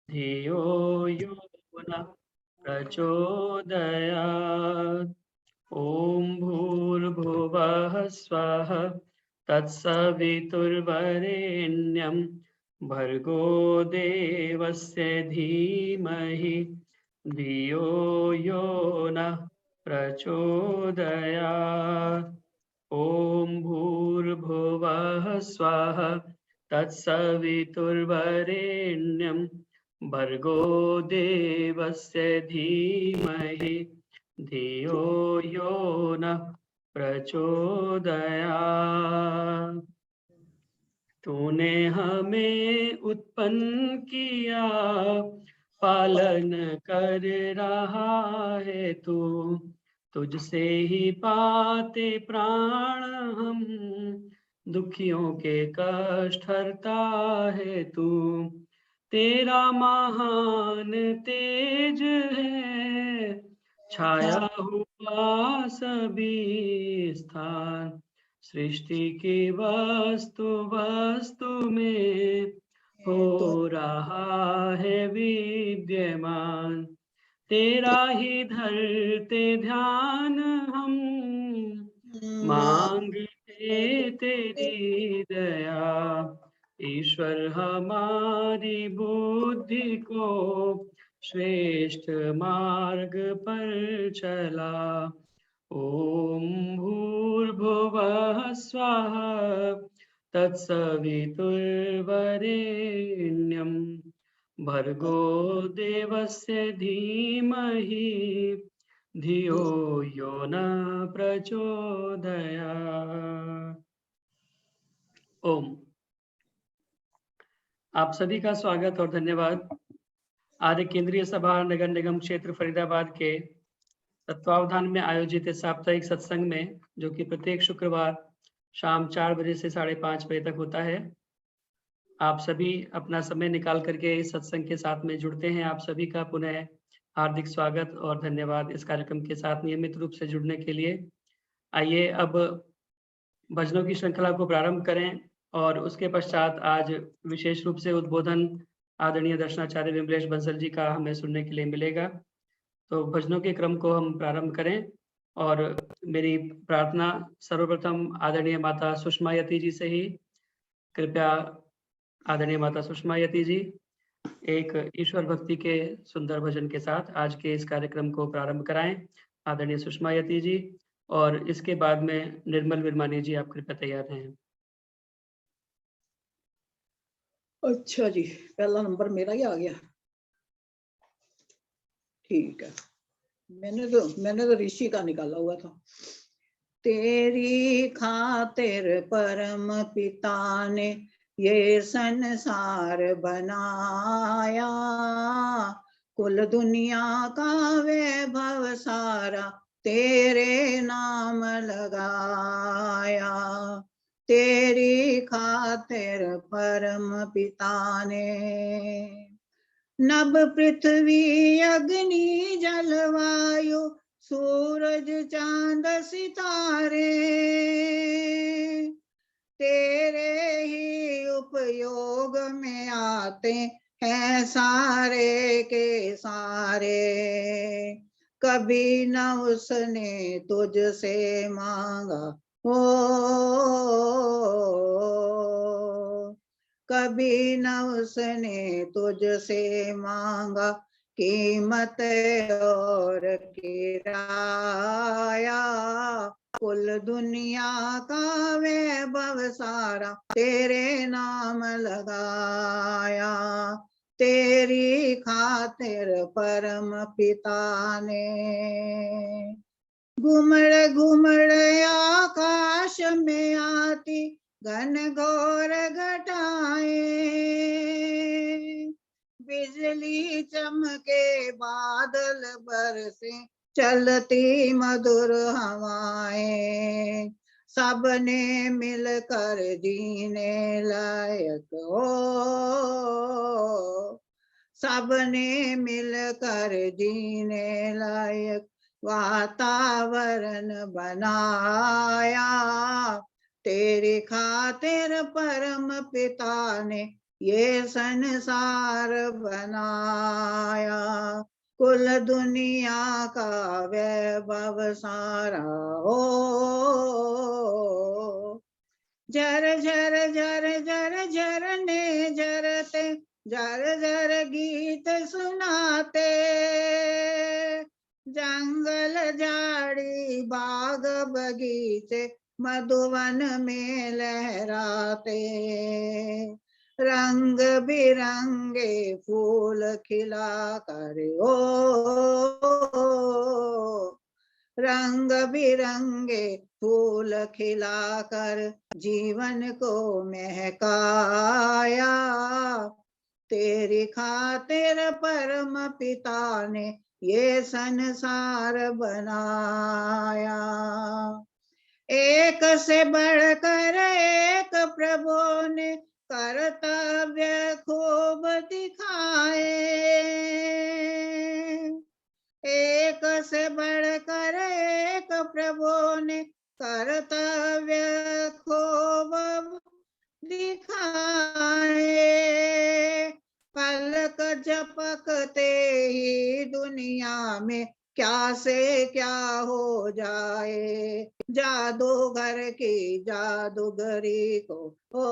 धियो यो न प्रचोदयात्। ॐ भूर्भुवः स्वः तत्सवितुर्वरेण्यं भर्गो देवस्य धीमहि धियो यो नः प्रचोदयात्। ॐ भूर्भुवः स्वः तत्सवितुर्वरेण्यं भर्गो देवस्य धीमहि धियो यो नः प्रचोदयात्। तूने हमें उत्पन्न किया, पालन कर रहा है तू। तुझसे ही पाते प्राण हम, दुखियों के कष्ट हरता है तू। तेरा महान तेज है, छाया हुआ सभी स्थान। सृष्टि की वस्तु वस्तु में हो रहा है विद्यमान। तेरा ही धरते ध्यान हम, मांगते तेरी दया। ईश्वर हमारी बुद्धि को श्रेष्ठ मार्ग पर चला। ॐ भूर्भुवः स्वः तत्सवितुर्वरेण्यं भर्गो देवस्य धीमहि धियो यो न प्रचोदयात्। ओम। आप सभी का स्वागत और धन्यवाद। आर्य केंद्रीय सभा नगर निगम क्षेत्र फरीदाबाद के तत्वावधान में आयोजित इस साप्ताहिक सत्संग में, जो कि प्रत्येक शुक्रवार शाम 4 बजे से 5:30 बजे तक होता है, आप सभी अपना समय निकाल करके इस सत्संग के साथ में जुड़ते हैं। आप सभी का पुनः हार्दिक स्वागत और धन्यवाद इस कार्यक्रम के साथ नियमित रूप से जुड़ने के लिए। आइए अब भजनों की श्रृंखला को प्रारंभ करें और उसके पश्चात आज विशेष रूप से उद्बोधन आदरणीय दर्शनाचार्य विमलेश बंसल जी का हमें सुनने के लिए मिलेगा। तो भजनों के क्रम को हम प्रारंभ करें और मेरी प्रार्थना सर्वप्रथम आदरणीय माता सुषमा यति जी से ही। कृपया आदरणीय माता सुषमा यति जी एक ईश्वर भक्ति के सुंदर भजन के साथ आज के इस कार्यक्रम को प्रारंभ कराएं। आदरणीय सुषमा यति जी, और इसके बाद में निर्मल विरमानी जी, आप कृपया तैयार हैं। अच्छा जी, पहला नंबर मेरा ही आ गया। ठीक है, मैंने तो ऋषि का निकाला हुआ था। तेरी खातिर परम पिता ने ये संसार बनाया, कुल दुनिया का वैभव सारा तेरे नाम लगाया। तेरी खातिर परम पिता ने नभ पृथ्वी अग्नि जलवायु सूरज चांद सितारे तेरे ही उपयोग में आते हैं सारे के सारे। कभी न उसने तुझसे मांगा हो, कभी न उसने तुझसे मांगा कीमत और किराया। कुल दुनिया का वैभव सारा तेरे नाम लगाया। तेरी खातिर परम पिता ने घुमड़ घुमड़ आकाश में आती घन घोर घटाए, बिजली चमके बादल बरसे चलती मधुर हवाएं। सबने मिलकर जीने लायक हो, सबने मिलकर जीने लायक वातावरण बनाया। तेरी खातिर परम पिता ने ये संसार बनाया, कुल दुनिया का वैभव सारा हो। झर झर झर झर झरने झरते, झर झर गीत सुनाते, जंगल झाड़ी बाग बगीचे मधुवन में लहराते, रंग बिरंगे फूल खिला कर ओ, रंग बिरंगे फूल खिलाकर जीवन को महकाया, तेरी खातिर परम पिता ने ये संसार बनाया। एक से बढ़कर एक प्रभु ने कर्तव्य खूब दिखाए, एक से बढ़कर एक प्रभु ने कर्तव्य खूब दिखाए, पलक झपकते ही दुनिया में क्या से क्या हो जाए, जादूगर की जादूगरी को ओ,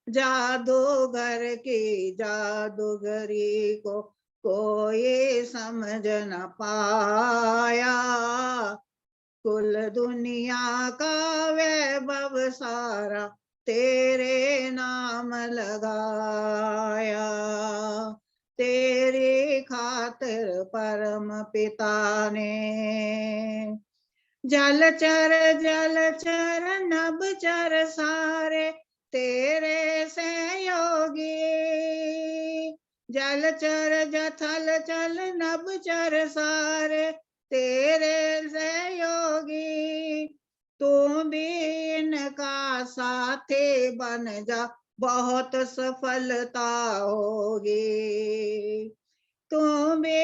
जादूगर की जादूगरी को कोई समझ न पाया, कुल दुनिया का वैभव सारा तेरे नाम लगाया, तेरी खातिर परम पिता ने जलचर नभचर सारे तेरे सहयोगी, जलचर जथल चल नभचर सारे तेरे सहयोगी, तू भी इनका साथी बन जा बहुत सफलता होगी, तू भी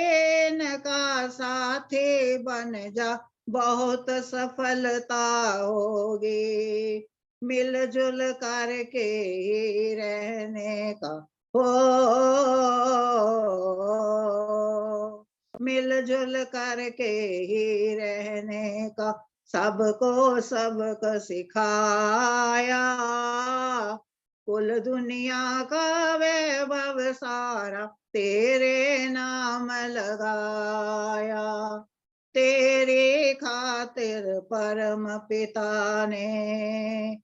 इनका साथी बन जा बहुत सफलता होगी, मिलजुल करके ही रहने का हो, मिलजुल करके ही रहने का सबको सबक सिखाया, कुल दुनिया का वैभव सारा तेरे नाम लगाया, तेरी खातिर परम पिता ने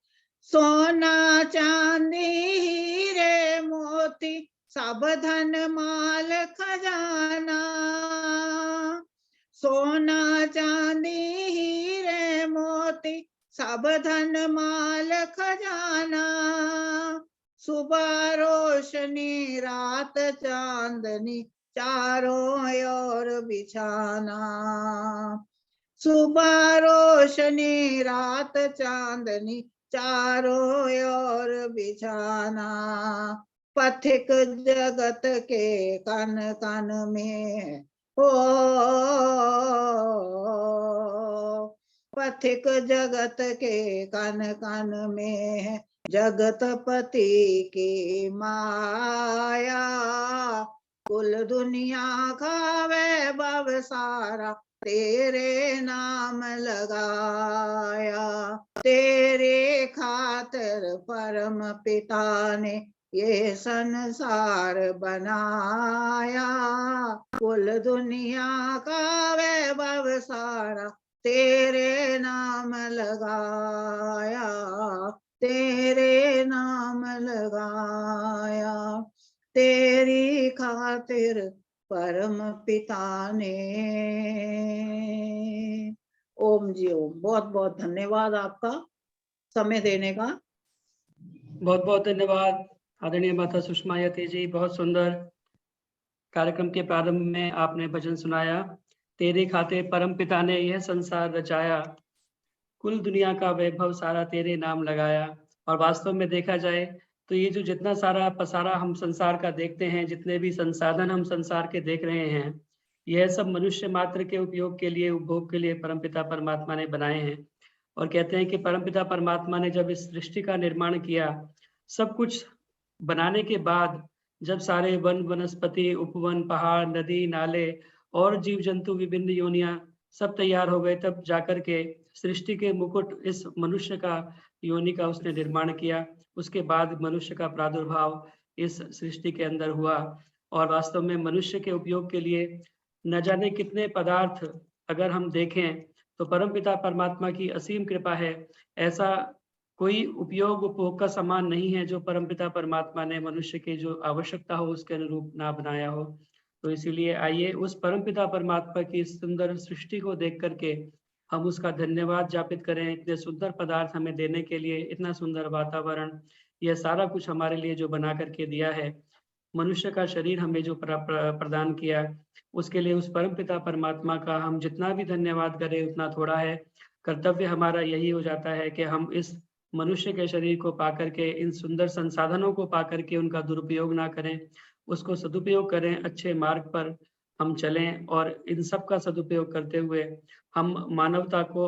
सोना चांदी हीरे मोती सब धन माल खजाना, सोना चांदी हीरे मोती सब धन माल खजाना, सुबह रोशनी रात चांदनी चारों ओर बिछाना, सुबह रोशनी रात चांदनी चारों ओर बिछाना, पथिक जगत के कन कन में ओ, पथिक जगत के कन कन में है जगतपति की माया, कुल दुनिया का वैभव सारा तेरे नाम लगाया, तेरे खातिर परम पिता ने ये संसार बनाया, कुल दुनिया का वैभव सारा तेरे नाम लगाया, तेरे नाम लगाया, तेरी खातिर परम पिता ने। ओम जी ओम। बहुत बहुत धन्यवाद आपका समय देने का। बहुत बहुत धन्यवाद आदरणीय माता सुषमा यति जी, बहुत सुंदर कार्यक्रम के प्रारंभ में आपने भजन सुनाया, तेरे खातिर परम पिता ने यह संसार रचाया, कुल दुनिया का वैभव सारा तेरे नाम लगाया। और वास्तव में देखा जाए तो ये जो जितना सारा पसारा हम संसार का देखते हैं, जितने भी संसाधन हम संसार के देख रहे हैं, यह सब मनुष्य मात्र के उपयोग के लिए, उपभोग के लिए परमपिता परमात्मा ने बनाए हैं। और कहते हैं कि परमपिता परमात्मा ने जब इस सृष्टि का निर्माण किया, सब कुछ बनाने के बाद जब सारे वन, वनस्पति, उपवन, पहाड़, नदी, नाले और जीव-जंतु, विभिन्न योनियाँ सब तैयार हो गए, तब जाकर के सृष्टि के मुकुट इस मनुष्य का योनि का उसने निर्माण किया। उसके बाद मनुष्य का प्रादुर्भाव इस सृष्टि के अंदर हुआ और वास्तव में मनुष्य के उपयोग के लिए न जाने कितने पदार्थ अगर हम देखें तो परमपिता परमात्मा की असीम कृपा है। ऐसा कोई उपयोग उपभोग का सामान नहीं है जो परमपिता परमात्मा ने मनुष्य की जो आवश्यकता हो उसके अनुरूप ना बनाया हो। तो इसीलिए आइए उस परमपिता परमात्मा की इस सुंदर सृष्टि को देख करके हम उसका धन्यवाद ज्ञापित करें, इतने सुंदर पदार्थ हमें देने के लिए, इतना सुंदर वातावरण, यह सारा कुछ हमारे लिए जो बना करके दिया है। मनुष्य का शरीर हमें जो प्रदान किया, उसके लिए उस परमपिता परमात्मा का हम जितना भी धन्यवाद करें उतना थोड़ा है। कर्तव्य हमारा यही हो जाता है कि हम इस मनुष्य के शरीर को पाकर के, इन सुंदर संसाधनों को पाकर के उनका दुरुपयोग ना करें, उसको सदुपयोग करें, अच्छे मार्ग पर हम चलें और इन सब का सदुपयोग करते हुए हम मानवता को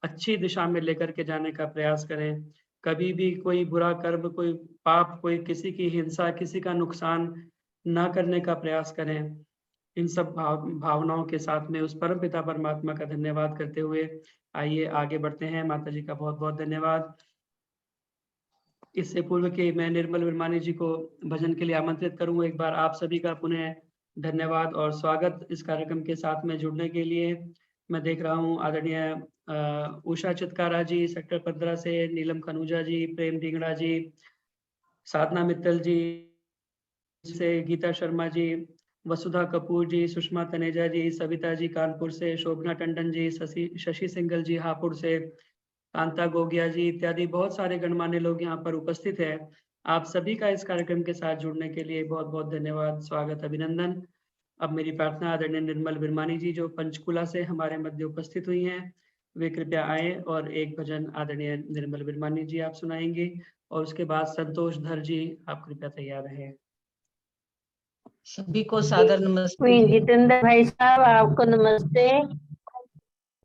अच्छी दिशा में लेकर के जाने का प्रयास करें। कभी भी कोई बुरा कर्म, कोई पाप, कोई किसी की हिंसा, किसी का नुकसान ना करने का प्रयास करें। इन सब भावनाओं के साथ में उस परमपिता परमात्मा का धन्यवाद करते हुए आइए आगे बढ़ते हैं। माता जी का बहुत-बहुत धन्यवाद। इससे पूर्व कि मैं निर्मल विरमानी जी को भजन के लिए आमंत्रित करूँ, एक बार आप सभी का पुनः धन्यवाद और स्वागत इस कार्यक्रम के साथ में जुड़ने के लिए। मैं देख रहा हूँ आदरणीय उषा चित्कारा जी सेक्टर 15 से, नीलम कनूजा जी, प्रेम ढींगड़ा जी, साधना मित्तल जी से, गीता शर्मा जी, वसुधा कपूर जी, सुषमा तनेजा जी, सविता जी कानपुर से, शोभना टंडन जी, शशि सिंघल जी हापुड़ से, कांता गोगिया जी इत्यादि बहुत सारे गणमान्य लोग यहाँ पर उपस्थित हैं। आप सभी का इस कार्यक्रम के साथ जुड़ने के लिए बहुत-बहुत धन्यवाद, स्वागत, अभिनंदन। अब मेरी प्रार्थना आदरणीय निर्मल विरमानी जी जो पंचकुला से हमारे मध्य उपस्थित हुई हैं, वे कृपया आएँ और एक भजन आदरणीय निर्मल विरमानी जी आप सुनाएँगे और उसके बाद संतोष धर जी आप कृपया तैयार रहें। सभी को सादर नमस्ते। जितेंद्र भाई साहब आपको नमस्ते,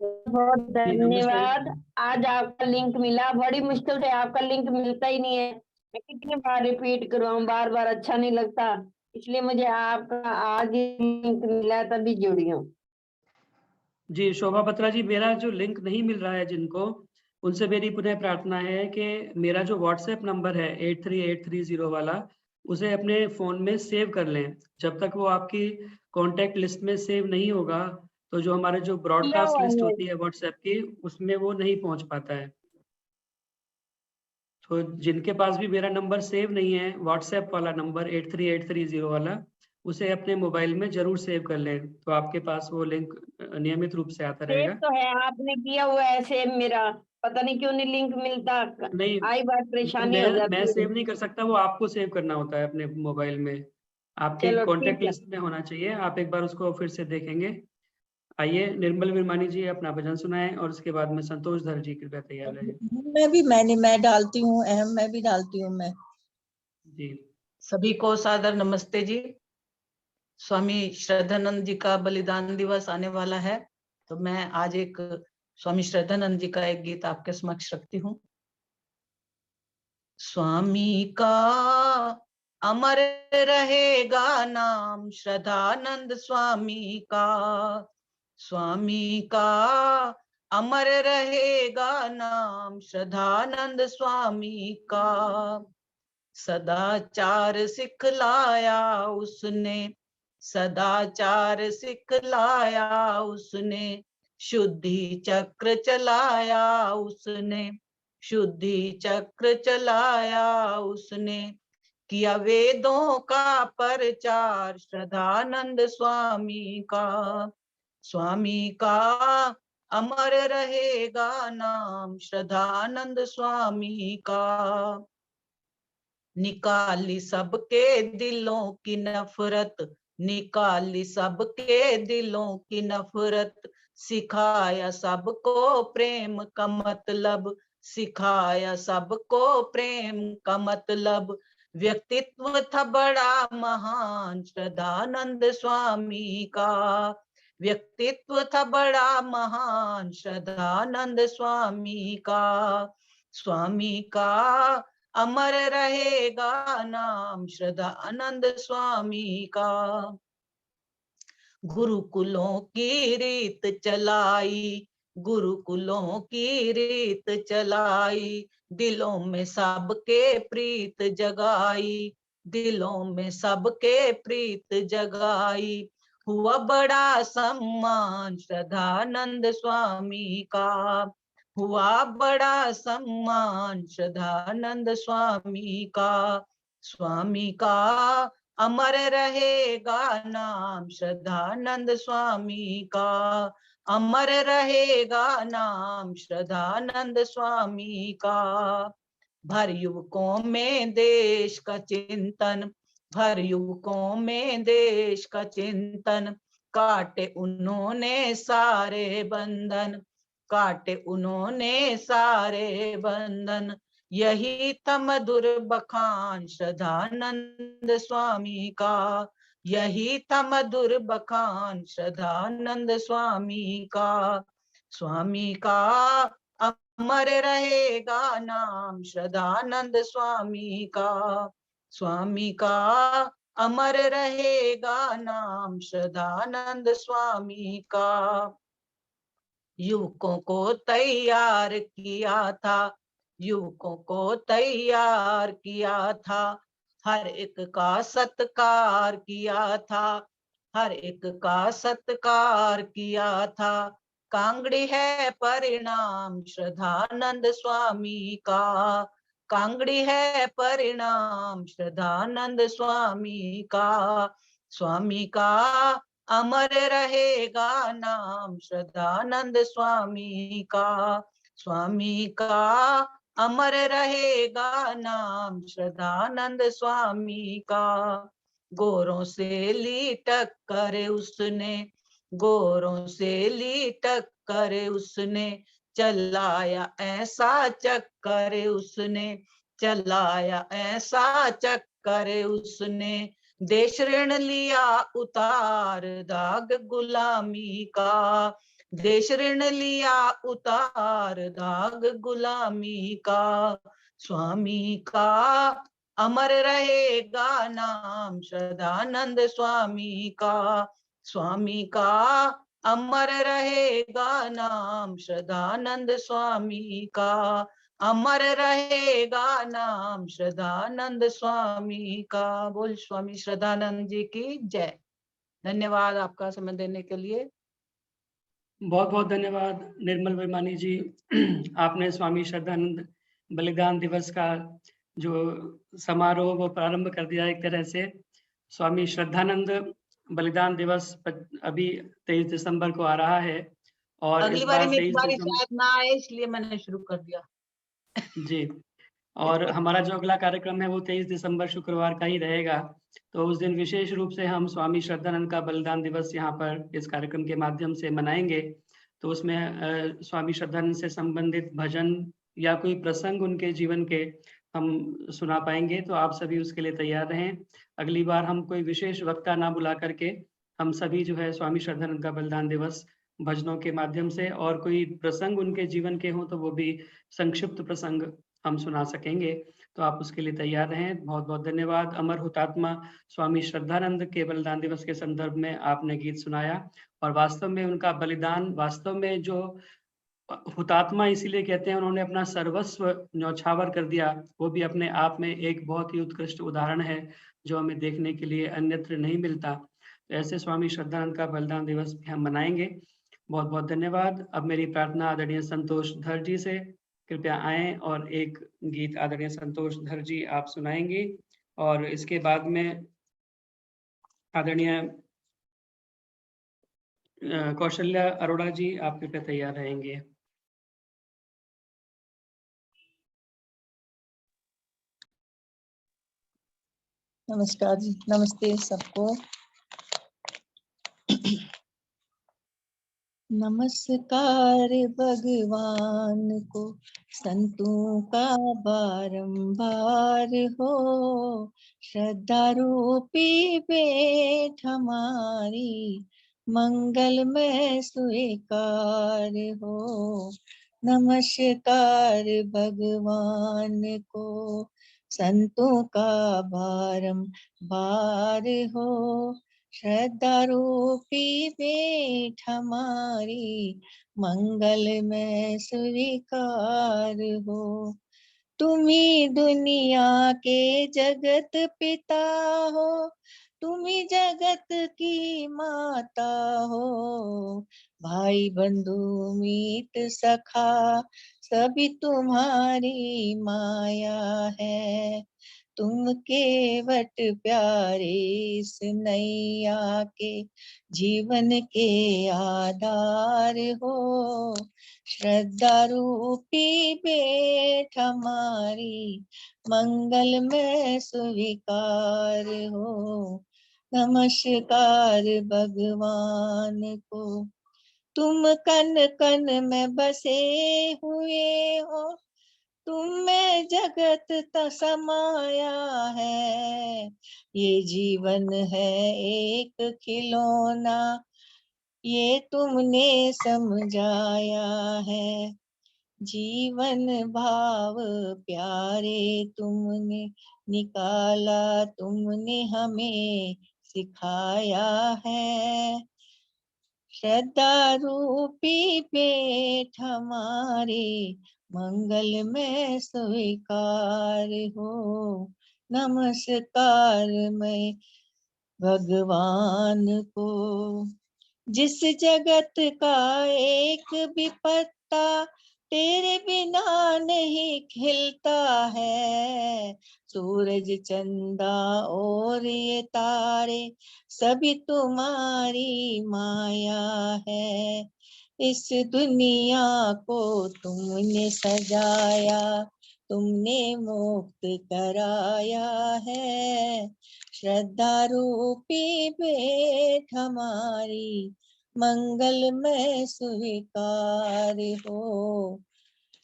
बहुत जी, नमस्ते। धन्यवाद। आज आपका लिंक मिला, बड़ी मुश्किल से आपका लिंक मिलता ही नहीं है। मैं कितनी बार रिपीट करवाऊं, बार बार अच्छा नहीं लगता, इसलिए मुझे आपका आज ही लिंक मिला तभी जुड़ी हूँ। जी, शोभा बत्रा जी, मेरा जो लिंक नहीं मिल रहा है जिनको, उनसे मेरी पुनः प्रार्थना है कि मेरा जो व्हाट्सएप नंबर है 83830 वाला, उसे अपने फ़ोन में सेव कर लें। जब तक वो आपकी कॉन्टैक्ट लिस्ट में सेव नहीं होगा, तो जो हमारे जो किया ब्रॉडकास्ट हुआ लिस्ट है। होती है व्हाट्सएप की, उसमें वो नहीं पहुँच पाता है। तो जिनके पास भी मेरा नंबर सेव नहीं है, व्हाट्सएप वाला नंबर 83830 वाला, उसे अपने मोबाइल में ज़रूर सेव कर लें, तो आपके पास वो लिंक नियमित रूप से आता सेव रहेगा। तो है, आपने किया हुआ है सेव मेरा, पता नहीं क्यों नहीं लिंक मिलता, नहीं, आई बार परेशानी हो मैं जाती है। सेव नहीं कर सकता, वो आपको सेव करना होता है अपने मोबाइल में। आपके चलो कॉन्टैक्ट ठीक है। लिस्ट में होना चाहिए, आप एक बार उसको फिर से देखेंगे। आइए निर्मल विरमानी जी अपना भजन सुनाएं और उसके बाद में संतोष धर जी कृपया तैयार रहें। मैं डालती हूँ, अहम मैं भी डालती हूँ मैं। जी। सभी को सादर नमस्ते जी। स्वामी श्रद्धानंद जी का बलिदान दिवस आने वाला है, तो मैं आज एक स्वामी श्रद्धानंद जी का एक गीत आपके समक्ष रखती हूँ। स्वामी का अमर रहेगा नाम, श्रद्धानंद स्वामी का। स्वामी का अमर रहेगा नाम, श्रद्धानंद स्वामी का। सदाचार सिखलाया उसने, सदाचार सिखलाया उसने, शुद्धि चक्र चलाया उसने, शुद्धि चक्र चलाया उसने, किया वेदों का प्रचार, श्रद्धानंद स्वामी का। स्वामी का अमर रहेगा नाम, श्रद्धानंद स्वामी का। निकाली सबके दिलों की नफरत, निकाली सबके दिलों की नफरत, सिखाया सबको प्रेम का मतलब, सिखाया सबको प्रेम का मतलब। व्यक्तित्व था बड़ा महान, श्रद्धानंद स्वामी का। व्यक्तित्व था बड़ा महान श्रद्धानंद स्वामी का अमर रहेगा नाम श्रद्धानंद स्वामी का। गुरुकुलों की रीत चलाई, गुरुकुलों की रीत चलाई, दिलों में सबके प्रीत जगाई, दिलों में सबके प्रीत जगाई। हुआ बड़ा सम्मान श्रद्धानंद स्वामी का, हुआ बड़ा सम्मान श्रद्धानंद स्वामी का अमर रहेगा नाम श्रद्धानंद स्वामी का, अमर रहेगा नाम श्रद्धानंद स्वामी का। भर युवकों में देश का चिंतन, भर युवकों में देश का चिंतन, काटे उन्होंने सारे बंधन, काटे उन्होंने सारे बंधन। यही था मधुर बखान श्रद्धानंद स्वामी का, यही था मधुर बखान श्रद्धानंद स्वामी का अमर रहेगा नाम श्रद्धानंद स्वामी का अमर रहेगा नाम श्रद्धानंद स्वामी का। युवकों को तैयार किया था, युवकों को तैयार किया था, हर एक का सत्कार किया था, हर एक का सत्कार किया था। कांगड़ी है परिणाम श्रद्धानंद स्वामी का, कांगड़ी है परिणाम श्रद्धानंद स्वामी का अमर रहेगा नाम श्रद्धानंद स्वामी का अमर रहेगा नाम श्रद्धानंद स्वामी का। गोरों से ली टक्कर उसने, गोरों से ली टक्कर उसने, चलाया ऐसा चक्कर उसने, चलाया ऐसा चक्कर उसने। देश ऋण लिया उतार दाग गुलामी का, देश ऋण लिया उतार दाग गुलामी का। स्वामी का अमर रहेगा नाम श्रद्धानंद स्वामी का अमर रहेगा नाम श्रद्धानंद स्वामी का, अमर रहेगा नाम श्रद्धानंद स्वामी का। बोल स्वामी श्रद्धानंद जी की जय। धन्यवाद आपका समय देने के लिए। बहुत बहुत धन्यवाद निर्मल वर्मानी जी। आपने स्वामी श्रद्धानंद बलिदान दिवस का जो समारोह वो प्रारंभ कर दिया एक तरह से। स्वामी श्रद्धानंद बलिदान दिवस अभी 23 दिसंबर को आ रहा है और अगली बार शायद ना आए इसलिए मैंने शुरू कर दिया जी। और हमारा जो अगला कार्यक्रम है वो 23 दिसंबर शुक्रवार का ही रहेगा। तो उस दिन विशेष रूप से हम स्वामी श्रद्धानंद का बलिदान दिवस यहाँ पर इस कार्यक्रम के माध्यम से मनाएंगे। तो उसमें स्वामी श्रद्धानंद से संबंधित भजन या कोई प्रसंग उनके जीवन के हम सुना पाएंगे। तो आप सभी उसके लिए तैयार रहें। अगली बार हम कोई विशेष वक्ता ना बुला करके हम सभी जो है स्वामी श्रद्धानंद का बलिदान दिवस भजनों के माध्यम से और कोई प्रसंग उनके जीवन के हों तो वो भी संक्षिप्त प्रसंग हम सुना सकेंगे। तो आप उसके लिए तैयार रहें। बहुत बहुत धन्यवाद। अमर हुतात्मा स्वामी श्रद्धानंद के बलिदान दिवस के संदर्भ में आपने गीत सुनाया और वास्तव में उनका बलिदान, वास्तव में जो हुतात्मा इसीलिए कहते हैं उन्होंने अपना सर्वस्व न्यौछावर कर दिया, वो भी अपने आप में एक बहुत ही उत्कृष्ट उदाहरण है जो हमें देखने के लिए अन्यत्र नहीं मिलता। तो ऐसे स्वामी श्रद्धानंद का बलिदान दिवस भी हम मनाएंगे। बहुत बहुत धन्यवाद। अब मेरी प्रार्थना आदरणीय संतोष धर जी से, कृपया आएं और एक गीत आदरणीय संतोष धर जी आप सुनाएंगे और इसके बाद में आदरणीय कौशल्या अरोड़ा जी आप कृपया तैयार रहेंगे। नमस्कार जी, नमस्ते सबको। नमस्कार भगवान को संतों का बारंबार हो, श्रद्धा रूपी भेंट हमारी मंगल में स्वीकार हो। नमस्कार भगवान को, संतों का बारंबार हो। श्रद्धा रूपी भेंट हमारी, मंगल में स्वीकार हो। तुम्ही दुनिया के जगत पिता हो, तुम्ही जगत की माता हो। भाई बंधु मीत सखा, सभी तुम्हारी माया है। तुम केवट प्यारे इस नैया के, जीवन के आधार हो। श्रद्धा रूपी भेंट हमारी, मंगल में स्वीकार हो। नमस्कार भगवान को, तुम कन कन में बसे हुए हो। तुम में जगत समाया है। ये जीवन है एक खिलौना, ये तुमने समझाया है। जीवन भाव प्यारे तुमने निकाला, तुमने हमें सिखाया है। श्रद्धा रूपी भेंट हमारी, मंगल में स्वीकार हो। नमस्कार मैं भगवान को, जिस जगत का एक भी पत्ता तेरे बिना नहीं खिलता है। सूरज चंदा और ये तारे, सभी तुम्हारी माया है। इस दुनिया को तुमने सजाया, तुमने मुक्त कराया है। श्रद्धा रूपी भेंट हमारी, मंगल में स्वीकार हो।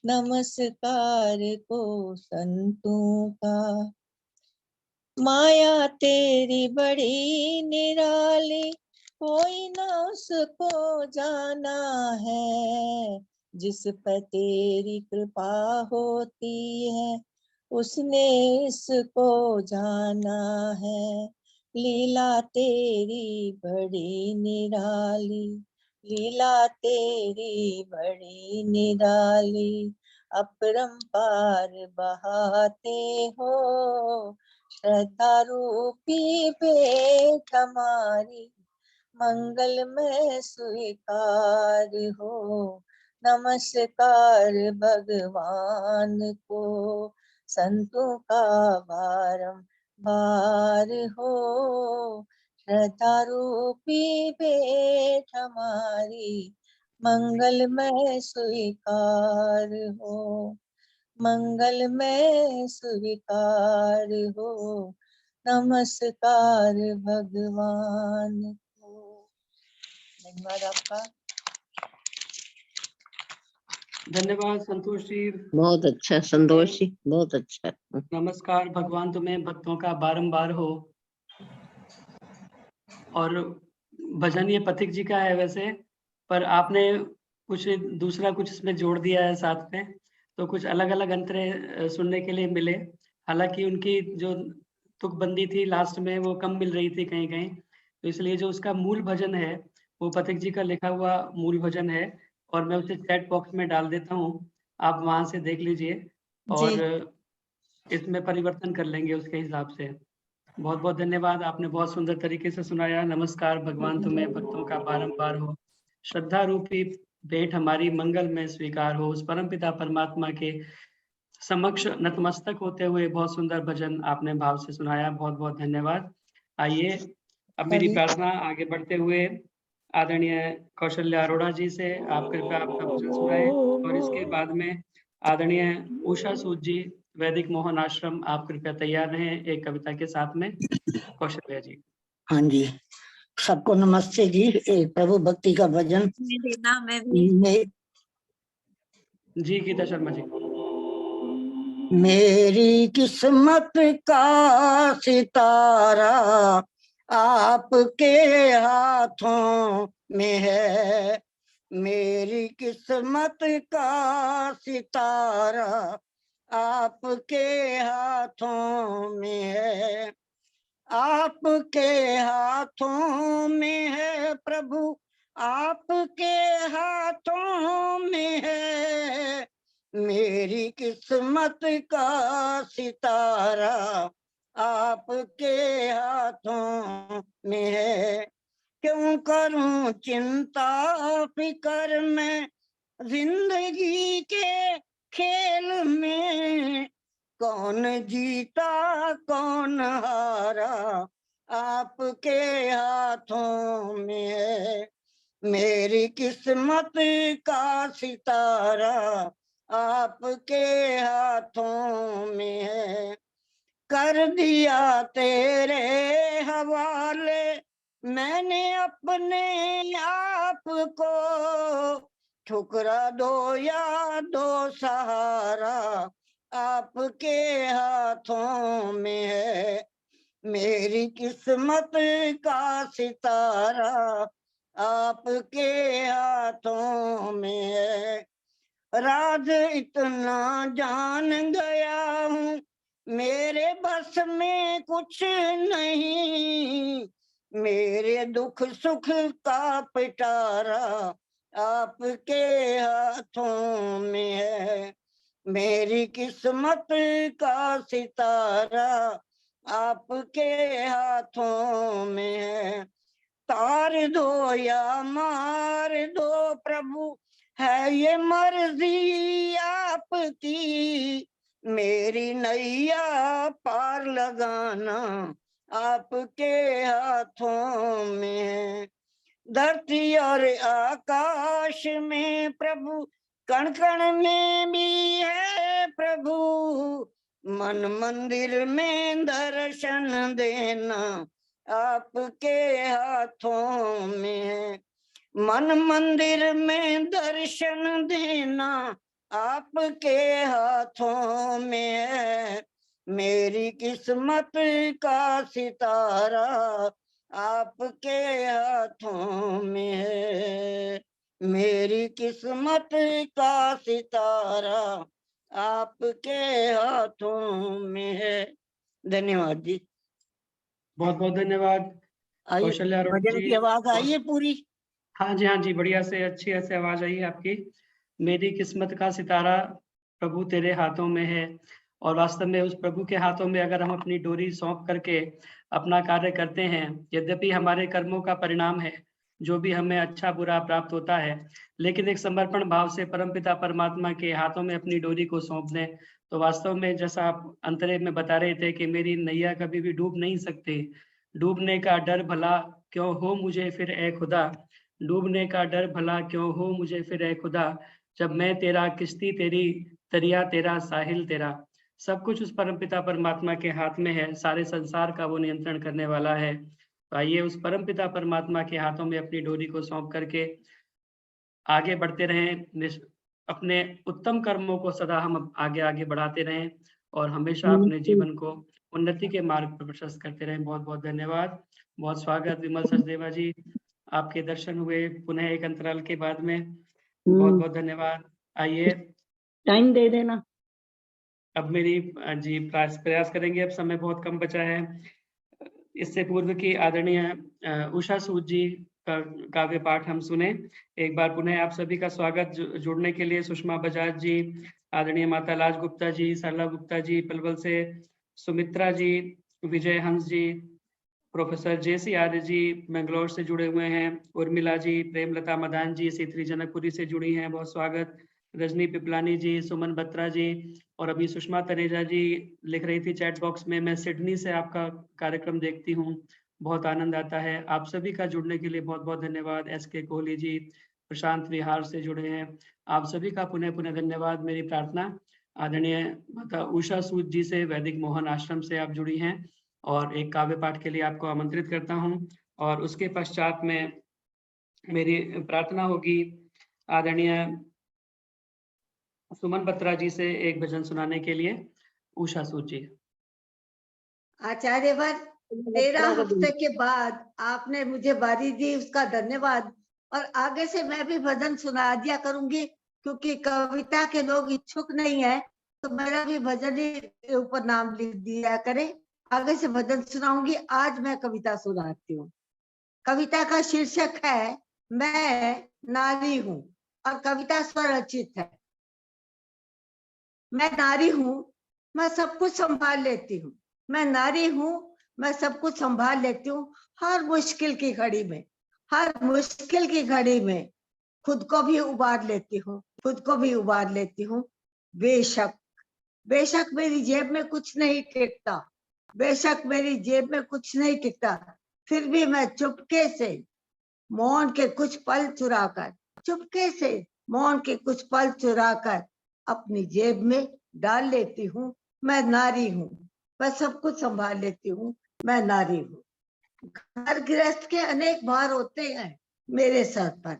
नमस्कार को संतों का, माया तेरी बड़ी निराली, कोई ना उसको जाना है। जिस पर तेरी कृपा होती है, उसने इसको जाना है। लीला तेरी बड़ी निराली, लीला तेरी बड़ी निराली, अपरंपार बहाते हो। श्रद्धा रूपी भेंट हमारी, मंगल में स्वीकार हो। नमस्कार भगवान को, संतों का बारंबार हो। श्रद्धा रूपी भेंट हमारी, मंगल में स्वीकार हो। मंगल में स्वीकार हो। नमस्कार भगवान को। धन्यवाद आपका। धन्यवाद संतोष जी। बहुत अच्छा संतोष जी, बहुत अच्छा। नमस्कार भगवान तुम्हें भक्तों का बारंबार हो। और भजन ये पथिक जी का है वैसे, पर आपने कुछ दूसरा कुछ इसमें जोड़ दिया है साथ में, तो कुछ अलग अलग अंतरे सुनने के लिए मिले। हालांकि उनकी जो तुकबंदी थी लास्ट में वो कम मिल रही थी कहीं कहीं, तो इसलिए जो उसका मूल भजन है वो पथिक जी का लिखा हुआ मूल भजन है, और मैं उसे चैट बॉक्स में डाल देता हूँ, आप वहां से देख लीजिए और इसमें परिवर्तन कर लेंगे उसके हिसाब से। बहुत बहुत धन्यवाद, आपने बहुत सुंदर तरीके से सुनाया। नमस्कार भगवान तुम्हें भक्तों का बारंबार हो। श्रद्धा रूपी भेंट हमारी, मंगल में स्वीकार हो। उस परमपिता परमात्मा के समक्ष नतमस्तक होते हुए बहुत सुंदर भजन आपने भाव से सुनाया, बहुत बहुत धन्यवाद। आइए अब मेरी प्रार्थना आगे बढ़ते हुए आदरणीय कौशल्या अरोड़ा जी से आप कृपया आपका भजन सुनाएं, और इसके बाद में आदरणीय उषा सूद जी वैदिक मोहन आश्रम, आप कृपया तैयार रहें एक कविता के साथ में। कौशल्या जी। हाँ जी, सबको नमस्ते जी। प्रभु भक्ति का भजन जी गीता शर्मा जी। मेरी किस्मत का सितारा आपके हाथों में है, मेरी किस्मत का सितारा आपके हाथों में है, आपके हाथों में है प्रभु, आपके हाथों में है, मेरी किस्मत का सितारा आपके हाथों में है। क्यों करूं चिंता फिकर में जिंदगी के खेल में, कौन जीता कौन हारा आपके हाथों में है, मेरी किस्मत का सितारा आपके हाथों में है। कर दिया तेरे हवाले मैंने अपने आप को, ठुकरा दो या दो सहारा आपके हाथों में है, मेरी किस्मत का सितारा आपके हाथों में है। राज इतना जान गया हूँ मेरे बस में कुछ नहीं, मेरे दुख सुख का पिटारा आपके हाथों में है, मेरी किस्मत का सितारा आपके हाथों में है। तार दो या मार दो प्रभु है ये मर्जी आपकी, मेरी नैया पार लगाना आपके हाथों में है। धरती और आकाश में प्रभु कण कण में भी है प्रभु, मन मंदिर में दर्शन देना आपके हाथों में है, मन मंदिर में दर्शन देना आपके हाथों में है, मेरी किस्मत का सितारा आपके हाथों में है, मेरी किस्मत का सितारा आपके हाथों में है। धन्यवाद जी। बहुत बहुत धन्यवाद आइए कौशल्या अरोड़ा भजन जी। की आवाज आई है पूरी। हाँ जी, बढ़िया से अच्छी ऐसे आवाज आई है आपकी। मेरी किस्मत का सितारा प्रभु तेरे हाथों में है, और वास्तव में उस प्रभु के हाथों में अगर हम अपनी डोरी सौंप करके अपना कार्य करते हैं, यद्यपि हमारे कर्मों का परिणाम है जो भी हमें अच्छा बुरा प्राप्त होता है, लेकिन एक समर्पण भाव से परमपिता परमात्मा के हाथों में अपनी डोरी को सौंप दें, तो वास्तव में जैसा आप अंतरे में बता रहे थे कि मेरी नैया कभी भी डूब नहीं सकती, डूबने का डर भला क्यों हो मुझे फिर ए खुदा, डूबने का डर भला क्यों हो मुझे फिर ए खुदा, जब मैं तेरा किश्ती तेरी दरिया तेरा साहिल तेरा। सब कुछ उस परमपिता परमात्मा के हाथ में है, सारे संसार का वो नियंत्रण करने वाला है। तो आइए उस परमपिता परमात्मा के हाथों में अपनी डोरी को सौंप करके आगे बढ़ते रहें, अपने उत्तम कर्मों को सदा हम आगे आगे बढ़ाते रहें और हमेशा अपने जीवन को उन्नति के मार्ग पर प्रशस्त करते रहें। बहुत बहुत धन्यवाद। बहुत स्वागत विमल सचदेवा जी, आपके दर्शन हुए पुनः एक अंतराल के बाद में। बहुत बहुत धन्यवाद। आइए टाइम दे देना। अब मेरी जी प्रयास करेंगे, अब समय बहुत कम बचा है। इससे पूर्व की आदरणीय उषा सूद जी का काव्य पाठ हम सुने। एक बार पुनः आप सभी का स्वागत। जुड़ने के लिए सुषमा बजाज जी, आदरणीय माता लाज गुप्ता जी, सरला गुप्ता जी पलवल से, सुमित्रा जी, विजय हंस जी, प्रोफेसर जेसी आर्य जी बेंगलोर से जुड़े हुए हैं, उर्मिला जी, प्रेमलता मदान जी सीतरी जनकपुरी से जुड़ी हैं, बहुत स्वागत। रजनी पिपलानी जी, सुमन बत्रा जी, और अभी सुषमा तनेजा जी लिख रही थी चैट बॉक्स में, मैं सिडनी से आपका कार्यक्रम देखती हूँ, बहुत आनंद आता है। आप सभी का जुड़ने के लिए बहुत बहुत धन्यवाद। SK कोहली जी प्रशांत विहार से जुड़े हैं, आप सभी का पुनः पुनः धन्यवाद। मेरी प्रार्थना आदरणीय माता उषा सूद जी से वैदिक मोहन आश्रम से आप जुड़ी हैं, और एक काव्य पाठ के लिए आपको आमंत्रित करता हूं, और उसके पश्चात में मेरी प्रार्थना होगी आदरणीय सुमन बत्रा जी से एक भजन सुनाने के लिए। उषा सूद जी। आचार्य वर 13 हफ्ते के बाद आपने मुझे बारी दी, उसका धन्यवाद। और आगे से मैं भी भजन सुना दिया करूंगी, क्योंकि कविता के लोग इच्छुक नहीं है, तो मेरा भी भजन ही ऊपर नाम लिख दिया करे। आगे से भजन सुनाऊंगी। आज मैं कविता सुनाती हूँ। कविता का शीर्षक है मैं नारी हूँ, और कविता स्वरचित है। मैं नारी हूँ, मैं सब कुछ संभाल लेती हूँ। मैं नारी हूँ, मैं सब कुछ संभाल लेती हूँ। हर मुश्किल की घड़ी में, हर मुश्किल की घड़ी में खुद को भी उबार लेती हूँ, खुद को भी उबार लेती हूँ। बेशक बेशक मेरी जेब में कुछ नहीं टिकता, बेशक मेरी जेब में कुछ नहीं टिकता, फिर भी मैं चुपके से मौन के कुछ पल चुराकर, चुपके से मौन के कुछ पल चुराकर अपनी जेब में डाल लेती हूँ। मैं नारी हूँ, मैं सब कुछ संभाल लेती हूँ। मैं नारी हूँ। घर गृहस्थ के अनेक भार होते हैं मेरे सर पर,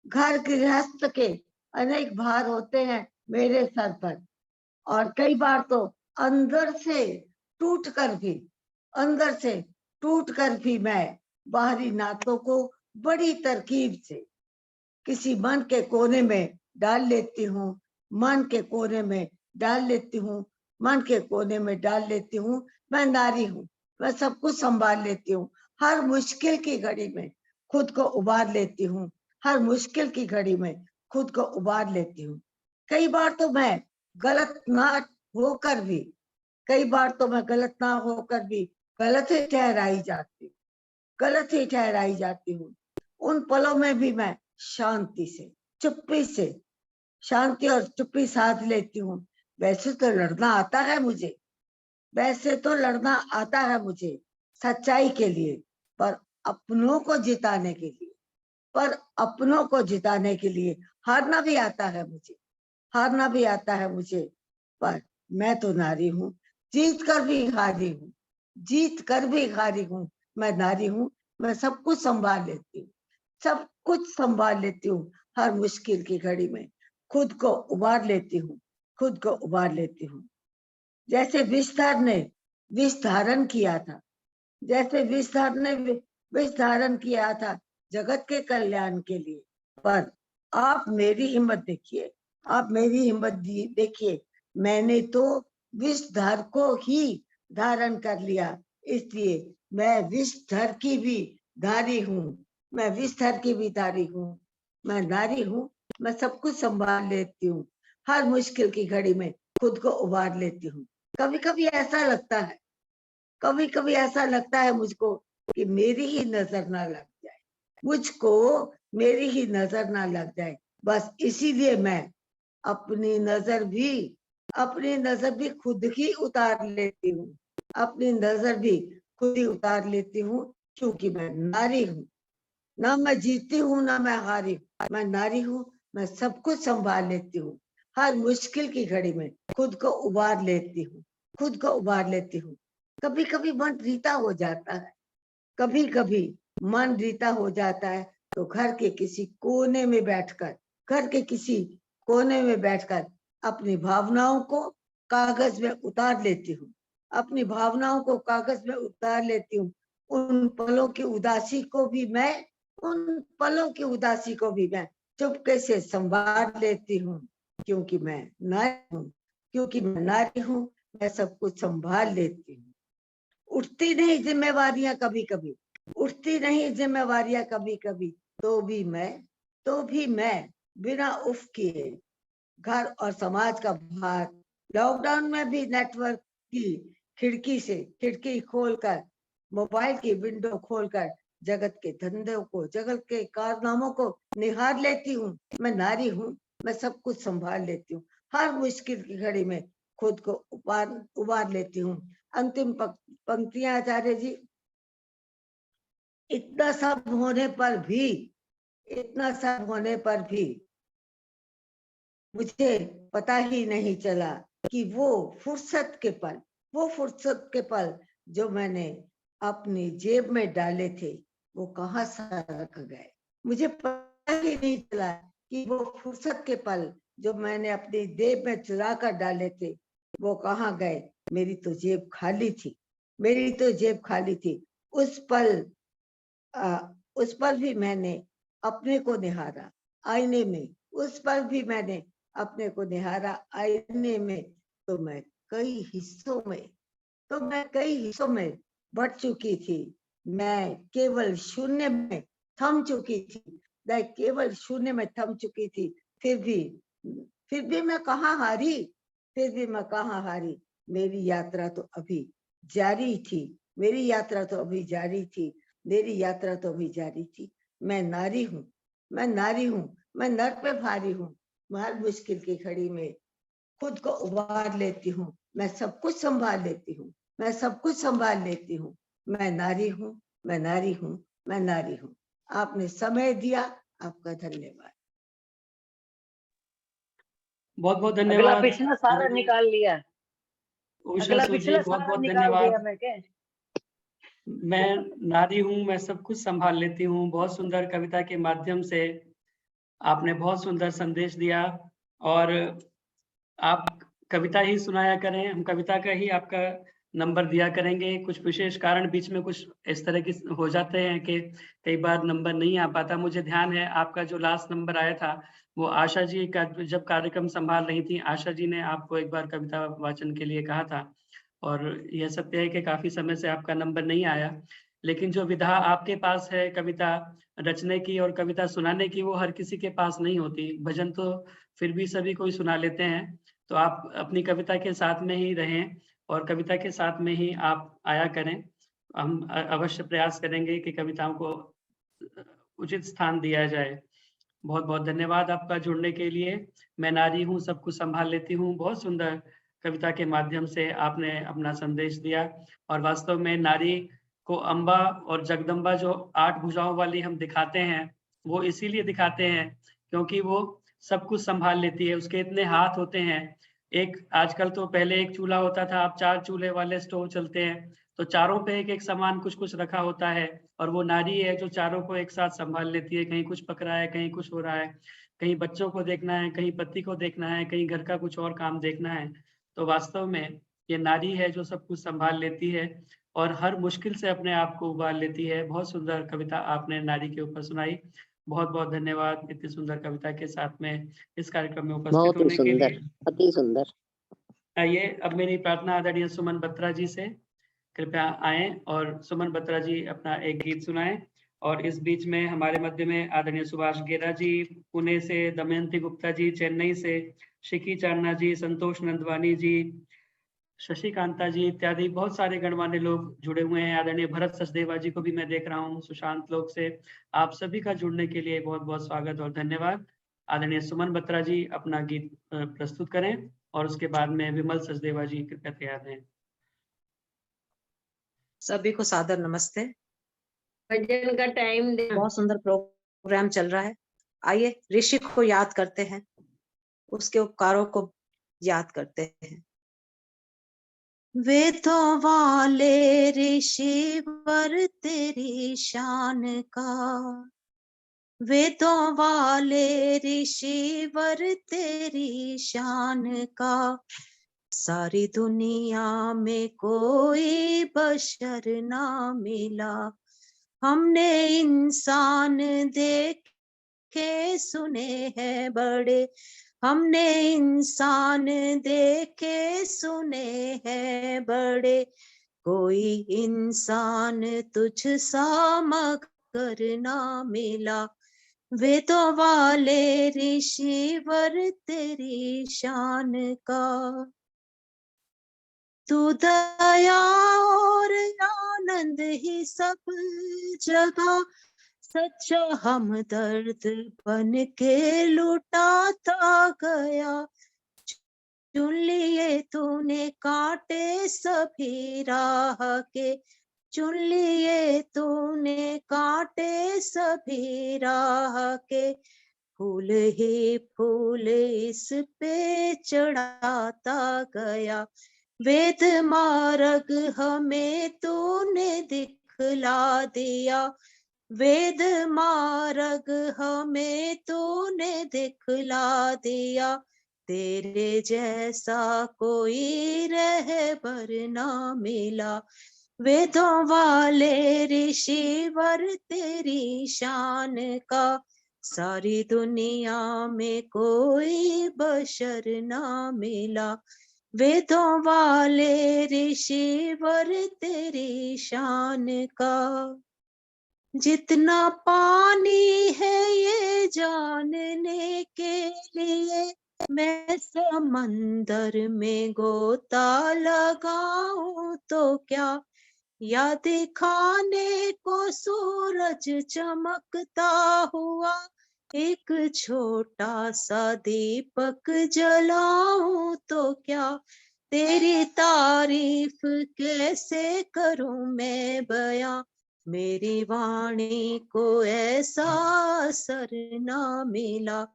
घर गृहस्थ के अनेक भार होते हैं मेरे सर पर, और कई बार तो अंदर से टूट कर भी, अंदर से टूट कर भी मैं बाहरी नातों को बड़ी तरकीब से किसी मन के कोने में डाल लेती हूँ, मन के कोने में डाल लेती हूँ, मन के कोने में डाल लेती हूँ। मैं नारी हूँ, मैं सब कुछ संभाल लेती हूँ। हर मुश्किल की घड़ी में खुद को उबार लेती हूँ, हर मुश्किल की घड़ी में खुद को उबार लेती हूँ। कई बार तो मैं गलत ना होकर भी, कई बार तो मैं गलत ना होकर भी गलत ही ठहराई जाती हूँ, गलत ही ठहराई जाती हूँ। उन पलों में भी मैं शांति से, चुप्पी से, शांति और चुप्पी साध लेती हूँ। वैसे तो लड़ना आता है मुझे, वैसे तो लड़ना आता है मुझे सच्चाई के लिए, पर अपनों को जिताने के लिए, पर अपनों को जिताने के लिए हारना भी आता है मुझे, हारना भी आता है मुझे। पर मैं तो नारी हूँ, जीत कर भी हारी हूँ, जीत कर भी हारी हूँ। मैं नारी हूँ, मैं सब कुछ संभाल लेती हूँ, सब कुछ संभाल लेती हूँ। हर मुश्किल की घड़ी में खुद को उबार लेती हूँ, खुद को उबार लेती हूँ। जैसे विषधर ने विष धारण किया था, जैसे विषधर ने विष धारण किया था जगत के कल्याण के लिए, पर आप मेरी हिम्मत देखिए, आप मेरी हिम्मत देखिए। मैंने तो विषधर को ही धारण कर लिया, इसलिए मैं विषधर की भी धारी हूँ, मैं विषधर की भी धारी हूँ। मैं नारी हूँ, मैं सब कुछ संभाल लेती हूँ। हर मुश्किल की घड़ी में खुद को उबार लेती हूँ। कभी कभी ऐसा लगता है, कभी कभी ऐसा लगता है मुझको कि मेरी ही नजर ना लग जाए, मुझको मेरी ही नजर ना लग जाए। बस इसीलिए मैं अपनी नजर भी खुद ही उतार लेती हूँ, अपनी नजर भी खुद ही उतार लेती हूँ, क्योंकि मैं नारी हूँ। ना मैं जीती हूँ ना मैं हारी हूँ, मैं नारी हूँ, मैं सब कुछ संभाल लेती हूँ। हर मुश्किल की घड़ी में खुद को उबार लेती हूँ, खुद को उबार लेती हूँ। कभी कभी मन रीता हो जाता है, कभी कभी मन रीता हो जाता है, तो घर के किसी कोने में बैठकर, घर के किसी कोने में बैठकर अपनी भावनाओं को कागज में उतार लेती हूँ, अपनी भावनाओं को कागज में उतार लेती हूँ। उन पलों की उदासी को भी मैं, उन पलों की उदासी को भी मैं चुपके से संभाल लेती हूँ, क्योंकि मैं नारी हूँ, क्योंकि मैं नारी हूँ, मैं सब कुछ संभाल लेती हूँ। उठती नहीं जिम्मेवारियां कभी कभी, उठती नहीं जिम्मेवारियां कभी कभी, तो भी मैं बिना उफ किए घर और समाज का भार, लॉकडाउन में भी नेटवर्क की खिड़की से, खिड़की खोलकर, मोबाइल की विंडो खोलकर जगत के धंधों को, जगत के कारनामों को निहार लेती हूँ। मैं नारी हूँ, मैं सब कुछ संभाल लेती हूँ। हर मुश्किल की घड़ी में खुद को उबार लेती हूँ। अंतिम पंक्तियां आचार्य जी। इतना सब होने पर भी, इतना सब होने पर भी मुझे पता ही नहीं चला कि वो फुर्सत के पल, वो फुर्सत के पल जो मैंने अपनी जेब में डाले थे, वो कहाँ सरक गए। मुझे पता ही नहीं चला कि वो फुर्सत के पल जो मैंने अपनी जेब में चुरा कर डाले थे, वो कहाँ गए। मेरी तो जेब खाली थी, मेरी तो जेब खाली थी। उस पल भी मैंने अपने को निहारा आईने में, उस पर भी मैंने अपने को निहारा आईने में, तो मैं कई हिस्सों में बढ़ चुकी थी। मैं केवल शून्य में थम चुकी थी, मैं केवल शून्य में थम चुकी थी। फिर भी मैं कहाँ हारी, मेरी यात्रा तो अभी जारी थी, मेरी यात्रा तो अभी जारी थी। मैं नारी हूँ, मैं नर पे भारी हूँ। हर मुश्किल की घड़ी में खुद को उबार लेती हूँ, मैं सब कुछ संभाल लेती हूँ, मैं नारी हूँ। आपने समय दिया, आपका धन्यवाद। बहुत बहुत अगला धन्यवाद पिछला सारा निकाल लिया, उषा अगला सूद जी, पिछला बहुत सारा बहुत निकाल धन्यवाद। दिया मैं के। मैं नारी हूँ, मैं सब कुछ संभाल लेती हूँ। बहुत सुंदर कविता के माध्यम से आपने बहुत सुंदर संदेश दिया, और आप कविता ही सुनाया करें, हम कविता का ही आपका नंबर दिया करेंगे। कुछ विशेष कारण बीच में कुछ इस तरह की हो जाते हैं कि कई बार नंबर नहीं आ पाता। मुझे ध्यान है आपका जो लास्ट नंबर आया था वो आशा जी का, जब कार्यक्रम संभाल रही थी आशा जी ने आपको एक बार कविता वाचन के लिए कहा था, और यह सत्य है कि काफी समय से आपका नंबर नहीं आया। लेकिन जो विधा आपके पास है कविता रचने की और कविता सुनाने की, वो हर किसी के पास नहीं होती। भजन तो फिर भी सभी कोई सुना लेते हैं, तो आप अपनी कविता के साथ में ही रहें और कविता के साथ में ही आप आया करें। हम अवश्य प्रयास करेंगे कि कविताओं को उचित स्थान दिया जाए। बहुत बहुत धन्यवाद आपका जुड़ने के लिए। मैं नारी हूँ, सब कुछ संभाल लेती हूँ, बहुत सुंदर कविता के माध्यम से आपने अपना संदेश दिया। और वास्तव में नारी को अम्बा और जगदम्बा जो 8 भुजाओं वाली हम दिखाते हैं, वो इसीलिए दिखाते हैं क्योंकि वो सब कुछ संभाल लेती है। उसके इतने हाथ होते हैं। एक आजकल तो पहले एक चूल्हा होता था, अब 4 चूल्हे वाले स्टोव चलते हैं, तो चारों पे एक-एक सामान कुछ-कुछ रखा होता है, और वो नारी है जो चारों को एक साथ संभाल लेती है। कहीं कुछ पक रहा है, कहीं कुछ हो रहा है, कहीं बच्चों को देखना है, कहीं पति को देखना है, कहीं घर का कुछ और काम देखना है। तो वास्तव में ये नारी है जो सब कुछ संभाल लेती है और हर मुश्किल से अपने आप को उबार लेती है। बहुत सुंदर कविता आपने नारी के ऊपर सुनाई। बहुत-बहुत धन्यवाद इतनी सुंदर कविता के साथ में इस कार्यक्रम में उपस्थित बहुत ही होने के सुंदर, लिए। अति सुंदर। आइए, अब मेरी प्रार्थना आदरणीय सुमन बत्रा जी से, कृपया आएँ और सुमन बत्रा जी अपना एक गीत सुनाएँ। और इस बीच में हमारे मध्य में आदरणीय सुभाष गेरा जी, पुणे से दमयंती गुप्ता जी, चेन्नई से शिकी चांदना जी, संतोष नंदवानी जी, शशिकांता जी इत्यादि बहुत सारे गणमान्य लोग जुड़े हुए हैं। आदरणीय भरत सचदेवा जी को भी मैं देख रहा हूँ सुशांत लोक से। आप सभी का जुड़ने के लिए बहुत-बहुत स्वागत और धन्यवाद। आदरणीय सुमन बत्रा जी अपना गीत प्रस्तुत करें और उसके बाद में विमल सचदेवा जी कृपया तैयार रहें। सभी को सादर नमस्ते। भजन का टाइम दे। बहुत सुंदर प्रोग्राम चल रहा है। आइए ऋषि को याद करते हैं, उसके उपकारों को याद करते हैं। वेदों वाले ऋषिवर तेरी शान का, वेदों वाले ऋषिवर तेरी शान का, सारी दुनिया में कोई बशर ना मिला। हमने इंसान देखे सुने हैं बड़े, हमने इंसान देखे सुने हैं बड़े, कोई इंसान तुझ सा मगर ना मिला। वेदों वाले ऋषिवर तेरी शान का, तू दया और आनंद ही सब जगह, सच्चा हमदर्द बन के लुटाता गया। चुन लिए तूने कांटे सभी राह के, चुन लिए तूने कांटे सभी राह के, फूल ही फूल इस पे चढ़ाता गया। वेद मार्ग हमें तूने दिखला दिया, वेद मार्ग हमें तूने दिखला दिया। तेरे जैसा कोई रहबर ना मिला, वेदों वाले ऋषिवर तेरी शान का, सारी दुनिया में कोई बशर ना मिला। वेदों वाले ऋषिवर तेरी शान का, जितना पानी है ये जानने के लिए, मैं समंदर में गोता लगाऊं तो क्या, या दिखाने को सूरज चमकता हुआ एक छोटा सा दीपक जलाऊं तो क्या, तेरी तारीफ कैसे करूं मैं बयां, मेरी वाणी को ऐसा असर ना मिला।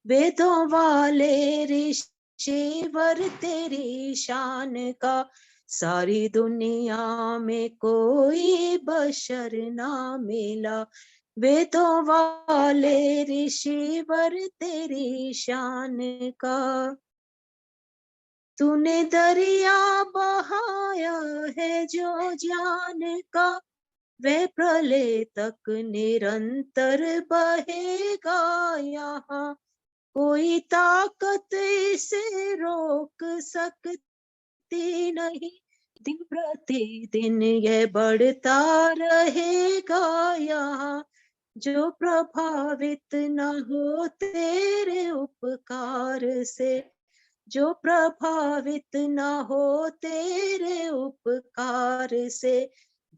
वेदों वाले ऋषिवर तेरी शान का, सारी दुनिया में कोई बशर ना मिला। वेदों वाले ऋषिवर तेरी शान का, तूने दरिया बहाया है जो ज्ञान का, वह प्रलय तक निरंतर बहेगा यहाँ, कोई ताकत इसे रोक सकती नहीं, दिन प्रतिदिन यह बढ़ता रहेगा यहाँ, जो प्रभावित न हो तेरे उपकार से, जो प्रभावित न हो तेरे उपकार से,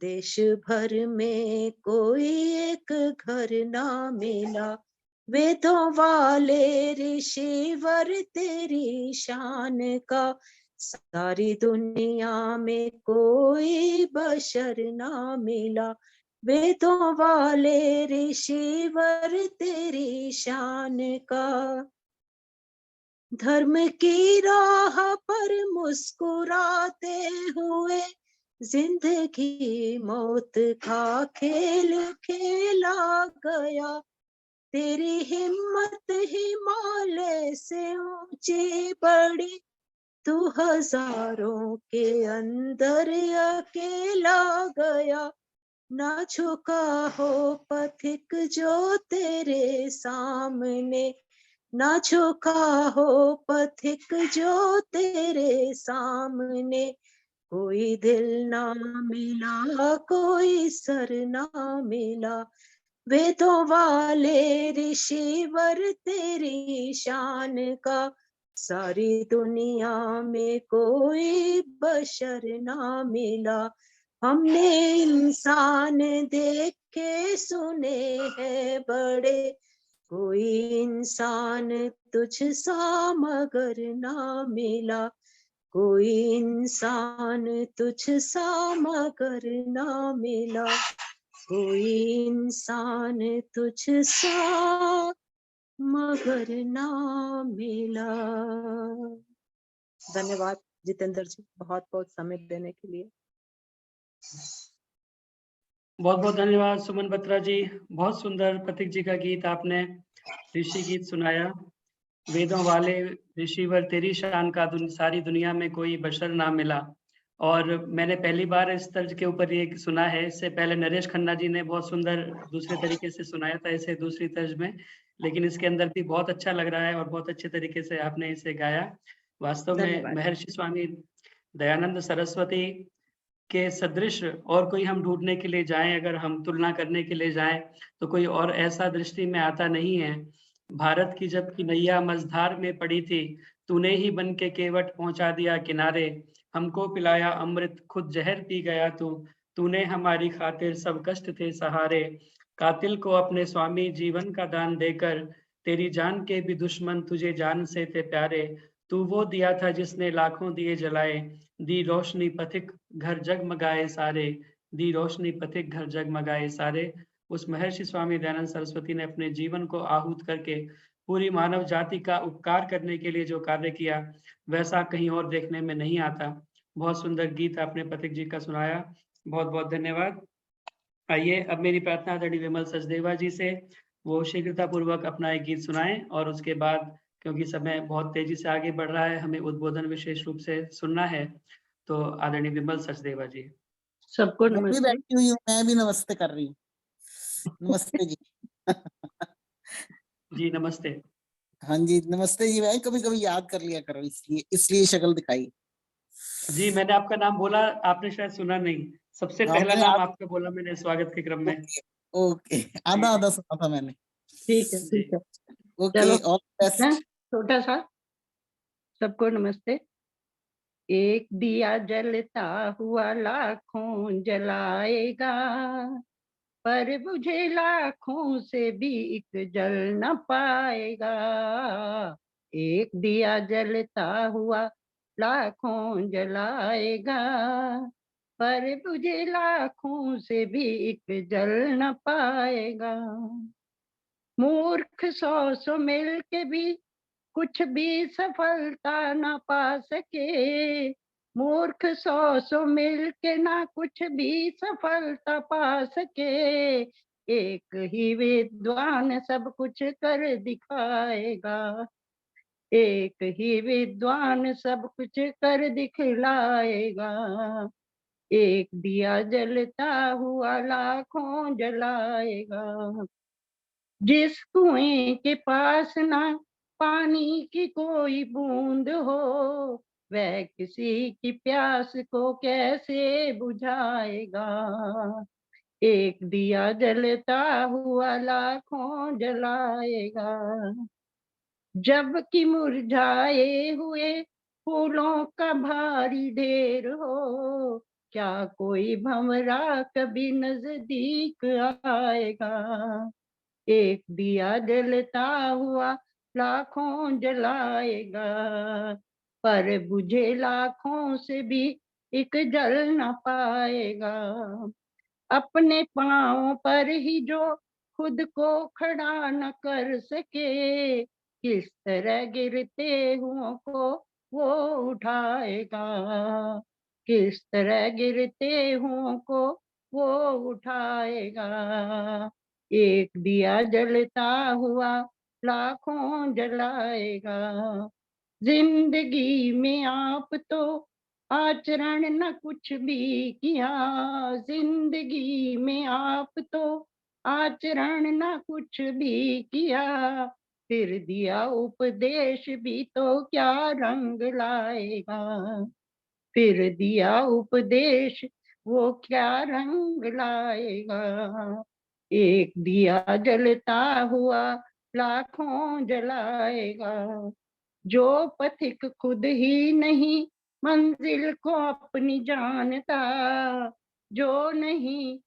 देश भर में कोई एक घर ना मिला। वेदों वाले ऋषिवर तेरी शान का, सारी दुनिया में कोई बशर ना मिला। वेदों वाले ऋषिवर तेरी शान का, धर्म की राह पर मुस्कुराते हुए, जिंदगी मौत का खेल खेला गया, तेरी हिम्मत हिमालय से ऊंची बड़ी, तू हजारों के अंदर अकेला गया, ना झुका हो पथिक जो तेरे सामने, ना झुका हो पथिक जो तेरे सामने, कोई दिल ना मिला कोई सर ना मिला। वेदों वाले ऋषिवर तेरी शान का, सारी दुनिया में कोई बशर ना मिला। हमने इंसान देखे सुने हैं बड़े, कोई इंसान तुझ सा मगर ना मिला, कोई इंसान तुझ सा मगर ना मिला, कोई इंसान तुझ सा मगर ना मिला। धन्यवाद जितेंद्र जी, बहुत बहुत समय देने के लिए। बहुत बहुत धन्यवाद सुमन बत्रा जी। बहुत सुंदर प्रतीक जी का गीत आपने ऋषि गीत सुनाया। वेदों वाले ऋषिवर तेरी शान का, सारी दुनिया में कोई बशर ना मिला। और मैंने पहली बार इस तर्ज के ऊपर ये सुना है। इससे पहले नरेश खन्ना जी ने बहुत सुंदर दूसरे तरीके से सुनाया था इसे दूसरी तर्ज में, लेकिन इसके अंदर भी बहुत अच्छा लग रहा है और बहुत अच्छे तरीके से आपने इसे गाया। वास्तव में धन्यवाद। महर्षि स्वामी दयानंद सरस्वती के सदृश और कोई हम ढूंढने के लिए जाएं, अगर हम तुलना करने के लिए जाएं, तो कोई और ऐसा दृष्टि में आता नहीं है। भारत की जबकि नैया मझधार में पड़ी थी, तूने ही बन के केवट पहुंचा दिया किनारे। हमको पिलाया अमृत खुद जहर पी गया तूने हमारी खातिर सब कष्ट थे सहारे। कातिल को अपने स्वामी जीवन का दान देकर, तेरी जान के भी दुश्मन तुझे जान से थे प्यारे। तू वो दिया था जिसने लाखों दिए जलाए, दी रोशनी पथिक घर जगमगाए सारे, दी रोशनी पथिक घर जगमगाए सारे। उस महर्षि स्वामी दयानंद सरस्वती ने अपने जीवन को आहूत करके पूरी मानव जाति का उपकार करने के लिए जो कार्य किया, वैसा कहीं और देखने में नहीं आता। बहुत सुंदर गीत आपने पथिक जी का सुनाया, बहुत बहुत धन्यवाद। आइए अब मेरी प्रार्थना आदरणीय विमल सचदेवा जी से, वो शीघ्रता पूर्वक अपना एक गीत सुनाएं, और उसके बाद क्योंकि समय बहुत तेजी से आगे बढ़ रहा है, हमें उद्बोधन विशेष रूप से सुनना है, तो आदरणीय विमल सचदेवा जी। सबको मैं भी नमस्ते। बैठी हुई हूँ, मैं भी नमस्ते कर रही हूँ। नमस्ते जी। जी नमस्ते। हाँ जी नमस्ते जी। मैं कभी कभी याद कर लिया करो, इसलिए शक्ल दिखाई। जी मैंने आपका नाम बोला, आपने शायद सुना नहीं। सबसे हाँ पहला मैंने नाम आपका बोला मैंने स्वागत के क्रम में। ओके ओके, आधा आधा सुना था मैंने। ठीक है जी ठीक है। ओके, चलो ऑल है बेस्ट। छोटा सा। सबको नमस्ते। एक दिया जलता हुआ लाखों जलाएगा, पर बुझे लाखों से भी एक जल न पाएगा। एक दिया जलता हुआ लाखों जलाएगा, पर बुझे लाखों से भी एक जल न पाएगा। मूर्ख 100 मिल के भी कुछ भी सफलता न पा सके। मूर्ख 100 मिल के ना कुछ भी सफलता पा सके। एक ही विद्वान सब कुछ कर दिखाएगा। एक ही विद्वान सब कुछ कर दिखलाएगा। एक दिया जलता हुआ लाखों जलाएगा। जिस कुएं के पास ना पानी की कोई बूंद हो, वह किसी की प्यास को कैसे बुझाएगा। एक दिया जलता हुआ लाखों जलाएगा। जबकि मुरझाए हुए फूलों का भारी ढेर हो, क्या कोई भंवरा कभी नजदीक आएगा। एक दिया जलता हुआ लाखों जलाएगा, पर बुझे लाखों से भी एक जल न पाएगा। अपने पाँव पर ही जो खुद को खड़ा न कर सके, किस तरह गिरते हुओं को वो उठाएगा। किस तरह गिरते हुओं को वो उठाएगा। एक दिया जलता हुआ लाखों जलाएगा। जिंदगी में आप तो आचरण न कुछ भी किया। जिंदगी में आप तो आचरण न कुछ भी किया। फिर दिया उपदेश भी तो क्या रंग लाएगा। फिर दिया उपदेश वो क्या रंग लाएगा। एक दिया जलता हुआ लाखों जलाएगा। जो पथिक खुद ही नहीं मंजिल को अपनी जानता। जो नहीं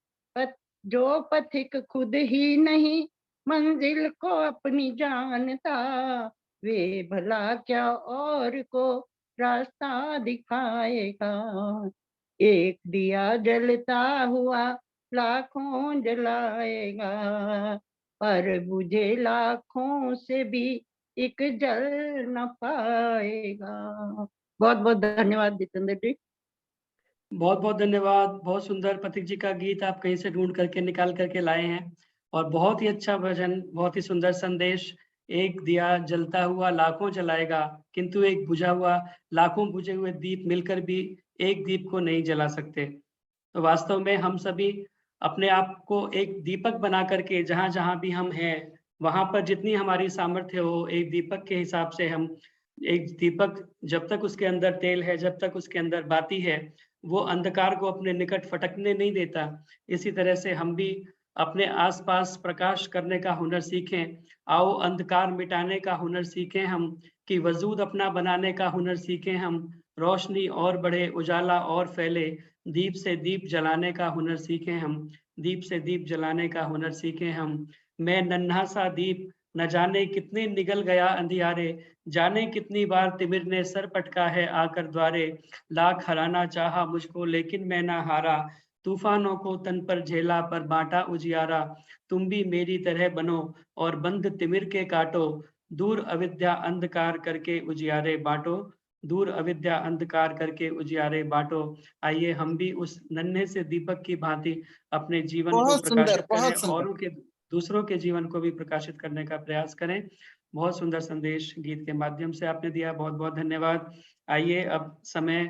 जो पथिक खुद ही नहीं मंजिल को अपनी जानता, वे भला क्या और को रास्ता दिखाएगा। एक दिया जलता हुआ लाखों जलाएगा, पर बुझे लाखों से भी एक जल न पाएगा। बहुत बहुत धन्यवाद जितेंद्र जी। बहुत बहुत धन्यवाद। बहुत सुंदर पथिक जी का गीत आप कहीं से ढूंढ करके निकाल करके लाए हैं और बहुत ही अच्छा भजन, बहुत ही सुंदर संदेश। एक दिया जलता हुआ लाखों जलाएगा, किंतु एक बुझा हुआ लाखों बुझे हुए दीप मिलकर भी एक दीप को नहीं जला सकते। तो वास्तव में हम सभी अपने आप को एक दीपक बना करके जहां जहां भी हम हैं वहां पर जितनी हमारी सामर्थ्य हो, एक दीपक के हिसाब से हम एक दीपक जब तक उसके अंदर तेल है, जब तक उसके अंदर बाती है, वो अंधकार को अपने निकट फटकने नहीं देता। इसी तरह से हम भी अपने आसपास प्रकाश करने का हुनर सीखें। आओ अंधकार मिटाने का हुनर सीखें हम, कि वजूद अपना बनाने का हुनर सीखें हम। रोशनी और बढ़े, उजाला और फैले, दीप से दीप जलाने का हुनर सीखें हम। दीप से दीप जलाने का हुनर सीखें हम। मैं नन्हा सा दीप, न जाने कितने निगल गया अंधियारे, जाने कितनी बार तिमिर ने सर पटका है आकर द्वारे। लाख हराना चाहा मुझको लेकिन मैं ना हारा, तूफानों को तन पर झेला पर बांटा उजियारा। तुम भी मेरी तरह बनो और बंद तिमिर के काटो, दूर अविद्या अंधकार करके उजियारे बांटो। दूर अविद्या अंधकार करके उजियारे बांटो। आइए हम भी उस नन्हे से दीपक की भांति अपने जीवन को बहुत सुंदर, प्रकाशित करें, बहुत सुंदर। औरों के दूसरों के जीवन को भी प्रकाशित करने का प्रयास करें। बहुत सुंदर संदेश गीत के माध्यम से आपने दिया, बहुत बहुत धन्यवाद। आइए अब समय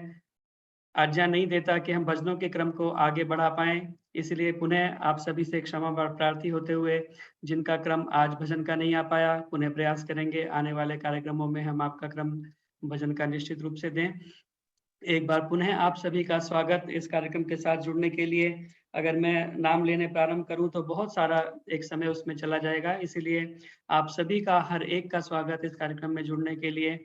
आज्ञा नहीं देता कि हम भजनों के क्रम को आगे बढ़ा पाएं। इसलिए पुनः आप सभी से क्षमा प्रार्थी होते हुए जिनका क्रम आज भजन का नहीं आ पाया, पुनः प्रयास करेंगे आने वाले कार्यक्रमों में हम आपका क्रम भजन का निश्चित रूप से दें। एक बार पुनः आप सभी का स्वागत इस कार्यक्रम के साथ जुड़ने के लिए। अगर मैं नाम लेने प्रारंभ करूं तो बहुत सारा एक समय उसमें चला जाएगा, इसीलिए आप सभी का हर एक का स्वागत इस कार्यक्रम में जुड़ने के लिए।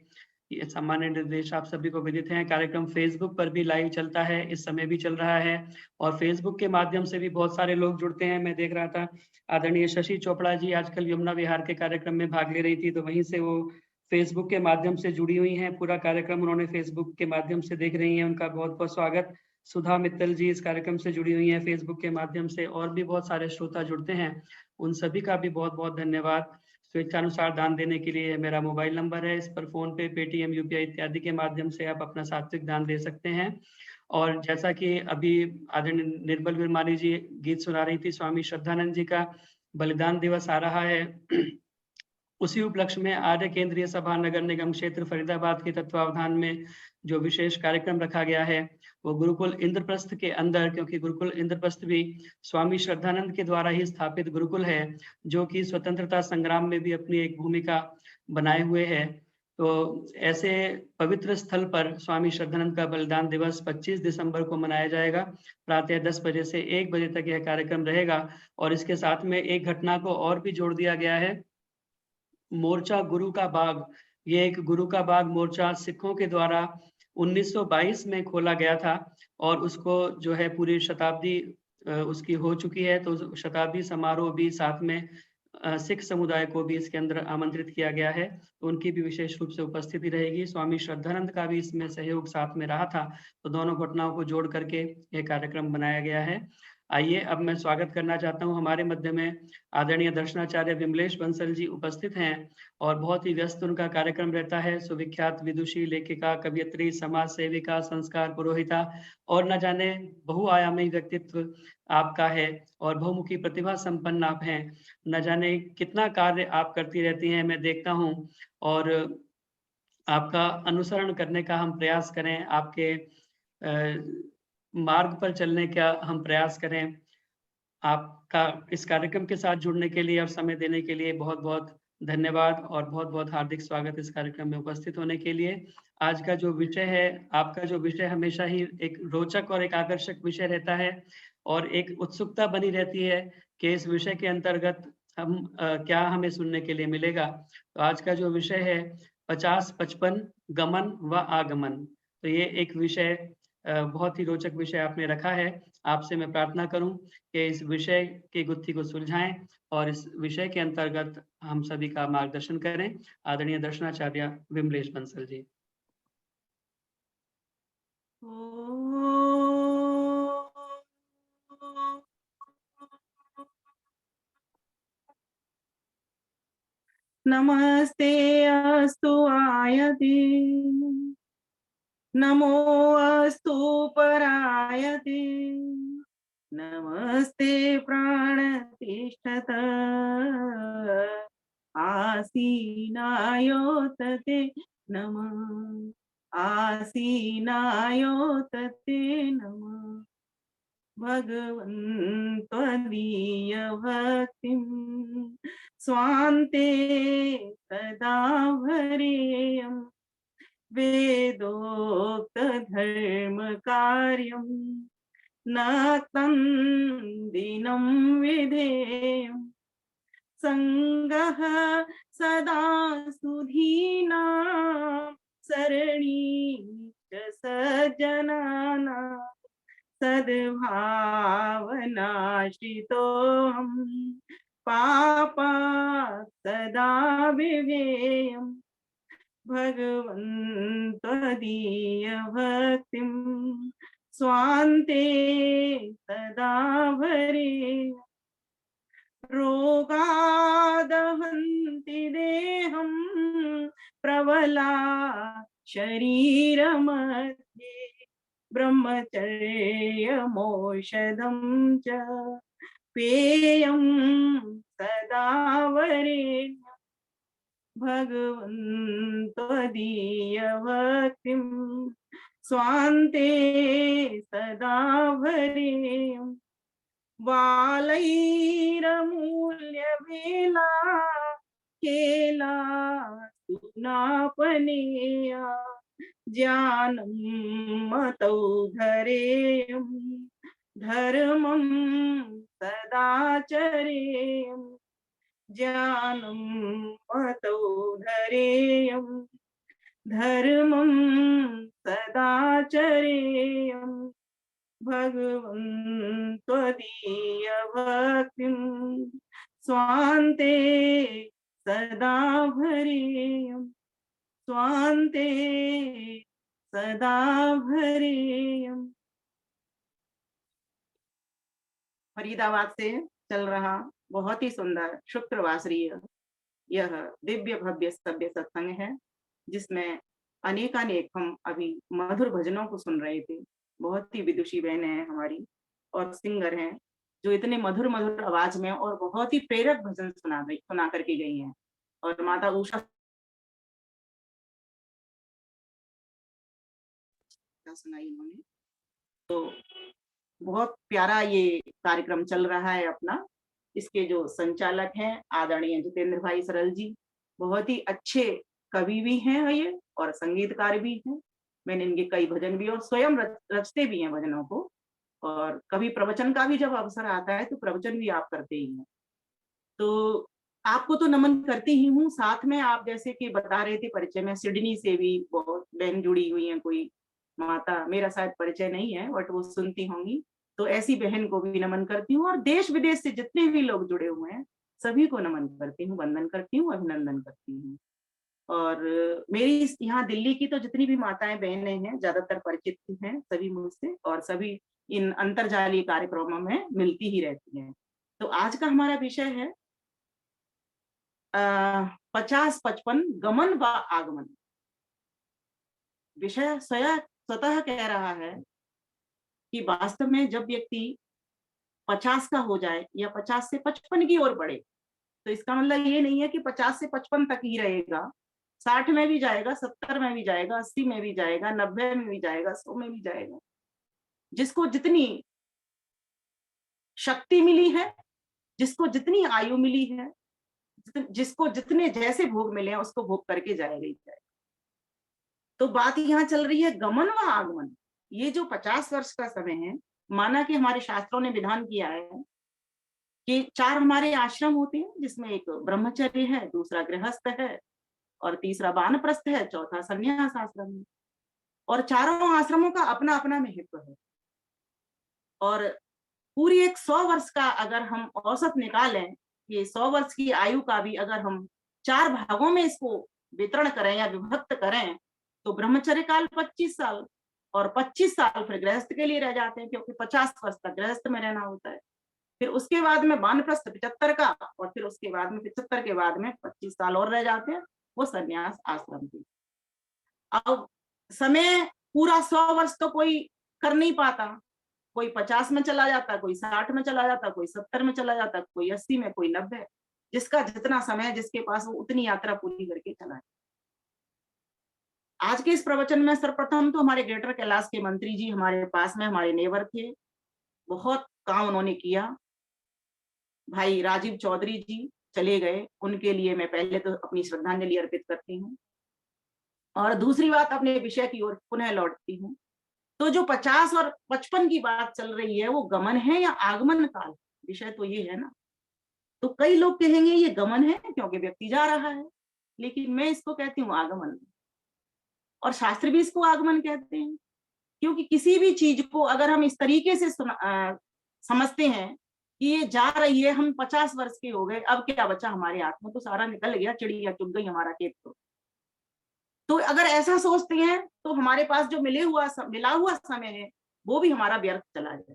ये सामान्य निर्देश आप सभी को विदित हैं। कार्यक्रम फेसबुक पर भी लाइव चलता है, इस समय भी चल रहा है, और फेसबुक के माध्यम से भी बहुत सारे लोग जुड़ते हैं। मैं देख रहा था आदरणीय शशि चोपड़ा जी आजकल यमुना विहार के कार्यक्रम में भाग ले रही थी, तो वहीं से वो फेसबुक के माध्यम से जुड़ी हुई हैं। पूरा कार्यक्रम उन्होंने फेसबुक के माध्यम से देख रही हैं, उनका बहुत बहुत स्वागत। सुधा मित्तल जी इस कार्यक्रम से जुड़ी हुई हैं फेसबुक के माध्यम से, और भी बहुत सारे श्रोता जुड़ते हैं, उन सभी का भी बहुत बहुत धन्यवाद। स्वेच्छानुसार दान देने के लिए मेरा मोबाइल नंबर है, इस पर फोन पे, पेटीएम, यूपीआई इत्यादि के माध्यम से आप अपना सात्विक दान दे सकते हैं। और जैसा कि अभी आदरणीय निर्मल विरमानी जी गीत सुना रही थी, स्वामी श्रद्धानंद जी का बलिदान दिवस आ रहा है, उसी उपलक्ष्य में आर्य केंद्रीय सभा नगर निगम क्षेत्र फरीदाबाद के तत्वावधान में जो विशेष कार्यक्रम रखा गया है वो गुरुकुल इंद्रप्रस्थ के अंदर, क्योंकि गुरुकुल इंद्रप्रस्थ भी स्वामी श्रद्धानंद के द्वारा ही स्थापित गुरुकुल है, जो कि स्वतंत्रता संग्राम में भी अपनी एक भूमिका बनाए हुए है। तो ऐसे पवित्र स्थल पर स्वामी श्रद्धानंद का बलिदान दिवस 25 दिसंबर को मनाया जाएगा। प्रातः 10 बजे से 1 बजे तक यह कार्यक्रम रहेगा, और इसके साथ में एक घटना को और भी जोड़ दिया गया है, मोर्चा गुरु का बाग। ये एक गुरु का बाग मोर्चा सिखों के द्वारा 1922 में खोला गया था, और उसको जो है पूरी शताब्दी उसकी हो चुकी है। तो शताब्दी समारोह भी साथ में सिख समुदाय को भी इसके अंदर आमंत्रित किया गया है, तो उनकी भी विशेष रूप से उपस्थिति रहेगी। स्वामी श्रद्धानंद का भी इसमें सहयोग साथ में रहा था, तो दोनों घटनाओं को जोड़ करके यह कार्यक्रम बनाया गया है। आइए अब मैं स्वागत करना चाहता हूं, हमारे मध्य में आदरणीय दर्शनाचार्य विमलेश बंसल जी उपस्थित हैं, और बहुत ही व्यस्त उनका कार्यक्रम रहता है। सुविख्यात विदुषी, लेखिका, कवियत्री, समाज सेविका, संस्कार पुरोहिता, और न जाने बहुआयामी व्यक्तित्व आपका है, और बहुमुखी प्रतिभा संपन्न आप हैं। न जाने कितना कार्य आप करती रहती हैं, मैं देखता हूं, और आपका अनुसरण करने का हम प्रयास करें, आपके मार्ग पर चलने का हम प्रयास करें। आपका इस कार्यक्रम के साथ जुड़ने के लिए और समय देने के लिए बहुत बहुत धन्यवाद, और बहुत बहुत हार्दिक स्वागत इस कार्यक्रम में उपस्थित होने के लिए। आज का जो विषय है, आपका जो विषय हमेशा ही एक रोचक और एक आकर्षक विषय रहता है, और एक उत्सुकता बनी रहती है कि इस विषय के अंतर्गत हम क्या हमें सुनने के लिए मिलेगा। तो आज का जो विषय है 50-55 गमन व आगमन, तो ये एक विषय बहुत ही रोचक विषय आपने रखा है। आपसे मैं प्रार्थना करूं कि इस विषय की गुत्थी को सुलझाएं, और इस विषय के अंतर्गत हम सभी का मार्गदर्शन करें। आदरणीय दर्शनाचार्य विमलेश बंसल जी। नमस्ते अस्तु आयते, नमो अस्तु परायते, नमस्ते प्राणतिष्ठत आसीनायोतते नमः, आसीनायोतते नमः। भगवन्त्वदीय भक्तिं स्वान्ते सदा भरेयम्, वेदोक्त धर्म कार्यं न तन्दिनं विधेयम्। संगः सदा सुधीनां सरणि च सज्जनानां, सद्भावनाश्रितोऽहं पापात् सदा विवेयम्। भगवन्त्वदीय भक्तिं स्वान्ते सदा भरेयम्। रोगादहन्ति देहं प्रबला शरीरमध्ये, ब्रह्मचर्यमौषधं च पेयं सदा वरेण्यम्। भगवन्त्वदीय भक्तिं स्वान्ते सदा भरेयम् वालैरमूल्यवेला केला सुनापनेया ज्ञानं मतौ धरेयम् धर्मं सदाचरेयम् ज्ञानं मतौ धरेयम् धर्मं सदाचरेयम् भगवन् त्वदीय भक्तिं स्वान्ते सदा भरेयम् स्वान्ते सदा भरेयम्। फरीदाबाद से चल रहा बहुत ही सुंदर शुक्रवासरीय यह दिव्य भव्य सभ्य सत्संग है, जिसमें अनेकानेक हम अभी मधुर भजनों को सुन रहे थे। बहुत ही विदुषी बहनें हैं हमारी और सिंगर हैं जो इतने मधुर मधुर आवाज में और बहुत ही प्रेरक भजन सुना करके गई हैं। और माता उषा सुनाई इन्होंने, तो बहुत प्यारा ये कार्यक्रम चल रहा है अपना। इसके जो संचालक हैं आदरणीय जितेंद्र भाई सरल जी, बहुत ही अच्छे कवि भी हैं ये और संगीतकार भी हैं। मैंने इनके कई भजन भी और स्वयं रचते भी हैं भजनों को, और कभी प्रवचन का भी जब अवसर आता है तो प्रवचन भी आप करते ही हैं। तो आपको तो नमन करती ही हूँ, साथ में आप जैसे कि बता रहे थे परिचय में सिडनी से भी बहुत बहन जुड़ी हुई है, कोई माता, मेरा शायद परिचय नहीं है बट वो सुनती होंगी, तो ऐसी बहन को भी नमन करती हूँ। और देश विदेश से जितने भी लोग जुड़े हुए हैं सभी को नमन करती हूँ, वंदन करती हूँ, अभिनंदन करती हूँ। और मेरी यहाँ दिल्ली की तो जितनी भी माताएं बहनें हैं ज्यादातर परिचित हैं सभी मुझसे, और सभी इन अंतरजालीय कार्यक्रमों में मिलती ही रहती हैं। तो आज का हमारा विषय है 50-55 गमन व आगमन। विषय स्वतः कह रहा है कि वास्तव में जब व्यक्ति 50 का हो जाए या 50 से 55 की ओर बढ़े, तो इसका मतलब ये नहीं है कि 50 से 55 तक ही रहेगा, 60 में भी जाएगा, 70 में भी जाएगा, 80 में भी जाएगा, 90 में भी जाएगा, 100 में भी जाएगा। जिसको जितनी शक्ति मिली है, जिसको जितनी आयु मिली है, जिसको जितने जैसे भोग मिले हैं उसको भोग करके जाएगा ही जाएगा। तो बात यहाँ चल रही है गमन व आगमन। ये जो 50 वर्ष का समय है, माना कि हमारे शास्त्रों ने विधान किया है कि 4 हमारे आश्रम होते हैं, जिसमें एक ब्रह्मचर्य है, दूसरा गृहस्थ है और तीसरा वानप्रस्थ है, चौथा संन्यास आश्रम है। और चारों आश्रमों का अपना अपना महत्व है। और पूरी एक 100 वर्ष का अगर हम औसत निकालें, ये 100 वर्ष की आयु का भी अगर हम 4 भागों में इसको वितरण करें या विभक्त करें, तो ब्रह्मचर्य काल 25 साल और 25 साल फिर गृहस्थ के लिए रह जाते हैं, क्योंकि 50 वर्ष तक गृहस्थ में रहना होता है। फिर उसके बाद में वानप्रस्थ 75 का, और फिर उसके बाद में 75 के बाद में 25 साल और रह जाते हैं, वो संन्यास आश्रम की। अब समय पूरा 100 वर्ष तो कोई कर नहीं पाता, कोई 50 में चला जाता, कोई 60 में चला जाता, कोई 70 में चला जाता, कोई 80 में, कोई 90। जिसका जितना समय जिसके पास, वो उतनी यात्रा पूरी करके चला है। आज के इस प्रवचन में सर्वप्रथम तो हमारे ग्रेटर कैलाश के मंत्री जी हमारे पास में, हमारे नेबर थे, बहुत काम उन्होंने किया। भाई राजीव चौधरी जी चले गए, उनके लिए मैं पहले तो अपनी श्रद्धांजलि अर्पित करती हूँ। और दूसरी बात, अपने विषय की ओर पुनः लौटती हूँ। तो जो 50 और 55 की बात चल रही है, वो गमन है या आगमन काल, विषय तो ये है ना। तो कई लोग कहेंगे ये गमन है क्योंकि व्यक्ति जा रहा है, लेकिन मैं इसको कहती हूँ आगमन, और शास्त्र भी इसको आगमन कहते हैं। क्योंकि किसी भी चीज को अगर हम इस तरीके से समझते हैं कि ये जा रही है, हम 50 वर्ष के हो गए, अब क्या बचा हमारे हाथ में, तो सारा निकल गया, चिड़िया चुग गई हमारा खेत। तो अगर ऐसा सोचते हैं तो हमारे पास जो मिला हुआ समय है वो भी हमारा व्यर्थ चला जाए।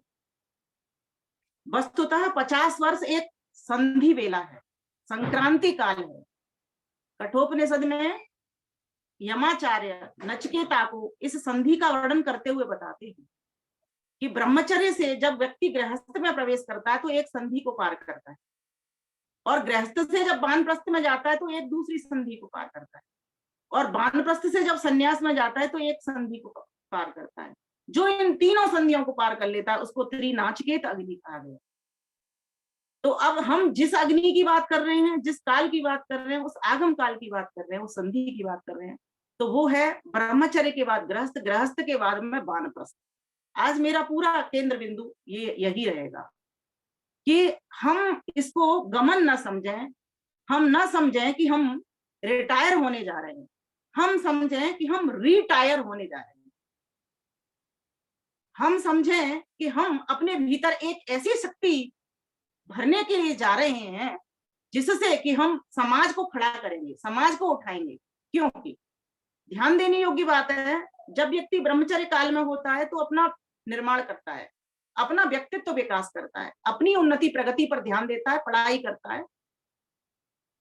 वस्तुतः 50 वर्ष एक संधि वेला है, संक्रांति काल है। कठोपनिषद में यमाचार्य नचिकेता को इस संधि का वर्णन करते हुए बताते हैं कि ब्रह्मचर्य से जब व्यक्ति गृहस्थ में प्रवेश करता है तो एक संधि को पार करता है, और गृहस्थ से जब वानप्रस्थ में जाता है तो एक दूसरी संधि को पार करता है, और वानप्रस्थ से जब संन्यास में जाता है तो एक संधि को पार करता है। जो इन तीनों संधियों को पार कर लेता है उसको त्रिनाचिकेत अग्नि कहा गया। तो अब हम जिस अग्नि की बात कर रहे हैं, जिस काल की बात कर रहे हैं, उस आगम काल की बात कर रहे हैं, उस संधि की बात कर रहे हैं, तो वो है ब्रह्मचर्य के बाद गृहस्थ, गृहस्थ के बाद में वानप्रस्थ। आज मेरा पूरा केंद्र बिंदु ये यही रहेगा कि हम इसको गमन न समझें, हम न समझें कि हम रिटायर होने जा रहे हैं, हम समझें कि हम रिटायर होने जा रहे हैं। हम समझें कि हम अपने भीतर एक ऐसी शक्ति भरने के लिए जा रहे हैं जिससे कि हम समाज को खड़ा करेंगे, समाज को उठाएंगे। क्योंकि ध्यान देने योग्य बात है, जब व्यक्ति ब्रह्मचर्य काल में होता है तो अपना निर्माण करता है, अपना व्यक्तित्व विकास करता है, अपनी उन्नति प्रगति पर ध्यान देता है, पढ़ाई करता है।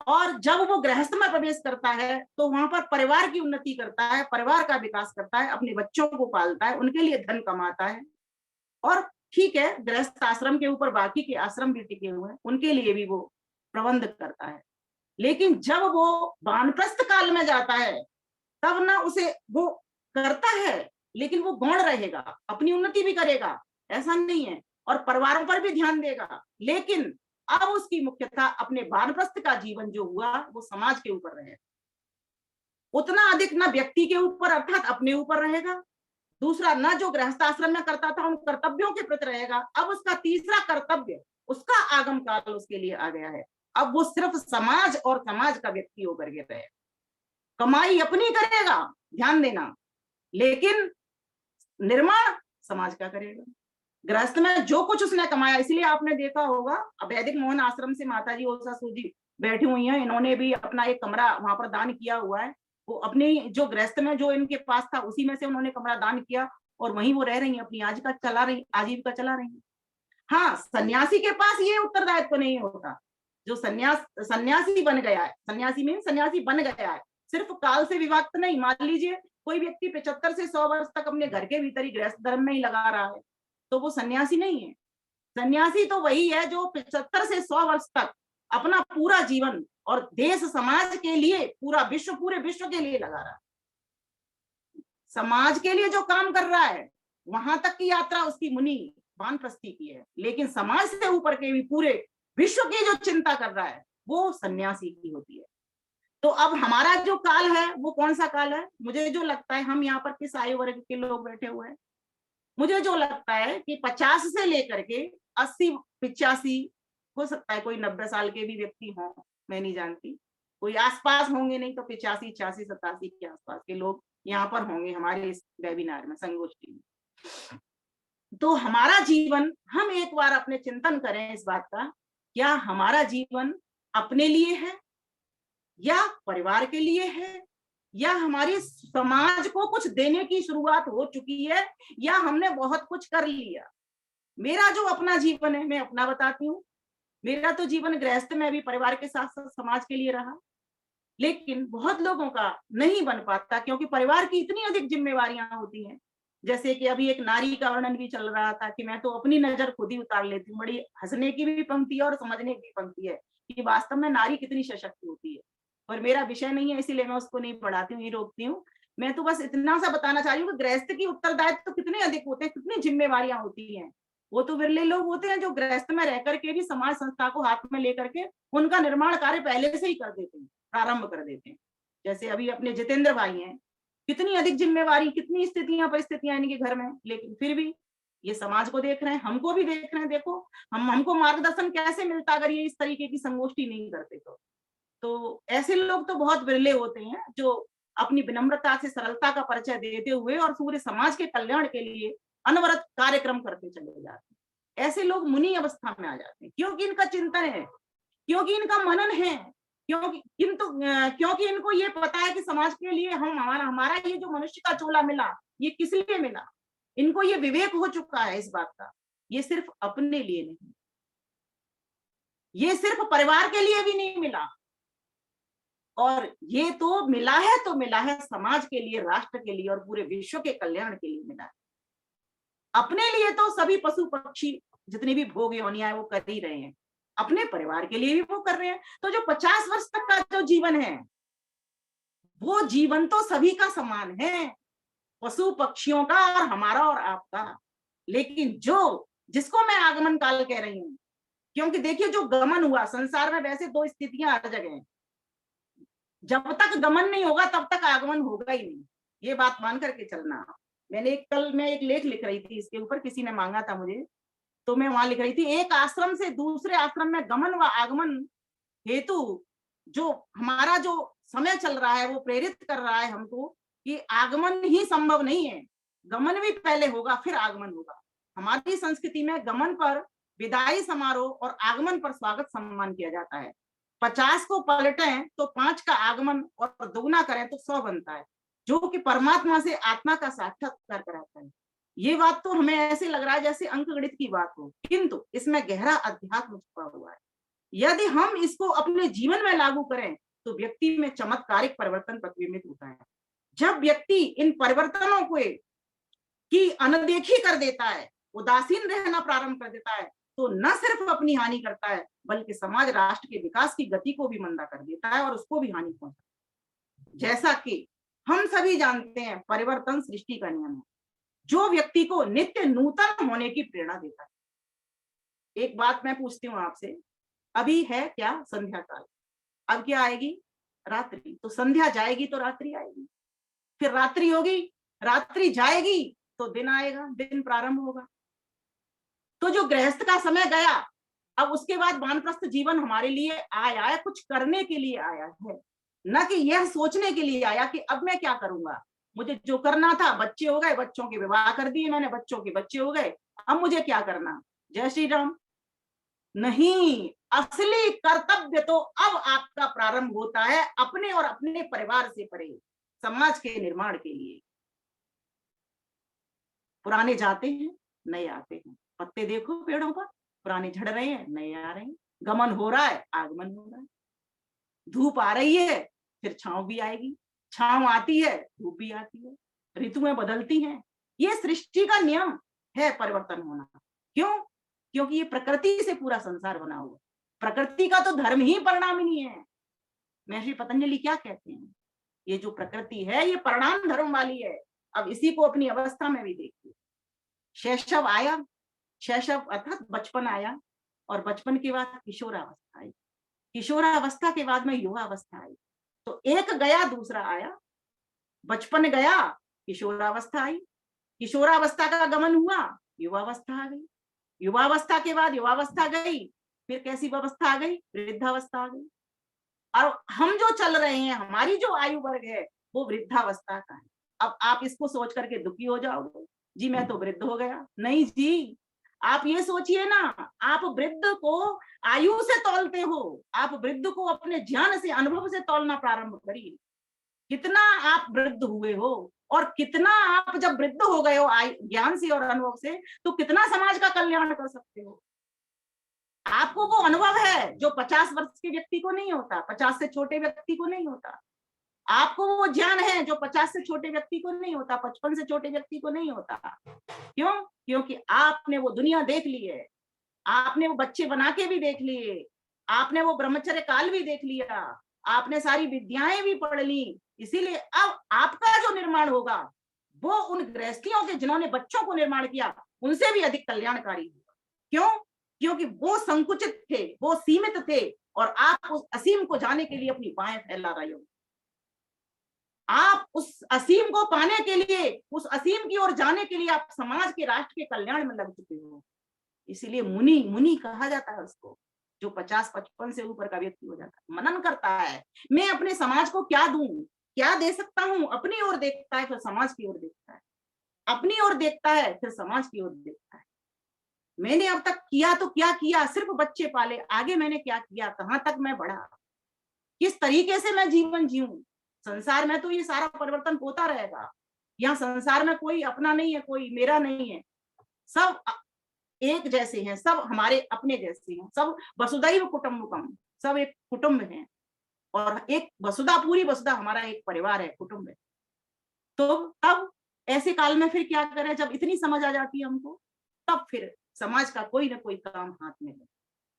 और जब वो गृहस्थ में प्रवेश करता है तो वहां पर परिवार की उन्नति करता है, परिवार का विकास करता है, अपने बच्चों को पालता है, उनके लिए धन कमाता है। और ठीक है, गृहस्थ आश्रम के ऊपर बाकी के आश्रम भी टिके हुए हैं, उनके लिए भी वो प्रबंध करता है। लेकिन जब वो वानप्रस्थ काल में जाता है तब ना उसे वो करता है, लेकिन वो गौण रहेगा, अपनी उन्नति भी करेगा, ऐसा नहीं है, और परिवारों पर भी ध्यान देगा। लेकिन अब उसकी मुख्यता अपने वानप्रस्थ का जीवन जो हुआ वो समाज के ऊपर रहेगा, उतना अधिक ना व्यक्ति के ऊपर अर्थात अपने ऊपर रहेगा। दूसरा, ना जो गृहस्थाश्रम में करता था उन कर्तव्यों के प्रति रहेगा। अब उसका तीसरा कर्तव्य, उसका आगम काल उसके लिए आ गया है। अब वो सिर्फ समाज और समाज का व्यक्ति होकर के रहेगा। कमाई अपनी करेगा, ध्यान देना, लेकिन निर्माण समाज का करेगा। गृहस्थ में जो कुछ उसने कमाया, इसलिए आपने देखा होगा वैदिक मोहन आश्रम से माताजी ओसा सूजी बैठी हुई हैं, इन्होंने भी अपना एक कमरा वहां पर दान किया हुआ है। वो अपनी जो गृहस्थ में जो इनके पास था उसी में से उन्होंने कमरा दान किया और वहीं वो रह रही हैं, अपनी आजीविका चला रही हैं। हाँ, सन्यासी के पास ये उत्तरदायित्व नहीं होता। जो सन्यासी बन गया है, सन्यासी बन गया है, सिर्फ काल से विभक्त नहीं। मान लीजिए कोई व्यक्ति 75 से 100 वर्ष तक अपने घर के भीतर ही गृहस्थ धर्म में ही लगा रहा है, तो वो सन्यासी नहीं है। सन्यासी तो वही है जो 75 से 100 वर्ष तक अपना पूरा जीवन और देश समाज के लिए, पूरे विश्व के लिए लगा रहा है। समाज के लिए जो काम कर रहा है वहां तक की यात्रा उसकी मुनि वानप्रस्थी की है, लेकिन समाज से ऊपर के भी पूरे विश्व की जो चिंता कर रहा है वो सन्यासी की होती है। तो अब हमारा जो काल है वो कौन सा काल है? मुझे जो लगता है, हम यहाँ पर किस आयु वर्ग के लोग बैठे हुए हैं, मुझे जो लगता है कि 50 से लेकर के 80, 85, हो सकता है कोई 90 साल के भी व्यक्ति हों, मैं नहीं जानती, कोई आसपास होंगे, नहीं तो 85, 86, 87 के आसपास के लोग यहाँ पर होंगे हमारे इस वेबिनार में, संगोष्ठी में। तो हमारा जीवन, हम एक बार अपने चिंतन करें इस बात का, क्या हमारा जीवन अपने लिए है या परिवार के लिए है, या हमारी समाज को कुछ देने की शुरुआत हो चुकी है, या हमने बहुत कुछ कर लिया। मेरा जो अपना जीवन है, मैं अपना बताती हूँ। मेरा तो जीवन गृहस्थ में भी परिवार के साथ साथ समाज के लिए रहा, लेकिन बहुत लोगों का नहीं बन पाता क्योंकि परिवार की इतनी अधिक जिम्मेवारियां होती हैं। जैसे कि अभी एक नारी का वर्णन भी चल रहा था कि मैं तो अपनी नजर खुद ही उतार लेती हूँ। बड़ी हंसने की भी पंक्ति है और समझने की भी पंक्ति है कि वास्तव में नारी कितनी सशक्त होती है, पर मेरा विषय नहीं है इसीलिए मैं उसको नहीं पढ़ाती हूँ, नहीं रोकती हूँ। मैं तो बस इतना सा बताना चाह रही हूँ कि गृहस्थ की उत्तरदायित्व तो कितने अधिक होते हैं, कितनी जिम्मेवारियां होती हैं। वो तो विरले लोग होते हैं जो गृहस्थ में रह करके भी समाज संस्था को हाथ में लेकर के उनका निर्माण कार्य पहले से ही कर देते हैं, प्रारंभ कर देते हैं। जैसे अभी अपने जितेंद्र भाई हैं, कितनी अधिक जिम्मेवारी, कितनी स्थितियां परिस्थितियां इनके घर में, लेकिन फिर भी ये समाज को देख रहे हैं, हमको भी देख रहे हैं। देखो हमको मार्गदर्शन कैसे मिलता अगर ये इस तरीके की संगोष्ठी नहीं करते तो ऐसे लोग तो बहुत विरले होते हैं जो अपनी विनम्रता से, सरलता का परिचय देते हुए और पूरे समाज के कल्याण के लिए अनवरत कार्यक्रम करते चले जाते हैं। ऐसे लोग मुनि अवस्था में आ जाते हैं क्योंकि इनका चिंतन है, क्योंकि इनका मनन है, क्योंकि इनको ये पता है कि समाज के लिए हमारा ये जो मनुष्य का चोला मिला ये किस लिए मिला। इनको ये विवेक हो चुका है इस बात का, ये सिर्फ अपने लिए नहीं, ये सिर्फ परिवार के लिए भी नहीं मिला, और ये तो मिला है समाज के लिए, राष्ट्र के लिए और पूरे विश्व के कल्याण के लिए मिला है। अपने लिए तो सभी पशु पक्षी जितनी भी भोग योनियां वो कर ही रहे हैं, अपने परिवार के लिए भी वो कर रहे हैं। तो जो 50 वर्ष तक का जो जीवन है वो जीवन तो सभी का समान है, पशु पक्षियों का और हमारा और आपका। लेकिन जिसको मैं आगमन काल कह रही हूँ, क्योंकि देखिए जो गमन हुआ संसार में, वैसे दो स्थितियां हर जगह हैं, जब तक गमन नहीं होगा तब तक आगमन होगा ही नहीं, ये बात मान करके चलना। कल मैं एक लेख लिख रही थी इसके ऊपर, किसी ने मांगा था मुझे, तो मैं वहां लिख रही थी, एक आश्रम से दूसरे आश्रम में गमन व आगमन हेतु जो हमारा जो समय चल रहा है वो प्रेरित कर रहा है हमको कि आगमन ही संभव नहीं है, गमन भी पहले होगा फिर आगमन होगा। हमारी संस्कृति में गमन पर विदाई समारोह और आगमन पर स्वागत सम्मान किया जाता है। 50 को पलटें तो 5 का आगमन और दोगुना करें तो 100 बनता है, जो कि परमात्मा से आत्मा का साक्षात्कार कराता है। ये बात तो हमें ऐसे लग रहा है जैसे अंक गणित की बात हो, किंतु इसमें गहरा अध्यात्म छुपा हुआ है। यदि हम इसको अपने जीवन में लागू करें तो व्यक्ति में चमत्कारिक परिवर्तन प्रतिबिंबित होता है। जब व्यक्ति इन परिवर्तनों को की अनदेखी कर देता है, उदासीन रहना प्रारंभ कर देता है, तो न सिर्फ अपनी हानि करता है बल्कि समाज राष्ट्र के विकास की गति को भी मंदा कर देता है और उसको भी हानि पहुंचाता है। जैसा कि हम सभी जानते हैं, परिवर्तन सृष्टि का नियम है जो व्यक्ति को नित्य नूतन होने की प्रेरणा देता है। एक बात मैं पूछती हूँ आपसे, अभी है क्या संध्या काल, अब क्या आएगी? रात्रि। तो संध्या जाएगी तो रात्रि आएगी, फिर रात्रि होगी, रात्रि जाएगी तो दिन आएगा, दिन प्रारंभ होगा। तो जो गृहस्थ का समय गया, अब उसके बाद वानप्रस्थ जीवन हमारे लिए आया है, कुछ करने के लिए आया है, न कि यह सोचने के लिए आया कि अब मैं क्या करूंगा, मुझे जो करना था, बच्चे हो गए, बच्चों के विवाह कर दिए मैंने, बच्चों के बच्चे हो गए, अब मुझे क्या करना। जय श्री राम। नहीं, असली कर्तव्य तो अब आपका प्रारंभ होता है अपने और अपने परिवार से परे समाज के निर्माण के लिए। पुराने जाते हैं, नए आते हैं, पत्ते देखो पेड़ों पर, पुराने झड़ रहे हैं, नए आ रहे हैं, गमन हो रहा है, आगमन हो रहा है। धूप आ रही है, फिर छांव भी आएगी, छांव आती है, धूप भी आती है, ऋतुएं बदलती हैं। ये सृष्टि का नियम है परिवर्तन होना। क्यों? क्योंकि ये प्रकृति से पूरा संसार बना हुआ। प्रकृति का तो धर्म ही परिणामिनी है। महर्षि पतंजलि क्या कहते हैं, ये जो प्रकृति है ये परिणाम धर्म वाली है। अब इसी को अपनी अवस्था में भी देखिए। शैशव आया, शैशव अर्थात बचपन आया, और बचपन के बाद किशोरावस्था आई, किशोरावस्था के बाद में युवावस्था आई। तो एक गया दूसरा आया, बचपन गया, किशोरावस्था आई, किशोरावस्था का गमन हुआ, युवावस्था आ गई, युवावस्था के बाद युवावस्था गई, फिर कैसी अवस्था आ गई, वृद्धावस्था आ गई। और हम जो चल रहे हैं, हमारी जो आयु वर्ग है वो वृद्धावस्था का है। अब आप इसको सोच करके दुखी हो जाओगे, जी मैं तो वृद्ध हो गया। नहीं जी, आप ये सोचिए ना, आप वृद्ध को आयु से तौलते हो, आप वृद्ध को अपने ज्ञान से, अनुभव से तौलना प्रारंभ करिए। कितना आप वृद्ध हुए हो और कितना आप जब वृद्ध हो गए हो ज्ञान से और अनुभव से, तो कितना समाज का कल्याण कर सकते हो। आपको वो अनुभव है जो 50 वर्ष के व्यक्ति को नहीं होता, 50 से छोटे व्यक्ति को नहीं होता। आपको वो ज्ञान है जो 50 से छोटे व्यक्ति को नहीं होता, 55 से छोटे व्यक्ति को नहीं होता। क्यों? क्योंकि आपने वो दुनिया देख ली है, आपने वो बच्चे बना के भी देख लिए, आपने वो ब्रह्मचर्य काल भी देख लिया, आपने सारी विद्याएं भी पढ़ ली। इसीलिए अब आपका जो निर्माण होगा वो उन गृहस्थियों के जिन्होंने बच्चों को निर्माण किया उनसे भी अधिक कल्याणकारी होगा। क्यों? क्योंकि वो संकुचित थे, वो सीमित थे, और आप उस असीम को जाने के लिए अपनी बाहें फैला रहे हो। आप उस असीम को पाने के लिए, उस असीम की ओर जाने के लिए आप समाज के, राष्ट्र के कल्याण में लग चुके हो। इसीलिए मुनि, मुनि कहा जाता है उसको जो 50-55 से ऊपर का व्यक्ति हो जाता है, मनन करता है, मैं अपने समाज को क्या दूं, क्या दे सकता हूं। अपनी ओर देखता है, फिर समाज की ओर देखता है, अपनी ओर देखता है, फिर समाज की ओर देखता है। मैंने अब तक किया तो क्या किया, सिर्फ बच्चे पाले, आगे मैंने क्या किया, कहां तक मैं बढ़ा, किस तरीके से मैं जीवन जीऊं। संसार में तो ये सारा परिवर्तन होता रहेगा। यहाँ संसार में कोई अपना नहीं है, कोई मेरा नहीं है, सब एक जैसे हैं, सब हमारे अपने जैसे हैं, सब वसुधैव कुटुंबकम, सब एक कुटुंब है, और एक वसुधा, पूरी वसुधा हमारा एक परिवार है, कुटुंब है। तो तब ऐसे काल में फिर क्या करें, जब इतनी समझ आ जाती है हमको, तब फिर समाज का कोई ना कोई काम हाथ में ले।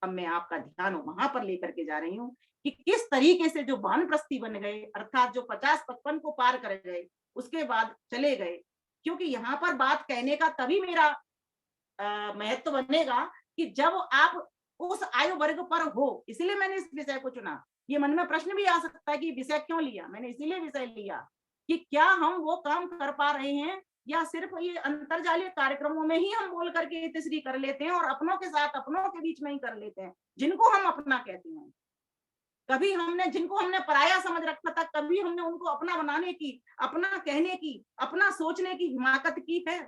अब मैं आपका ध्यान वहां पर लेकर के जा रही हूँ कि किस तरीके से जो वानप्रस्थी बन गए, अर्थात जो 50-55 को पार कर गए, उसके बाद चले गए, क्योंकि यहाँ पर बात कहने का तभी मेरा महत्व बनेगा कि जब आप उस आयु वर्ग पर हो। इसलिए मैंने इस विषय को चुना। ये मन में प्रश्न भी आ सकता है कि विषय क्यों लिया। मैंने इसीलिए विषय लिया कि क्या हम वो काम कर पा रहे हैं या सिर्फ ये अंतरजालीय कार्यक्रमों में ही हम बोल करके इतश्री कर लेते हैं और अपनों के साथ अपनों के बीच में ही कर लेते हैं, जिनको हम अपना कहते हैं। कभी हमने जिनको हमने पराया समझ रखा था, कभी हमने उनको अपना बनाने की, अपना कहने की, अपना सोचने की हिमाकत की है?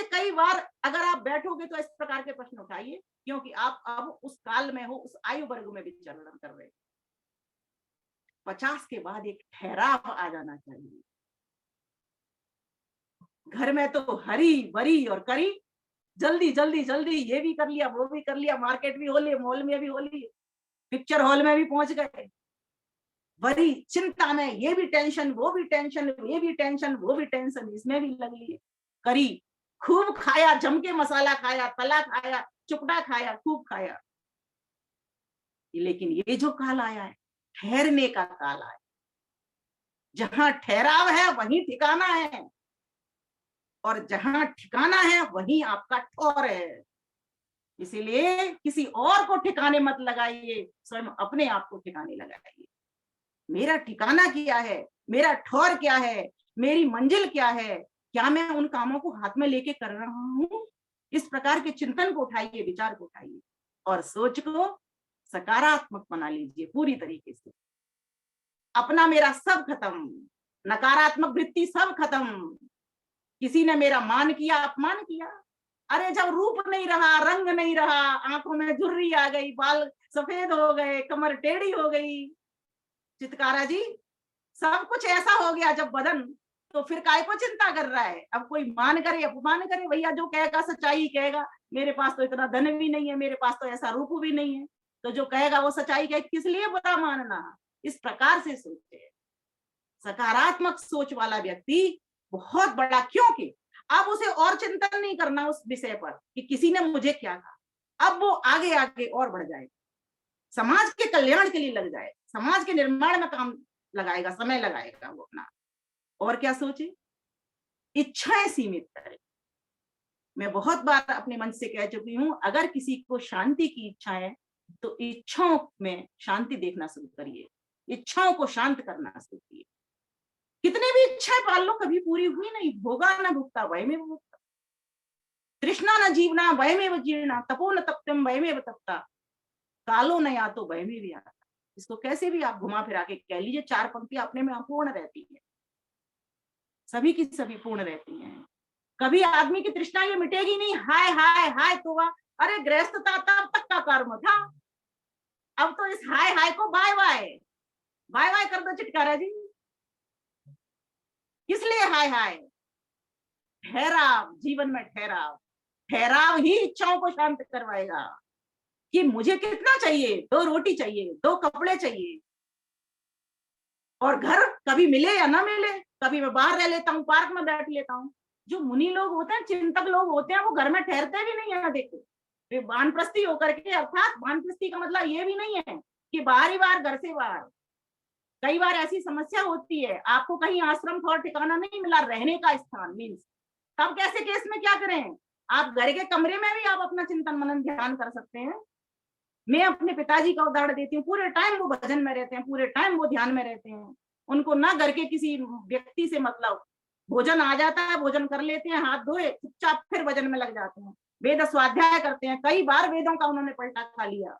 कई बार अगर आप बैठोगे तो इस प्रकार के प्रश्न उठाइए, क्योंकि आप अब उस काल में हो, उस आयु वर्ग में विचरण कर रहे हो। 50 के बाद एक ठहराव आ जाना चाहिए। घर में तो हरी बरी और करी, जल्दी जल्दी जल्दी ये भी कर लिया, वो भी कर लिया, मार्केट भी हो ली, मॉल में भी हो ली, पिक्चर हॉल में भी पहुंच गए। बड़ी चिंता में ये भी टेंशन, वो भी टेंशन, ये भी टेंशन, वो भी टेंशन, इसमें भी लग लिए। करी खूब खाया, जम के मसाला खाया, तला खाया, चुपड़ा खाया, खूब खाया। लेकिन ये जो काल आया है, ठहरने का काल आया। जहां ठहराव है वहीं ठिकाना है, और जहां ठिकाना है वहीं आपका ठौर है। इसीलिए किसी और को ठिकाने मत लगाइए, स्वयं अपने आप को ठिकाने लगाइए। मेरा ठिकाना क्या है, मेरा ठौर क्या है, मेरी मंजिल क्या है, क्या मैं उन कामों को हाथ में लेके कर रहा हूं? इस प्रकार के चिंतन को उठाइए, विचार को उठाइए और सोच को सकारात्मक बना लीजिए पूरी तरीके से। अपना मेरा सब खत्म, नकारात्मक वृत्ति सब खत्म। किसी ने मेरा मान किया, अपमान किया, अरे जब रूप नहीं रहा, रंग नहीं रहा, आंखों में झुर्री आ गई, बाल सफेद हो गए, कमर टेढ़ी हो गई, चितकारा जी सब कुछ ऐसा हो गया जब बदन, तो फिर काय को चिंता कर रहा है? अब कोई मान करे अपमान करे, भैया जो कहेगा सच्चाई कहेगा। मेरे पास तो इतना धन भी नहीं है, मेरे पास तो ऐसा रूप भी नहीं है, तो जो कहेगा वो सच्चाई कहे, किस लिए बुरा मानना? इस प्रकार से सोचे। सकारात्मक सोच वाला व्यक्ति बहुत बड़ा, क्योंकि अब उसे और चिंतन नहीं करना उस विषय पर कि किसी ने मुझे क्या कहा। अब वो आगे आगे और बढ़ जाए, समाज के कल्याण के लिए लग जाए, समाज के निर्माण में काम लगाएगा, समय लगाएगा वो अपना। और क्या सोचे? इच्छाएं सीमित करे। मैं बहुत बार अपने मन से कह चुकी हूं, अगर किसी को शांति की इच्छा है तो इच्छाओं में शांति देखना शुरू करिए, इच्छाओं को शांत करना शुरू करिए। कितने भी इच्छाएं पाल लो, कभी पूरी हुई नहीं। भोगा न भुगता वयमेव भुगता, तृष्णा न जीवना वयमेव जीर्णा, तपो न तप्यम वयमेव तप्ता, कालो न यातो वयमेव याता। इसको कैसे भी आप घुमा फिरा के कह लीजिए, 4 पंक्तियां अपने में अपूर्ण रहती है, सभी की सभी पूर्ण रहती हैं। कभी आदमी की तृष्णा ये मिटेगी नहीं, हाय हाय हाय तो अरे गृहस्थता तब तक का कर्म था, अब तो इस हाय हाय को बाय बाय बाय बाय कर दो चिटकारा जी। किस लिए हाय हाय? ठहराव, जीवन में ठहराव, ठहराव ही इच्छाओं को शांत करवाएगा कि मुझे कितना चाहिए, 2 रोटी चाहिए, 2 कपड़े चाहिए, और घर कभी मिले या ना मिले, कभी मैं बाहर रह लेता हूँ, पार्क में बैठ लेता हूँ। जो मुनि लोग होते हैं, चिंतक लोग होते हैं, वो घर में ठहरते भी नहीं है। देखो वे वानप्रस्थी होकर के, अर्थात वानप्रस्थी का मतलब ये भी नहीं है कि बाहर ही बाहर, घर से बाहर। कई बार ऐसी समस्या होती है, आपको कहीं आश्रम थोड़ा ठिकाना नहीं मिला, रहने का स्थान मीन्स, तब कैसे केस में क्या करें? आप घर के कमरे में भी आप अपना चिंतन मनन ध्यान कर सकते हैं। मैं अपने पिताजी का उदाहरण देती हूँ, पूरे टाइम वो भजन में रहते हैं, पूरे टाइम वो ध्यान में रहते हैं। उनको ना घर के किसी व्यक्ति से मतलब, भोजन आ जाता है, भोजन कर लेते हैं, हाथ धोए चुपचाप फिर भजन में लग जाते हैं, वेद स्वाध्याय करते हैं। कई बार वेदों का उन्होंने पलटा खा लिया।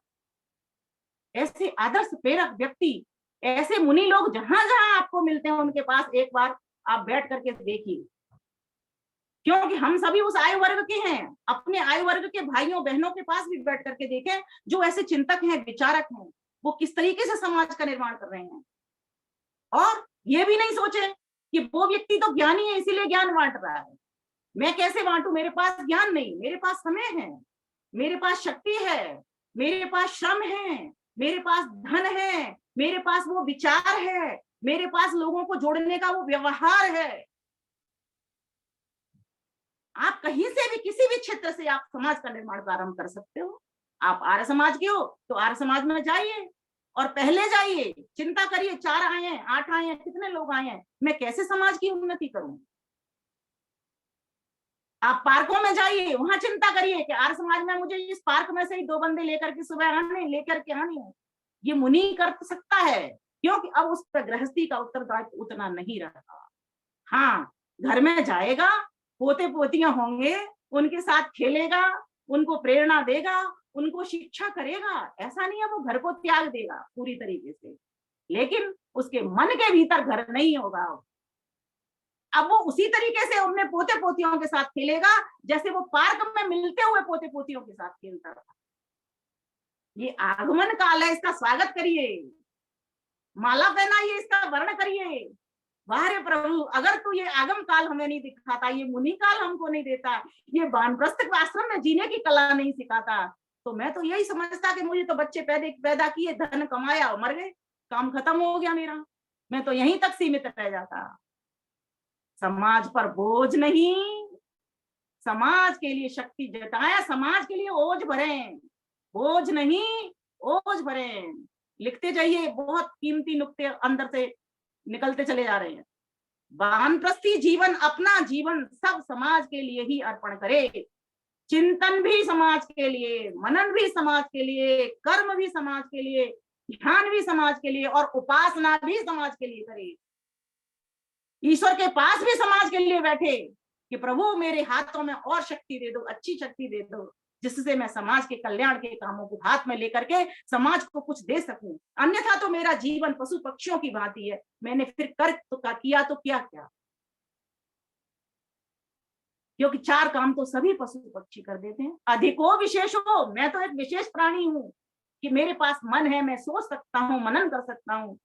ऐसे आदर्श प्रेरक व्यक्ति, ऐसे मुनि लोग जहां जहां आपको मिलते हैं, उनके पास एक बार आप बैठ करके देखिए, क्योंकि हम सभी उस आयु वर्ग के हैं। अपने आयु वर्ग के भाइयों बहनों के पास भी बैठ करके देखें, जो ऐसे चिंतक हैं, विचारक हैं, वो किस तरीके से समाज का निर्माण कर रहे हैं। और ये भी नहीं सोचे कि वो व्यक्ति तो ज्ञानी है इसीलिए ज्ञान बांट रहा है, मैं कैसे बांटू, मेरे पास ज्ञान नहीं, मेरे पास समय है, मेरे पास शक्ति है, मेरे पास श्रम है, मेरे पास धन है, मेरे पास वो विचार है, मेरे पास लोगों को जोड़ने का वो व्यवहार है। आप कहीं से भी, किसी भी क्षेत्र से आप समाज का निर्माण प्रारंभ कर सकते हो। आप आर्य समाज के हो तो आर्य समाज में जाइए और पहले जाइए, चिंता करिए, 4 आए हैं, 8 आए हैं, कितने लोग आए हैं, मैं कैसे समाज की उन्नति करूं। आप पार्कों में जाइए, वहां चिंता करिए कि आर्य समाज में मुझे इस पार्क में से ही 2 बंदे लेकर के सुबह आने, लेकर के आने हैं। ये मुनि कर सकता है, क्योंकि अब उस पर गृहस्थी का उत्तरदायित्व उतना नहीं रहा। हाँ, घर में जाएगा, पोते पोतियां होंगे, उनके साथ खेलेगा, उनको प्रेरणा देगा, उनको शिक्षा करेगा। ऐसा नहीं है वो घर को त्याग देगा पूरी तरीके से, लेकिन उसके मन के भीतर घर नहीं होगा। अब वो उसी तरीके से अपने पोते पोतियों के साथ खेलेगा जैसे वो पार्क में मिलते हुए पोते पोतियों के साथ खेलता था। ये आगमन काल है, इसका स्वागत करिए, माला पहनाइए, इसका वर्ण करिए। वाह रे प्रभु, अगर तू ये आगम काल हमें नहीं दिखाता, ये मुनि काल हमको नहीं देता, ये वानप्रस्थ आश्रम में जीने की कला नहीं सिखाता, तो मैं तो यही समझता कि मुझे तो बच्चे पैदा किए, धन कमाया और मर गए, काम खत्म हो गया मेरा, मैं तो यहीं तक सीमित रह जाता। समाज पर बोझ नहीं, समाज के लिए शक्ति जताया, समाज के लिए ओज भरें, बोझ नहीं ओज भरें। लिखते जाइए, बहुत कीमती नुक्ते अंदर से निकलते चले जा रहे हैं। वानप्रस्थी जीवन, अपना जीवन सब समाज के लिए ही अर्पण करे, चिंतन भी समाज के लिए, मनन भी समाज के लिए, कर्म भी समाज के लिए, ध्यान भी समाज के लिए और उपासना भी समाज के लिए करे। ईश्वर के पास भी समाज के लिए बैठे कि प्रभु मेरे हाथों में और शक्ति दे दो, अच्छी शक्ति दे दो, जिससे मैं समाज के कल्याण के कामों को हाथ में लेकर के समाज को कुछ दे सकूं। अन्यथा तो मेरा जीवन पशु पक्षियों की भांति है, मैंने फिर किया तो क्या, क्योंकि 4 काम तो सभी पशु पक्षी कर देते हैं। अधिको विशेष हो, मैं तो एक विशेष प्राणी हूं कि मेरे पास मन है, मैं सोच सकता हूं, मनन कर सकता हूं।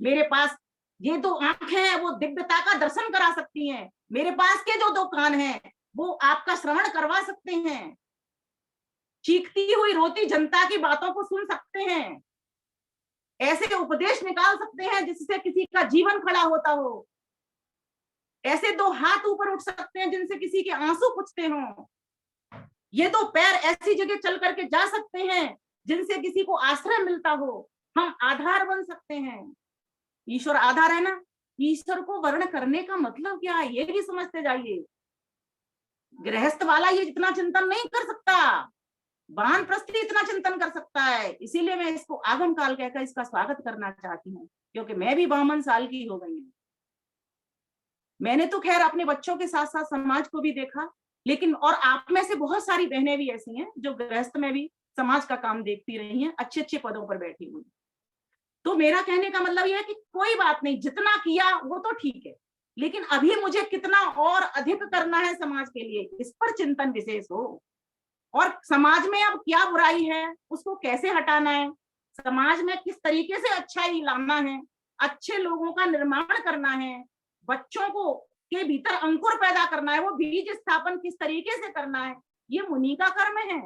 मेरे पास ये 2 आंखें हैं, वो दिव्यता का दर्शन करा सकती हैं। मेरे पास के जो 2 कान हैं, वो आपका श्रवण करवा सकते हैं। चीखती हुई रोती जनता की बातों को सुन सकते हैं, ऐसे उपदेश निकाल सकते हैं जिससे किसी का जीवन खड़ा होता हो। ऐसे 2 हाथ ऊपर उठ सकते हैं जिनसे किसी के आंसू पुछते हों। ये 2 पैर ऐसी जगह चल करके जा सकते हैं जिनसे किसी को आश्रय मिलता हो। हम आधार बन सकते हैं। ईश्वर आधार है ना। ईश्वर को वर्ण करने का मतलब क्या है, ये भी समझते जाइए। गृहस्थ वाला ये इतना चिंतन नहीं कर सकता, वानप्रस्थी इतना चिंतन कर सकता है। इसीलिए मैं इसको आगम काल कहकर इसका स्वागत करना चाहती हूँ, क्योंकि मैं भी 52 साल की हो गई हूँ। मैंने तो खैर अपने बच्चों के साथ साथ समाज को भी देखा, लेकिन और आप में से बहुत सारी बहनें भी ऐसी हैं जो गृहस्थ में भी समाज का काम देखती रही हैं, अच्छे अच्छे पदों पर बैठी हुई। तो मेरा कहने का मतलब यह है कि कोई बात नहीं, जितना किया वो तो ठीक है, लेकिन अभी मुझे कितना और अधिक करना है समाज के लिए, इस पर चिंतन विशेष हो। और समाज में अब क्या बुराई है, उसको कैसे हटाना है, समाज में किस तरीके से अच्छाई लाना है, अच्छे लोगों का निर्माण करना है, बच्चों को के भीतर अंकुर पैदा करना है, वो बीज स्थापन किस तरीके से करना है, ये मुनि का कर्म है,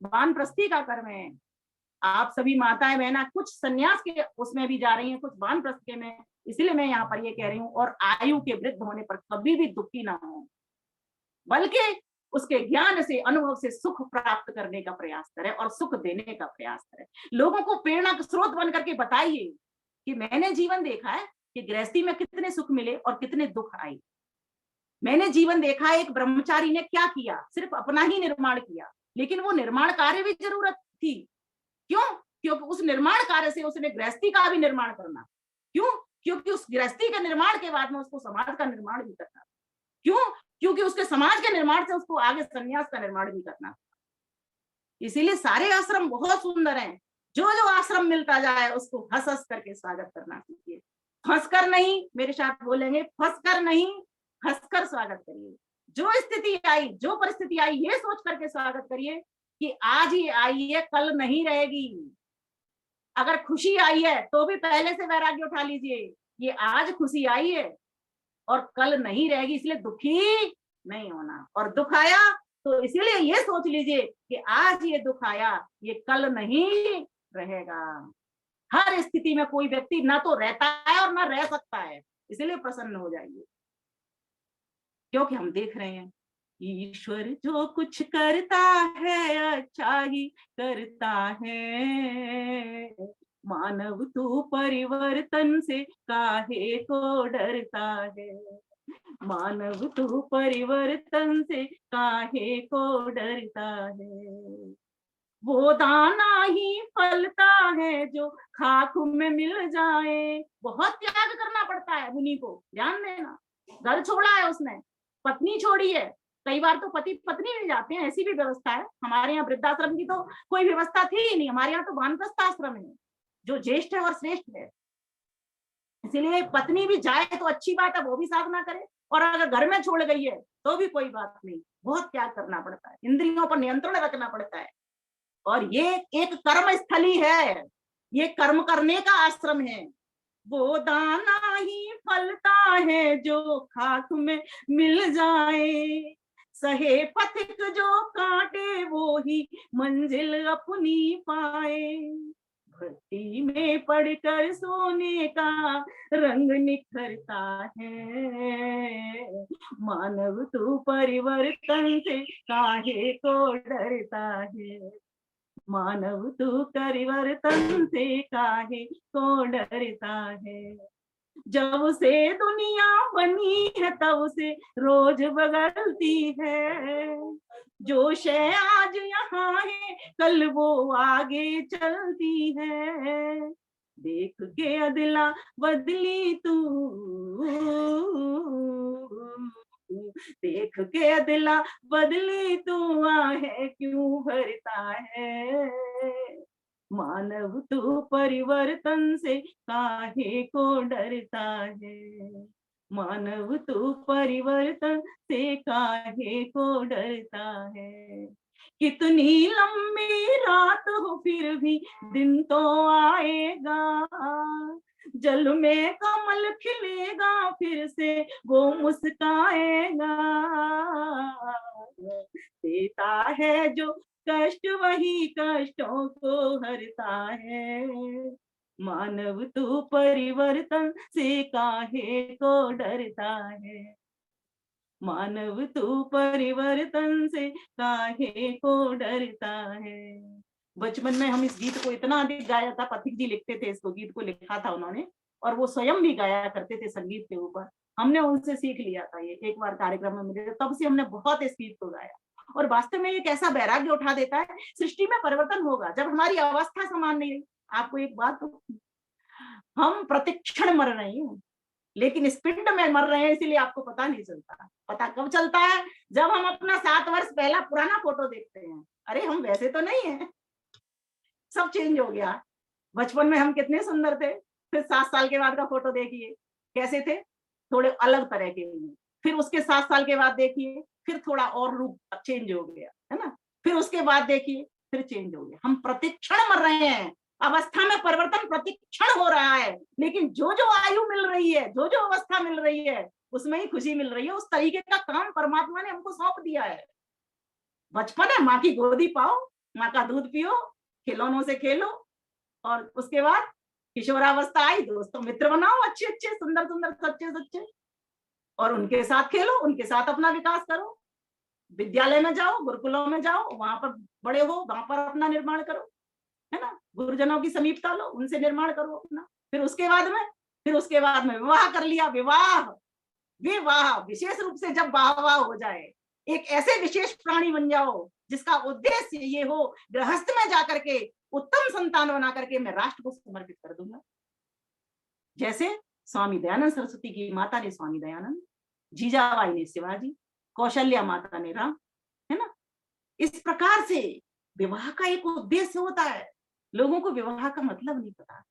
वानप्रस्थी का कर्म है। आप सभी माताएं बहना कुछ संन्यास के उसमें भी जा रही हैं, कुछ वानप्रस्थ के में, इसलिए मैं यहाँ पर ये कह रही हूँ। और आयु के वृद्ध होने पर कभी भी दुखी ना हो, बल्कि उसके ज्ञान से, अनुभव से सुख प्राप्त करने का प्रयास करें और सुख देने का प्रयास करें। लोगों को प्रेरणा का स्रोत बन करके बताइए कि मैंने जीवन देखा है कि गृहस्थी में कितने सुख मिले और कितने दुख आए। मैंने जीवन देखा है एक ब्रह्मचारी ने क्या किया, सिर्फ अपना ही निर्माण किया, लेकिन वो निर्माण कार्य भी जरूरत थी। क्यों? क्योंकि उस निर्माण कार्य से उसने गृहस्थी का भी निर्माण करना। क्यों? क्योंकि उस गृहस्थी के निर्माण के बाद में उसको समाज का निर्माण भी करना। क्यों? क्योंकि उसके समाज के निर्माण से उसको आगे संन्यास का निर्माण भी करना। इसीलिए सारे आश्रम बहुत सुंदर हैं। जो जो आश्रम मिलता जाए उसको हंस हंस करके स्वागत करना चाहिए, फंस कर नहीं। मेरे साथ बोलेंगे, फंस कर नहीं, हंसकर स्वागत करिए। जो स्थिति आई, जो परिस्थिति आई, ये सोच करके स्वागत करिए कि आज ही आई है, कल नहीं रहेगी। अगर खुशी आई है तो भी पहले से वैराग्य उठा लीजिए, ये आज खुशी आई है और कल नहीं रहेगी, इसलिए दुखी नहीं होना। और दुख आया तो इसीलिए ये सोच लीजिए कि आज ये दुख आया, ये कल नहीं रहेगा। हर स्थिति में कोई व्यक्ति ना तो रहता है और ना रह सकता है, इसलिए प्रसन्न हो जाइए, क्योंकि हम देख रहे हैं ईश्वर जो कुछ करता है अच्छा ही करता है। मानव तू परिवर्तन से काहे को डरता है। मानव तू परिवर्तन से काहे को डरता है, वो दाना ही फलता है जो खाक में मिल जाए। बहुत त्याग करना पड़ता है मुनि को, ध्यान देना। घर छोड़ा है उसने, पत्नी छोड़ी है, कई बार तो पति पत्नी मिल जाते हैं, ऐसी भी व्यवस्था है। हमारे यहाँ वृद्धाश्रम की तो कोई व्यवस्था थी ही नहीं, हमारे यहाँ तो वानप्रस्थ आश्रम है जो ज्येष्ठ है और श्रेष्ठ है। इसीलिए पत्नी भी जाए तो अच्छी बात है, वो भी साधना करे, और अगर घर में छोड़ गई है तो भी कोई बात नहीं। बहुत त्याग करना पड़ता है, इंद्रियों पर नियंत्रण रखना पड़ता है। और ये एक कर्म स्थली है, ये कर्म करने का आश्रम है। वो दाना ही फलता है जो खाक में मिल जाए, सहे पथिक जो काटे वो ही मंजिल अपनी पाए। भट्टी में पड़कर सोने का रंग निखरता है, मानव तू परिवर्तन से काहे को डरता है, मानव तू परिवर्तन से काहे को डरता है। जब से दुनिया बनी है तब से रोज बदलती है, जो शय आज यहाँ है कल वो आगे चलती है। देख के अदला बदली तू, देख के अदला बदली तू आहे क्यों भरता है, मानव तू परिवर्तन से काहे को डरता है, मानव तू परिवर्तन से काहे को डरता है। कितनी लंबी रात हो फिर भी दिन तो आएगा, जल में कमल खिलेगा फिर से वो मुस्काएगा। देता है जो कष्ट वही कष्टों को हरता है, मानव तू परिवर्तन से काहे को डरता है, मानव तू परिवर्तन से काहे को डरता है। बचपन में हम इस गीत को इतना अधिक गाया था, पथिक जी लिखते थे इसको, गीत को लिखा था उन्होंने, और वो स्वयं भी गाया करते थे संगीत के ऊपर। हमने उनसे सीख लिया था ये, एक बार कार्यक्रम में मिले, तब से हमने बहुत इस गीत को गाया। और वास्तव में एक ऐसा वैराग्य उठा देता है, सृष्टि में परिवर्तन होगा जब हमारी अवस्था समान नहीं रही। आपको एक बात तो, हम प्रतिक्षण मर रहे हैं लेकिन इस पिंड में मर रहे हैं, इसीलिए आपको पता नहीं चलता। पता कब चलता है? जब हम अपना 7 वर्ष पहला पुराना फोटो देखते हैं, अरे हम वैसे तो नहीं है, सब चेंज हो गया। बचपन में हम कितने सुंदर थे, फिर 7 साल के बाद का फोटो देखिए कैसे थे, थोड़े अलग तरह के। फिर उसके 7 साल के बाद देखिए, फिर थोड़ा और रूप चेंज हो गया, है ना। फिर उसके बाद देखिए, फिर चेंज हो गया। हम प्रतिक्षण मर रहे हैं, अवस्था में परिवर्तन प्रतिक्षण हो रहा है, लेकिन जो जो आयु मिल रही है, जो जो अवस्था मिल रही है, उसमें ही खुशी मिल रही है। उस तरीके का काम परमात्मा ने हमको सौंप दिया है। बचपन है, माँ की गोदी पाओ, माँ का दूध पियो, खिलौनों से खेलो, और उसके बाद किशोरावस्था आई, दोस्तों मित्र बनाओ अच्छे अच्छे, सुंदर सुंदर, सच्चे सच्चे, और उनके साथ खेलो, उनके साथ अपना विकास करो। विद्यालय में जाओ, गुरुकुलों में जाओ, वहां पर बड़े हो, वहां पर अपना निर्माण करो, है ना। गुरुजनों की समीपता लो, उनसे निर्माण करो अपना। फिर उसके बाद में विवाह कर लिया। विवाह विशेष रूप से जब वाह हो जाए, एक ऐसे विशेष प्राणी बन जाओ जिसका उद्देश्य ये हो, गृहस्थ में जाकर के उत्तम संतान बना करके मैं राष्ट्र को समर्पित कर दूंगा। जैसे स्वामी दयानंद सरस्वती की माता ने स्वामी दयानंद, जीजाबाई ने शिवाजी, कौशल्या माता ने राम, है ना। इस प्रकार से विवाह का एक उद्देश्य होता है। लोगों को विवाह का मतलब नहीं पता।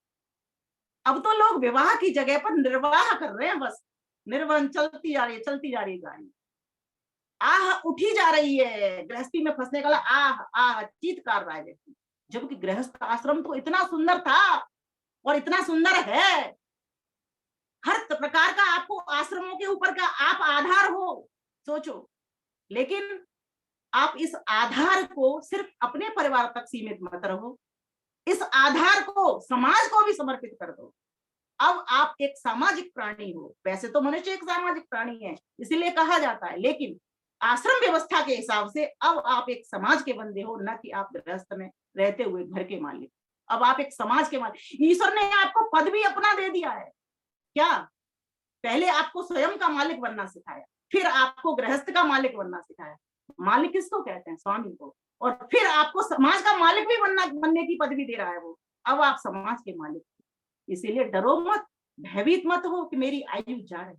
अब तो लोग विवाह की जगह पर निर्वाह कर रहे हैं, बस निर्वहन चलती जा रही है गाड़ी। आह उठी जा रही है, गृहस्थी में फंसने का आह आह चीत्कार रहा है व्यक्ति। जबकि गृहस्थ आश्रम तो इतना सुंदर था और इतना सुंदर है, हर प्रकार का आपको आश्रमों के ऊपर का आप आधार हो, सोचो। लेकिन आप इस आधार को सिर्फ अपने परिवार तक सीमित मत रहो, इस आधार को समाज को भी समर्पित कर दो। अब आप एक सामाजिक प्राणी हो। वैसे तो मनुष्य एक सामाजिक प्राणी है, इसीलिए कहा जाता है, लेकिन आश्रम व्यवस्था के हिसाब से अब आप एक समाज के बंदे हो, न कि आप गृहस्थ में रहते हुए घर के मालिक। अब आप एक समाज के मालिक। ईश्वर ने आपको पद भी अपना दे दिया है। क्या पहले आपको स्वयं का मालिक बनना सिखाया, फिर आपको गृहस्थ का मालिक बनना सिखाया। मालिक किसको कहते हैं? स्वामी को। और फिर आपको समाज का मालिक भी बनने की पदवी दे रहा है वो। अब आप समाज के मालिक। इसीलिए डरो मत, भयभीत मत हो कि मेरी आयु जा रही।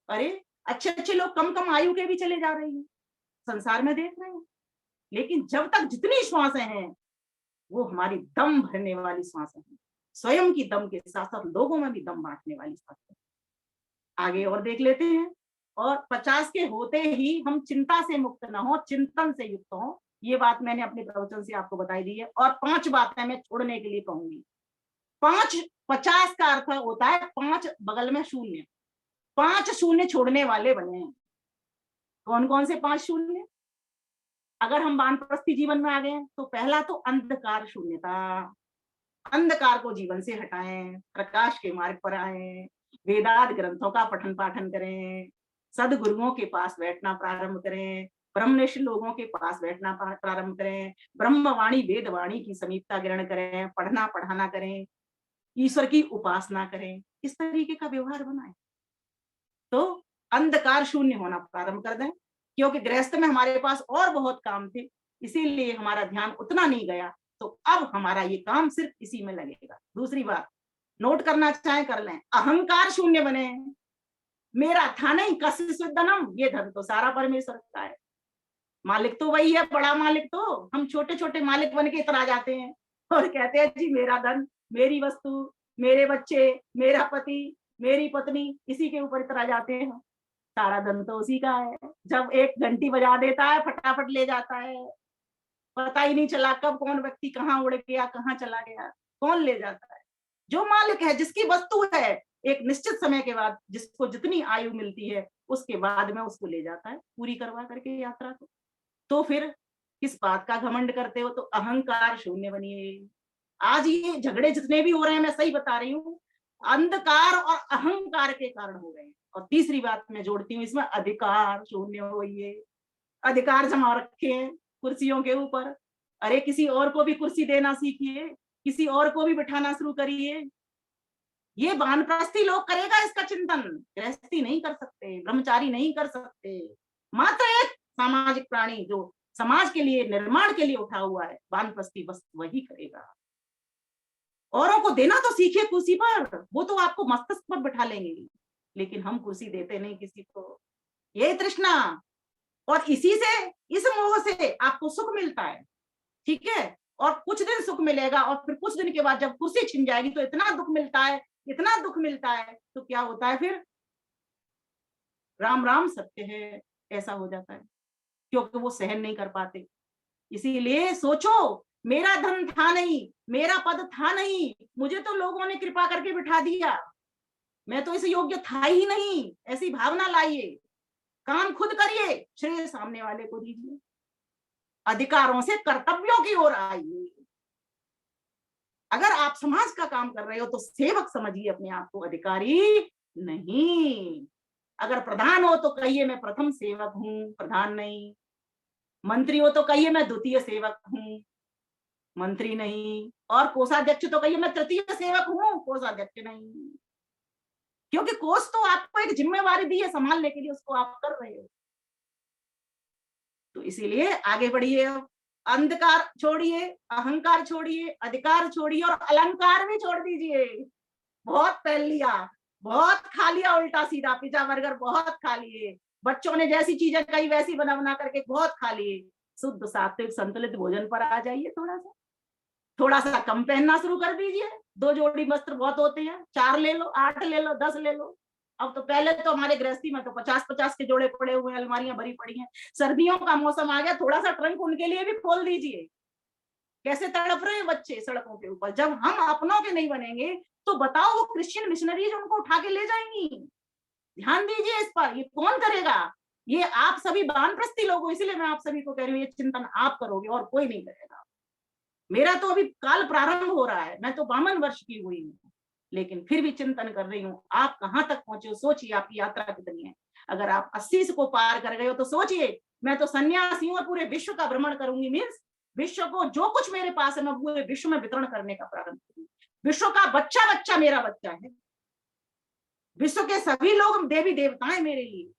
अरे अच्छे अच्छे लोग कम कम आयु के भी चले जा रहे हैं, संसार में देख रहे हैं। लेकिन जब तक जितनी श्वासें हैं वो हमारी दम भरने वाली श्वासें हैं, स्वयं की दम के साथ साथ लोगों में भी दम बांटने वाली श्वासें। आगे और देख लेते हैं। और 50 के होते ही हम चिंता से मुक्त न हो, चिंतन से युक्त हो। ये बात मैंने अपने प्रवचन से आपको बताई दी है। और 5 बातें मैं छोड़ने के लिए कहूंगी। 50 का अर्थ होता है 5 बगल में शून्य, 5 शून्य छोड़ने वाले बने हैं। कौन कौन से 5 शून्य? अगर हम वानप्रस्थी जीवन में आ गए तो पहला तो अंधकार शून्यता, अंधकार को जीवन से हटाएं, प्रकाश के मार्ग पर आए, वेदांत ग्रंथों का पठन पाठन करें, सदगुरुओं के पास बैठना प्रारंभ करें, ब्रह्मनिष्ठ लोगों के पास बैठना प्रारंभ करें, ब्रह्मवाणी वेदवाणी की समीपता ग्रहण करें, पढ़ना पढ़ाना करें, ईश्वर की उपासना करें, इस तरीके का व्यवहार बनाएं तो अंधकार शून्य होना प्रारंभ कर दें। क्योंकि गृहस्थ में हमारे पास और बहुत काम थे, इसीलिए हमारा ध्यान उतना नहीं गया। तो अब हमारा ये काम सिर्फ इसी में लगेगा। दूसरी बात नोट करना चाहे कर लें, अहंकार शून्य बने। मेरा था नहीं कस्य धनम, ये धन तो सारा परमेश्वर का है, मालिक तो वही है, बड़ा मालिक। तो हम छोटे छोटे मालिक बन के इतरा जाते हैं और कहते हैं जी मेरा धन, मेरी वस्तु, मेरे बच्चे, मेरा पति, मेरी पत्नी, इसी के ऊपर इतरा जाते हैं। सारा धन तो उसी का है। जब एक घंटी बजा देता है फटाफट ले जाता है, पता ही नहीं चला कब कौन व्यक्ति कहाँ उड़ गया, कहाँ चला गया, कौन ले जाता है। जो मालिक है, जिसकी वस्तु है, एक निश्चित समय के बाद जिसको जितनी आयु मिलती है उसके बाद में उसको ले जाता है पूरी करवा करके यात्रा को। तो फिर किस बात का घमंड करते हो? तो अहंकार शून्य बनिए। आज ये झगड़े जितने भी हो रहे हैं, मैं सही बता रही हूँ, अंधकार और अहंकार के कारण हो रहे हैं। और तीसरी बात मैं जोड़ती हूँ इसमें, अधिकार शून्य होइए। अधिकार जमा रखे हैं कुर्सियों के ऊपर। अरे किसी और को भी कुर्सी देना सीखिए, किसी और को भी बिठाना शुरू करिए। ये वानप्रस्थी लोग करेगा इसका चिंतन, गृहस्थी नहीं कर सकते, ब्रह्मचारी नहीं कर सकते। मात्र एक सामाजिक प्राणी जो समाज के लिए, निर्माण के लिए उठा हुआ है, वानप्रस्थी बस वही करेगा। औरों को देना तो सीखिए कुर्सी पर, वो तो आपको मस्तिष्क पर बिठा लेंगे, लेकिन हम कुर्सी देते नहीं किसी को। ये तृष्णा, और इसी से, इस मोह से आपको सुख मिलता है, ठीक है। और कुछ दिन सुख मिलेगा और फिर कुछ दिन के बाद जब कुर्सी छिन जाएगी तो इतना दुख मिलता है, इतना दुख मिलता है। तो क्या होता है फिर? राम राम सत्य है, ऐसा हो जाता है, क्योंकि वो सहन नहीं कर पाते। इसीलिए सोचो, मेरा धन था नहीं, मेरा पद था नहीं, मुझे तो लोगों ने कृपा करके बिठा दिया, मैं तो इस योग्य था ही नहीं, ऐसी भावना लाइए। काम खुद करिए, श्रेय सामने वाले को दीजिए। अधिकारों से कर्तव्यों की ओर आइए। अगर आप समाज का काम कर रहे हो तो सेवक समझिए अपने आप को, अधिकारी नहीं। अगर प्रधान हो तो कहिए मैं प्रथम सेवक हूं, प्रधान नहीं। मंत्री हो तो कहिए मैं द्वितीय सेवक हूं, मंत्री नहीं। और कोषाध्यक्ष तो कहिए मैं तृतीय सेवक हूं, कोषाध्यक्ष नहीं। क्योंकि कोष तो आपको एक जिम्मेवारी दी है संभालने के लिए, उसको आप कर रहे हो। तो इसीलिए आगे बढ़िए। अंधकार छोड़िए, अहंकार छोड़िए, अधिकार छोड़िए और अलंकार भी छोड़ दीजिए। बहुत पहन लिया, बहुत खा लिया, उल्टा सीधा पिज्जा बर्गर बहुत खा लिए, बच्चों ने जैसी चीजें कही वैसी बना बना करके बहुत खा लिए। शुद्ध सात्विक संतुलित भोजन पर आ जाइए। थोड़ा सा कम पहनना शुरू कर दीजिए। 2 जोड़ी वस्त्र बहुत होते हैं, 4 ले लो, 8 ले लो, 10 ले लो। अब तो पहले तो हमारे गृहस्थी में तो 50-50 के जोड़े पड़े हुए हैं, अलमारियां भरी पड़ी हैं। सर्दियों का मौसम आ गया, थोड़ा सा ट्रंक उनके लिए भी खोल दीजिए। कैसे तड़प रहे हैं बच्चे सड़कों के ऊपर। जब हम अपनों के नहीं बनेंगे तो बताओ वो क्रिश्चियन मिशनरीज उनको उठा के ले जाएंगी। ध्यान दीजिए इस पर। ये कौन करेगा? ये आप सभी वानप्रस्थी लोग हो। इसलिए मैं आप सभी को कह रही हूँ, ये चिंतन आप करोगे और कोई नहीं करेगा। मेरा तो अभी काल प्रारंभ हो रहा है, मैं तो 52 वर्ष की हुई हूँ, लेकिन फिर भी चिंतन कर रही हूँ। आप कहाँ तक पहुंचे हो? सोचिए आपकी यात्रा कितनी है। अगर आप 80 को पार कर गए हो तो सोचिए, मैं तो सन्यासी हूँ और पूरे विश्व का भ्रमण करूंगी। मीन्स विश्व को जो कुछ मेरे पास है मैं पूरे विश्व में वितरण करने का प्रारंभ करूंगी। विश्व का बच्चा बच्चा मेरा बच्चा है। विश्व के सभी लोग देवी देवता हैं मेरे लिए।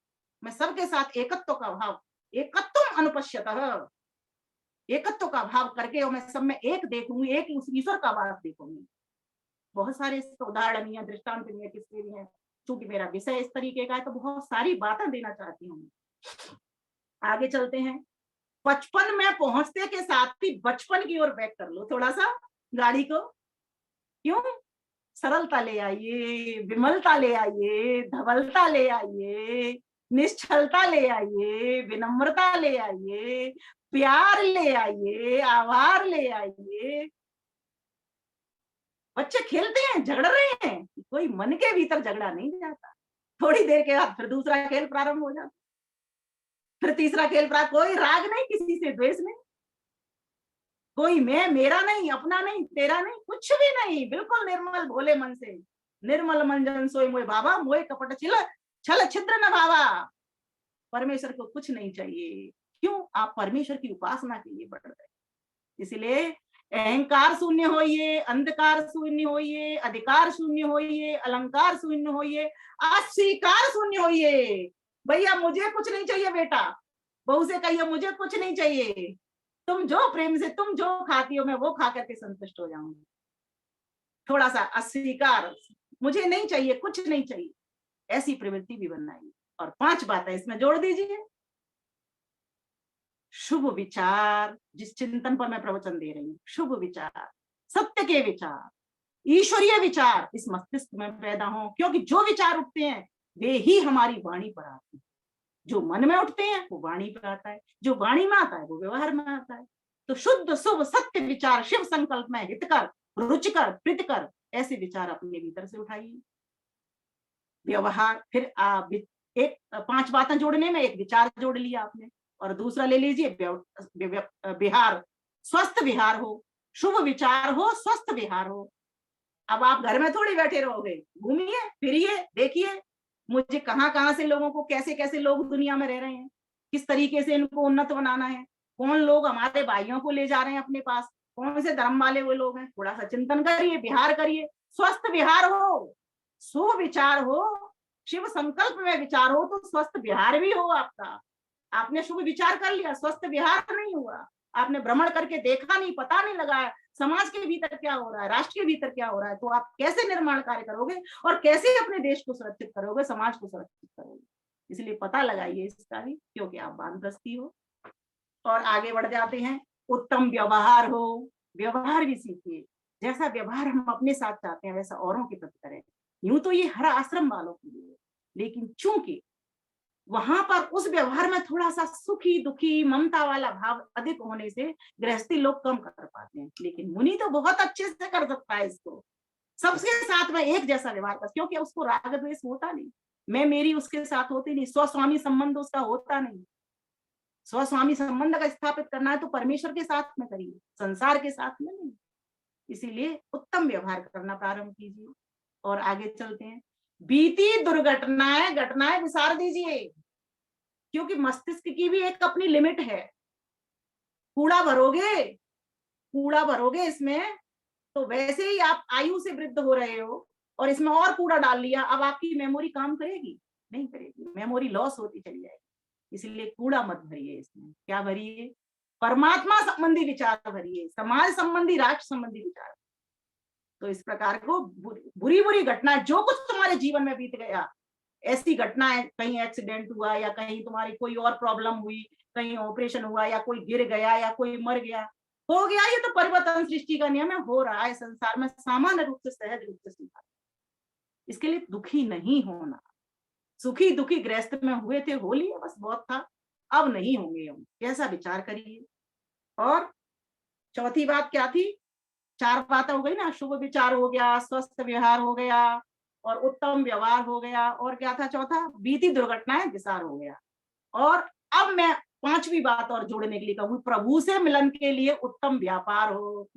मैं सबके साथ एकत्व का भाव, एकत्वम अनुपश्यतः, एकत्व का भाव करके और मैं सब में एक देखूंगी, एक उस ईश्वर का वास देखूंगी। बहुत सारे इसके उदाहरण या दृष्टांत भी है, किसके भी है। चूंकि मेरा विषय इस तरीके का है तो बहुत सारी बातें देना चाहती हूँ। आगे चलते हैं। 55 में पहुंचते के साथ ही बचपन की ओर बैक कर लो थोड़ा सा गाड़ी को। क्यों? सरलता ले आइए, विमलता ले आइए, धवलता ले आइए, निश्चलता ले आइए, विनम्रता ले आइए, प्यार ले आइए, आभार ले आइए। बच्चे खेलते हैं, झगड़ रहे हैं, कोई मन के भीतर झगड़ा नहीं जाता। थोड़ी देर के बाद फिर दूसरा खेल प्रारंभ हो जाता, फिर तीसरा खेल प्रारंभ। कोई राग नहीं, किसी से द्वेष नहीं, कोई मैं मेरा नहीं, अपना नहीं, तेरा नहीं, कुछ भी नहीं। बिल्कुल निर्मल भोले मन से। निर्मल मन जन सोए मोए बाबा, मोए कपट छल छिद्र न भावा। परमेश्वर को कुछ नहीं चाहिए। क्यों? आप परमेश्वर की उपासना के लिए बढ़ रहे। इसलिए अहंकार शून्य होइए, अंधकार शून्य होइए, अधिकार शून्य होइए, अलंकार शून्य होइए, अस्वीकार शून्य होइए। भैया मुझे कुछ नहीं चाहिए बेटा, बहू से कहिए मुझे कुछ नहीं चाहिए, तुम जो प्रेम से तुम जो खाती हो मैं वो खा करके संतुष्ट हो जाऊंगी। थोड़ा सा अस्वीकार, मुझे नहीं चाहिए, कुछ नहीं चाहिए, ऐसी प्रवृत्ति भी बनाइए। और 5 बातें इसमें जोड़ दीजिए। शुभ विचार, जिस चिंतन पर मैं प्रवचन दे रही हूँ, शुभ विचार, सत्य के विचार, ईश्वरीय विचार इस मस्तिष्क में पैदा हो। क्योंकि जो विचार उठते हैं वे ही हमारी वाणी पर आते हैं। जो मन में उठते हैं वो वाणी पर आता है, जो वाणी में आता है वो व्यवहार में आता है। तो शुद्ध शुभ सत्य विचार, शिव संकल्प में हितकर, रुचिकर, प्रीतिकर, ऐसे विचार अपने भीतर से उठाइए। व्यवहार, फिर एक 5 बातें जोड़ने में एक विचार जोड़ लिया आपने, और दूसरा ले लीजिए विहार, स्वस्थ विहार हो, शुभ विचार हो, स्वस्थ विहार हो। अब आप घर में थोड़ी बैठे रहोगे, घूमिए फिरिए, देखिए मुझे कहाँ से लोगों को, कैसे कैसे लोग दुनिया में रह रहे हैं, किस तरीके से इनको उन्नत बनाना है, कौन लोग हमारे भाइयों को ले जा रहे हैं अपने पास, कौन से धर्म वाले वो लोग हैं। थोड़ा सा चिंतन करिए, विहार करिए, स्वस्थ विहार हो, शुभ विचार हो, शिव संकल्प में विचार हो तो स्वस्थ विहार भी हो आपका। आपने शुभ विचार कर लिया, स्वस्थ विहार नहीं हुआ, आपने भ्रमण करके देखा नहीं, पता नहीं लगाया समाज के भीतर क्या हो रहा है, राष्ट्र के भीतर क्या हो रहा है, तो आप कैसे निर्माण कार्य करोगे और कैसे अपने देश को सुरक्षित करोगे, समाज को सुरक्षित करोगे। इसलिए पता लगाइए इसका भी, क्योंकि आप वानप्रस्थी हो। और आगे बढ़ जाते हैं। उत्तम व्यवहार हो, व्यवहार भी सीखिए। जैसा व्यवहार हम अपने साथ चाहते हैं वैसा औरों के प्रति करें। यूं तो ये हर आश्रम वालों के लिए, लेकिन चूंकि वहां पर उस व्यवहार में थोड़ा सा सुखी दुखी ममता वाला भाव अधिक होने से गृहस्थी लोग कम कर पाते हैं, लेकिन मुनि तो बहुत अच्छे से कर सकता है इसको। सबके साथ में एक जैसा व्यवहार कर, क्योंकि उसको राग द्वेष होता नहीं, मैं मेरी उसके साथ होती नहीं, स्वस्वामी संबंध उसका होता नहीं। स्वस्वामी संबंध का स्थापित करना है तो परमेश्वर के साथ में करिए, संसार के साथ में नहीं। इसीलिए उत्तम व्यवहार करना प्रारंभ कीजिए। और आगे चलते हैं। बीती दुर्घटनाएं घटनाएं विसार दीजिए, क्योंकि मस्तिष्क की भी एक अपनी लिमिट है। कूड़ा भरोगे इसमें तो वैसे ही आप आयु से वृद्ध हो रहे हो, और इसमें और कूड़ा डाल लिया, अब आपकी मेमोरी काम करेगी? नहीं करेगी, मेमोरी लॉस होती चली जाएगी। इसलिए कूड़ा मत भरिए, इसमें क्या भरिए? परमात्मा संबंधी विचार भरिए, समाज संबंधी, राष्ट्र संबंधी विचार। तो इस प्रकार को बुरी घटना, जो कुछ तुम्हारे जीवन में बीत गया, ऐसी घटनाएं, कहीं एक्सीडेंट हुआ या कहीं तुम्हारी कोई और प्रॉब्लम हुई, कहीं ऑपरेशन हुआ या कोई गिर गया या कोई मर गया, हो गया, ये तो परिवर्तन सृष्टि का नियम है, हो रहा है संसार में, सामान्य रूप से सहज रूप से स्वीकार। इसके लिए दुखी नहीं होना। सुखी दुखी गृहस्थ में हुए थे, हो लिए, बस बहुत था, अब नहीं होंगे हम, कैसा विचार करिए। और चौथी बात क्या थी? 4 बातें हो गई ना, शुभ विचार हो गया, स्वस्थ व्यवहार हो गया, और उत्तम व्यवहार हो गया, और क्या था चौथा? बीती दुर्घटनाएं विसार हो गया। और अब मैं 5वीं बात और जोड़ने के लिए कहूँ, प्रभु से मिलन के लिए उत्तम व्यापार हो।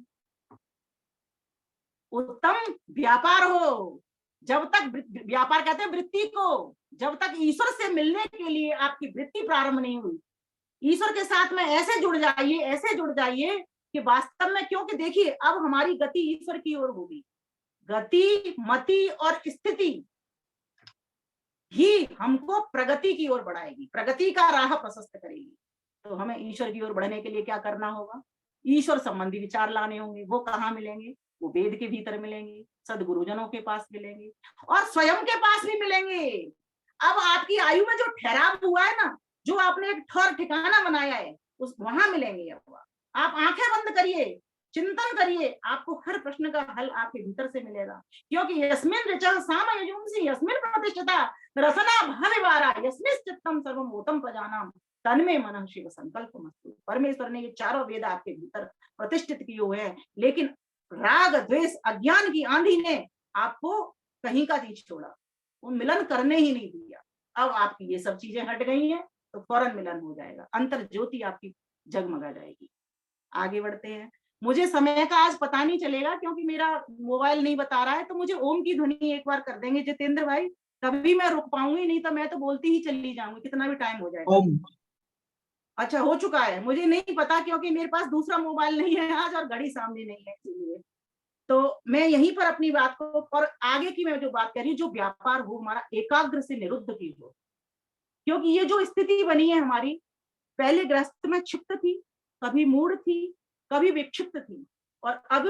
उत्तम व्यापार हो। जब तक व्यापार कहते हैं वृत्ति को, जब तक ईश्वर से मिलने के लिए आपकी वृत्ति प्रारंभ नहीं हुई, ईश्वर के साथ में ऐसे जुड़ जाइए कि वास्तव में, क्योंकि देखिए अब हमारी गति ईश्वर की ओर होगी। गति, मति और स्थिति, ही हमको प्रगति की ओर बढ़ाएगी, प्रगति का राह प्रशस्त करेगी। तो हमें ईश्वर की ओर बढ़ने के लिए क्या करना होगा? ईश्वर संबंधी विचार लाने होंगे। वो कहाँ मिलेंगे? वो वेद के भीतर मिलेंगे, सदगुरुजनों के पास मिलेंगे और स्वयं के पास भी मिलेंगे। अब आपकी आयु में जो ठहराव हुआ है ना, जो आपने एक ठौर ठिकाना बनाया है, उस वहां मिलेंगे। अब आप आंखें बंद करिए, चिंतन करिए, आपको हर प्रश्न का हल आपके भीतर से मिलेगा। क्योंकि यस्मिन् ऋचः साम यजुंसि यस्मिन् प्रतिष्ठिता रसना भविवारा यस्मिंश्चित्तं सर्वं भूतं प्रजानां तन्मे मनः शिव संकल्पमस्तु। परमेश्वर ने ये चारों वेद आपके भीतर प्रतिष्ठित किए हुए हैं, लेकिन राग द्वेष अज्ञान की आंधी ने आपको कहीं का नहीं छोड़ा, वो मिलन करने ही नहीं दिया। अब आपकी ये सब चीजें हट गई हैं तो फौरन मिलन हो जाएगा, अंतर ज्योति आपकी जगमगा जाएगी। आगे बढ़ते हैं। मुझे समय का आज पता नहीं चलेगा क्योंकि मेरा मोबाइल नहीं बता रहा है, तो मुझे ओम की ध्वनि एक बार कर देंगे जितेंद्र भाई, तभी मैं रुक पाऊंगी, नहीं तो मैं तो बोलती ही चली जाऊंगी, कितना भी टाइम हो जाएगा। ओम। अच्छा, हो चुका है, मुझे नहीं पता क्योंकि मेरे पास दूसरा मोबाइल नहीं है आज और घड़ी सामने नहीं है, इसीलिए तो मैं यहीं पर अपनी बात को, और आगे की मैं जो बात कर रही हूँ, जो व्यापार हो हमारा एकाग्र से निरुद्ध की हो। क्योंकि ये जो स्थिति बनी है हमारी, पहले गृहस्थ में क्षिप्त थी, कभी मूढ़ थी, कभी विक्षिप्त थी, और अब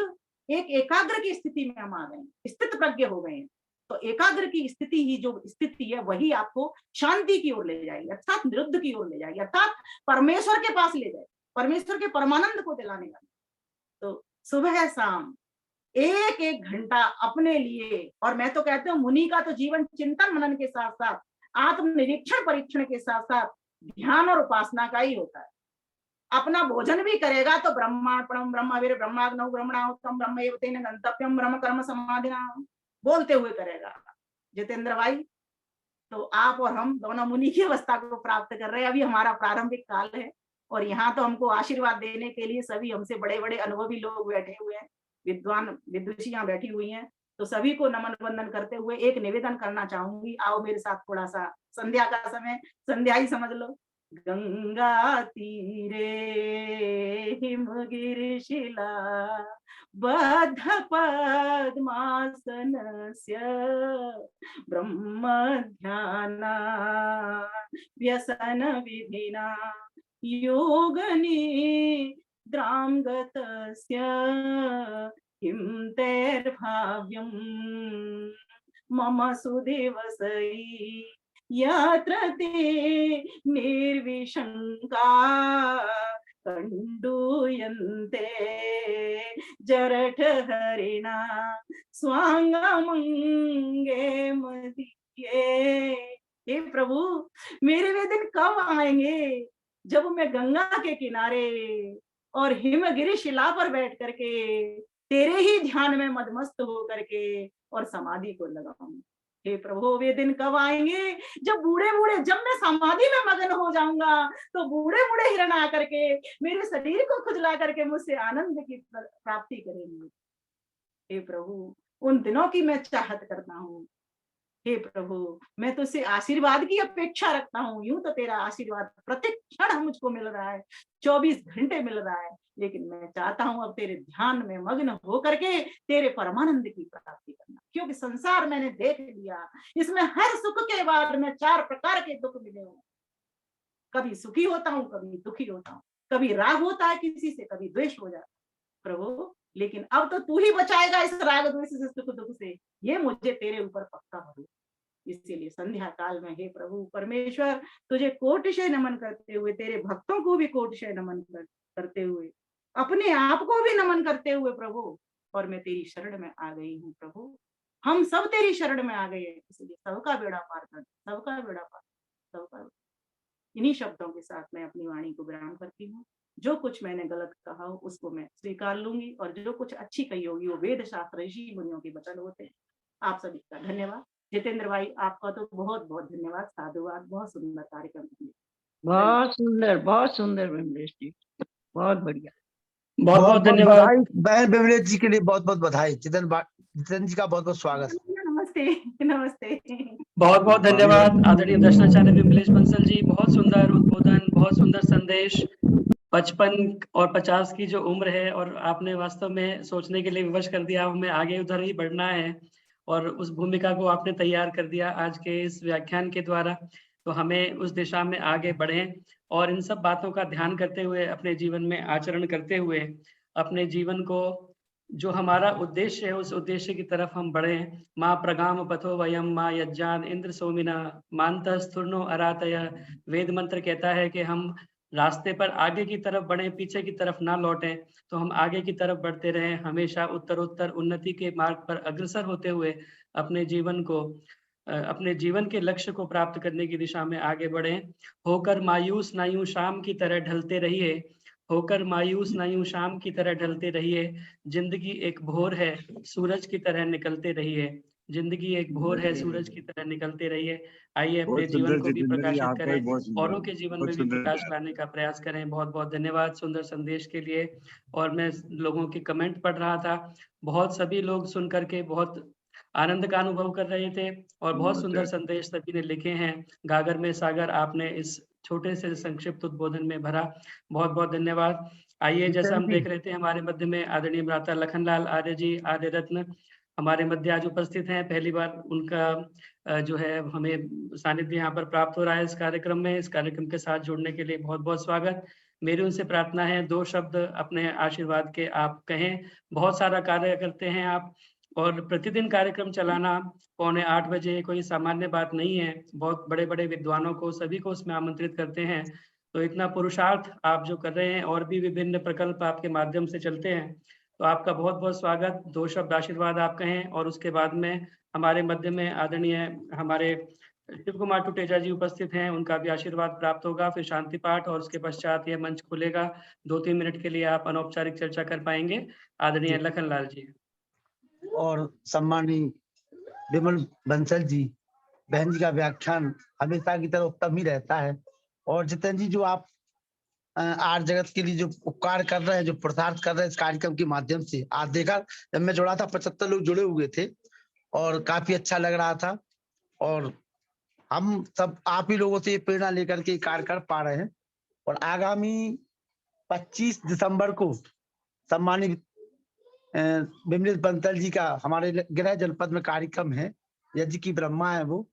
एक एकाग्र की स्थिति में हम आ गए, स्थित प्रज्ञ हो गए हैं। तो एकाग्र की स्थिति ही जो स्थिति है वही आपको शांति की ओर ले जाएगी, अर्थात निरुद्ध की ओर ले जाएगी, अर्थात परमेश्वर के पास ले जाएगी, परमेश्वर के परमानंद को दिलाने वाली। तो सुबह शाम एक एक घंटा अपने लिए, और मैं तो कहती हूँ मुनि का तो जीवन चिंतन मनन के साथ साथ आत्मनिरीक्षण परीक्षण के साथ साथ ध्यान और उपासना का ही होता है। अपना भोजन भी करेगा तो ब्रह्मार्पणम ब्रह्मवीर ब्रह्माग्नौ ब्रह्मणाहुतम ब्रह्मैव तेन गंतव्यम ब्रह्म कर्म समाधिना बोलते हुए करेगा जितेंद्र भाई। तो आप और हम दोनों मुनि की अवस्था को प्राप्त कर रहे हैं। अभी हमारा प्रारंभिक काल है और यहाँ तो हमको आशीर्वाद देने के लिए सभी हमसे बड़े बड़े अनुभवी लोग बैठे हुए हैं, विद्वान विदुषियां बैठी हुई हैं। तो सभी को नमन वंदन करते हुए एक निवेदन करना चाहूंगी, आओ मेरे साथ थोड़ा सा, संध्या का समय, संध्या ही समझ लो। गंगा तीरे हिमगिरि शिला बद्ध पद्मासनस्य ब्रह्म ध्याना व्यसन विधिना योगनिद्रां गतस्य किं तैर्भाव्यं मम सुदिवसै यत्र ते निर्विशंका कंडूयन्ते जरठ हरिणा स्वांगमंगे मदीये। हे प्रभु, मेरे वे दिन कब आएंगे जब मैं गंगा के किनारे और हिमगिरि शिला पर बैठ करके तेरे ही ध्यान में मदमस्त हो करके और समाधि को लगाऊं। हे प्रभु, वे दिन कब आएंगे जब बूढ़े बूढ़े, जब मैं समाधि में मगन हो जाऊंगा तो बूढ़े बूढ़े हिरण आकर के मेरे शरीर को खुजला करके मुझसे आनंद की प्राप्ति करेंगे। हे प्रभु, उन दिनों की मैं चाहत करता हूँ। हे प्रभु, मैं तुझसे आशीर्वाद की अपेक्षा रखता हूँ। यूं तो तेरा आशीर्वाद प्रतिक्षण मुझको मिल रहा है, 24 घंटे मिल रहा है, लेकिन मैं चाहता हूँ अब तेरे ध्यान में मग्न हो करके तेरे परमानंद की प्राप्ति करना। क्योंकि संसार मैंने देख लिया, इसमें हर सुख के बाद में 4 प्रकार के दुख मिले हुए। कभी सुखी होता हूँ, कभी दुखी होता हूँ, कभी राग होता है किसी से, कभी द्वेष हो जाता है। प्रभु, लेकिन अब तो तू ही बचाएगा इस राग द्वेष से, सुख दुख से, ये मुझे तेरे ऊपर पक्का भरोसा। इसीलिए संध्या काल में हे प्रभु परमेश्वर, तुझे कोटिशय नमन करते हुए, तेरे भक्तों को भी कोटिशय नमन करते हुए, अपने आप को भी नमन करते हुए प्रभु, और मैं तेरी शरण में आ गई हूँ प्रभु। हम सब तेरी शरण में आ गए हैं, इसलिए सबका बेड़ा पार कर, सबका बेड़ा पार, सबका। इन्हीं शब्दों के साथ मैं अपनी वाणी को विराम करती हूँ। जो कुछ मैंने गलत कहा हो उसको मैं स्वीकार लूंगी, और जो कुछ अच्छी कही होगी वो वेद शास्त्र ऋषि मुनियों के वचन होते हैं। आप सभी का धन्यवाद। जितेंद्र भाई, आपका तो बहुत बहुत धन्यवाद, साधुवाद, बहुत सुंदर कार्यक्रम। बहुत सुंदर विमलेश जी, बहुत बढ़िया। बहुत बहुत धन्यवाद बहन विमलेश जी के लिए, बहुत बहुत बधाई। जितेंद्र जी का बहुत बहुत स्वागत। नमस्ते नमस्ते। बहुत बहुत धन्यवाद आदरणीय दर्शनाचार्य विमलेश बंसल जी, बहुत सुंदर उद्बोधन, बहुत सुंदर संदेश। 55 और 50 की जो उम्र है और आपने वास्तव में सोचने के लिए विवश कर दिया, हमें आगे उधर ही बढ़ना है और उस भूमिका को आपने तैयार कर दिया आज के इस व्याख्यान के द्वारा। तो हमें उस दिशा में आगे बढ़ें और इन सब बातों का ध्यान करते हुए अपने जीवन में आचरण करते हुए अपने जीवन को जो हमारा उद्देश्य है उस उद्देश्य की तरफ हम बढ़ें। माँ प्रगाम पथो वयम माँ यज्ञान इंद्र सोमिना मानता स्थूर्णो अरातय। वेद मंत्र कहता है कि हम रास्ते पर आगे की तरफ बढ़ें, पीछे की तरफ ना लौटें। तो हम आगे की तरफ बढ़ते रहें, हमेशा उत्तरोत्तर उन्नति के मार्ग पर अग्रसर होते हुए अपने जीवन को अपने जीवन के लक्ष्य को प्राप्त करने की दिशा में आगे बढ़ें। होकर मायूस ना यूं शाम की तरह ढलते रहिए, होकर मायूस ना यूं शाम की तरह ढलते रहिए। जिंदगी एक भोर है, सूरज की तरह निकलते रहिए। जिंदगी एक भोर है, सूरज की तरह निकलते रहिए। आइए अपने जीवन को भी प्रकाशित करें, औरों के जीवन में भी प्रकाश लाने का प्रयास करें। बहुत बहुत धन्यवाद सुंदर संदेश के लिए। और मैं लोगों के कमेंट पढ़ रहा था, बहुत सभी लोग सुन करके बहुत आनंद का अनुभव कर रहे थे और बहुत सुंदर संदेश सभी ने लिखे हैं। गागर में सागर आपने इस छोटे से संक्षिप्त उद्बोधन में भरा, बहुत बहुत धन्यवाद। आइए, जैसा हम देख रहे थे हमारे मध्य में आदरणीय भ्राता लखनलाल आर्य जी, आर्य रत्न हमारे मध्य आज उपस्थित हैं। पहली बार उनका जो है हमें सानिध्य यहाँ पर प्राप्त हो रहा है इस कार्यक्रम में। इस कार्यक्रम के साथ जुड़ने के लिए बहुत बहुत स्वागत। मेरी उनसे प्रार्थना है 2 शब्द अपने आशीर्वाद के आप कहें। बहुत सारा कार्य करते हैं आप और प्रतिदिन कार्यक्रम चलाना 7:45 बजे कोई सामान्य बात नहीं है। बहुत बड़े बड़े विद्वानों को सभी को उसमें आमंत्रित करते हैं। तो इतना पुरुषार्थ आप जो कर रहे हैं और भी विभिन्न प्रकल्प आपके माध्यम से चलते हैं, तो आपका बहुत बहुत स्वागत। 2 शब्द आशीर्वाद आप कहें और उसके बाद में हमारे मध्य में आदरणीय हमारे शिव कुमार टुटेजा जी उपस्थित हैं, उनका भी आशीर्वाद प्राप्त होगा। फिर शांति पाठ और उसके पश्चात यह मंच खुलेगा। 2-3 मिनट के लिए आप अनौपचारिक चर्चा कर पाएंगे। आदरणीय लखनलाल जी और सम्मानी विमल बंसल जी, बहन जी का व्याख्यान हमेशा की तरह उत्तम ही रहता है। और जितेंद्र जी, जो आप आर जगत के लिए जो उपकार कर रहे हैं, जो पुरुषार्थ कर रहे हैं इस कार्यक्रम के माध्यम से, आज देखा जब मैं जुड़ा था 75 लोग जुड़े हुए थे और काफी अच्छा लग रहा था। और हम सब आप ही लोगों से ये प्रेरणा लेकर के कार्य कर पा रहे हैं। और आगामी 25 दिसंबर को सम्मानित विमलेश बंसल जी का हमारे गृह जनपद में कार्यक्रम है, यज्ञ की ब्रह्मा है वो।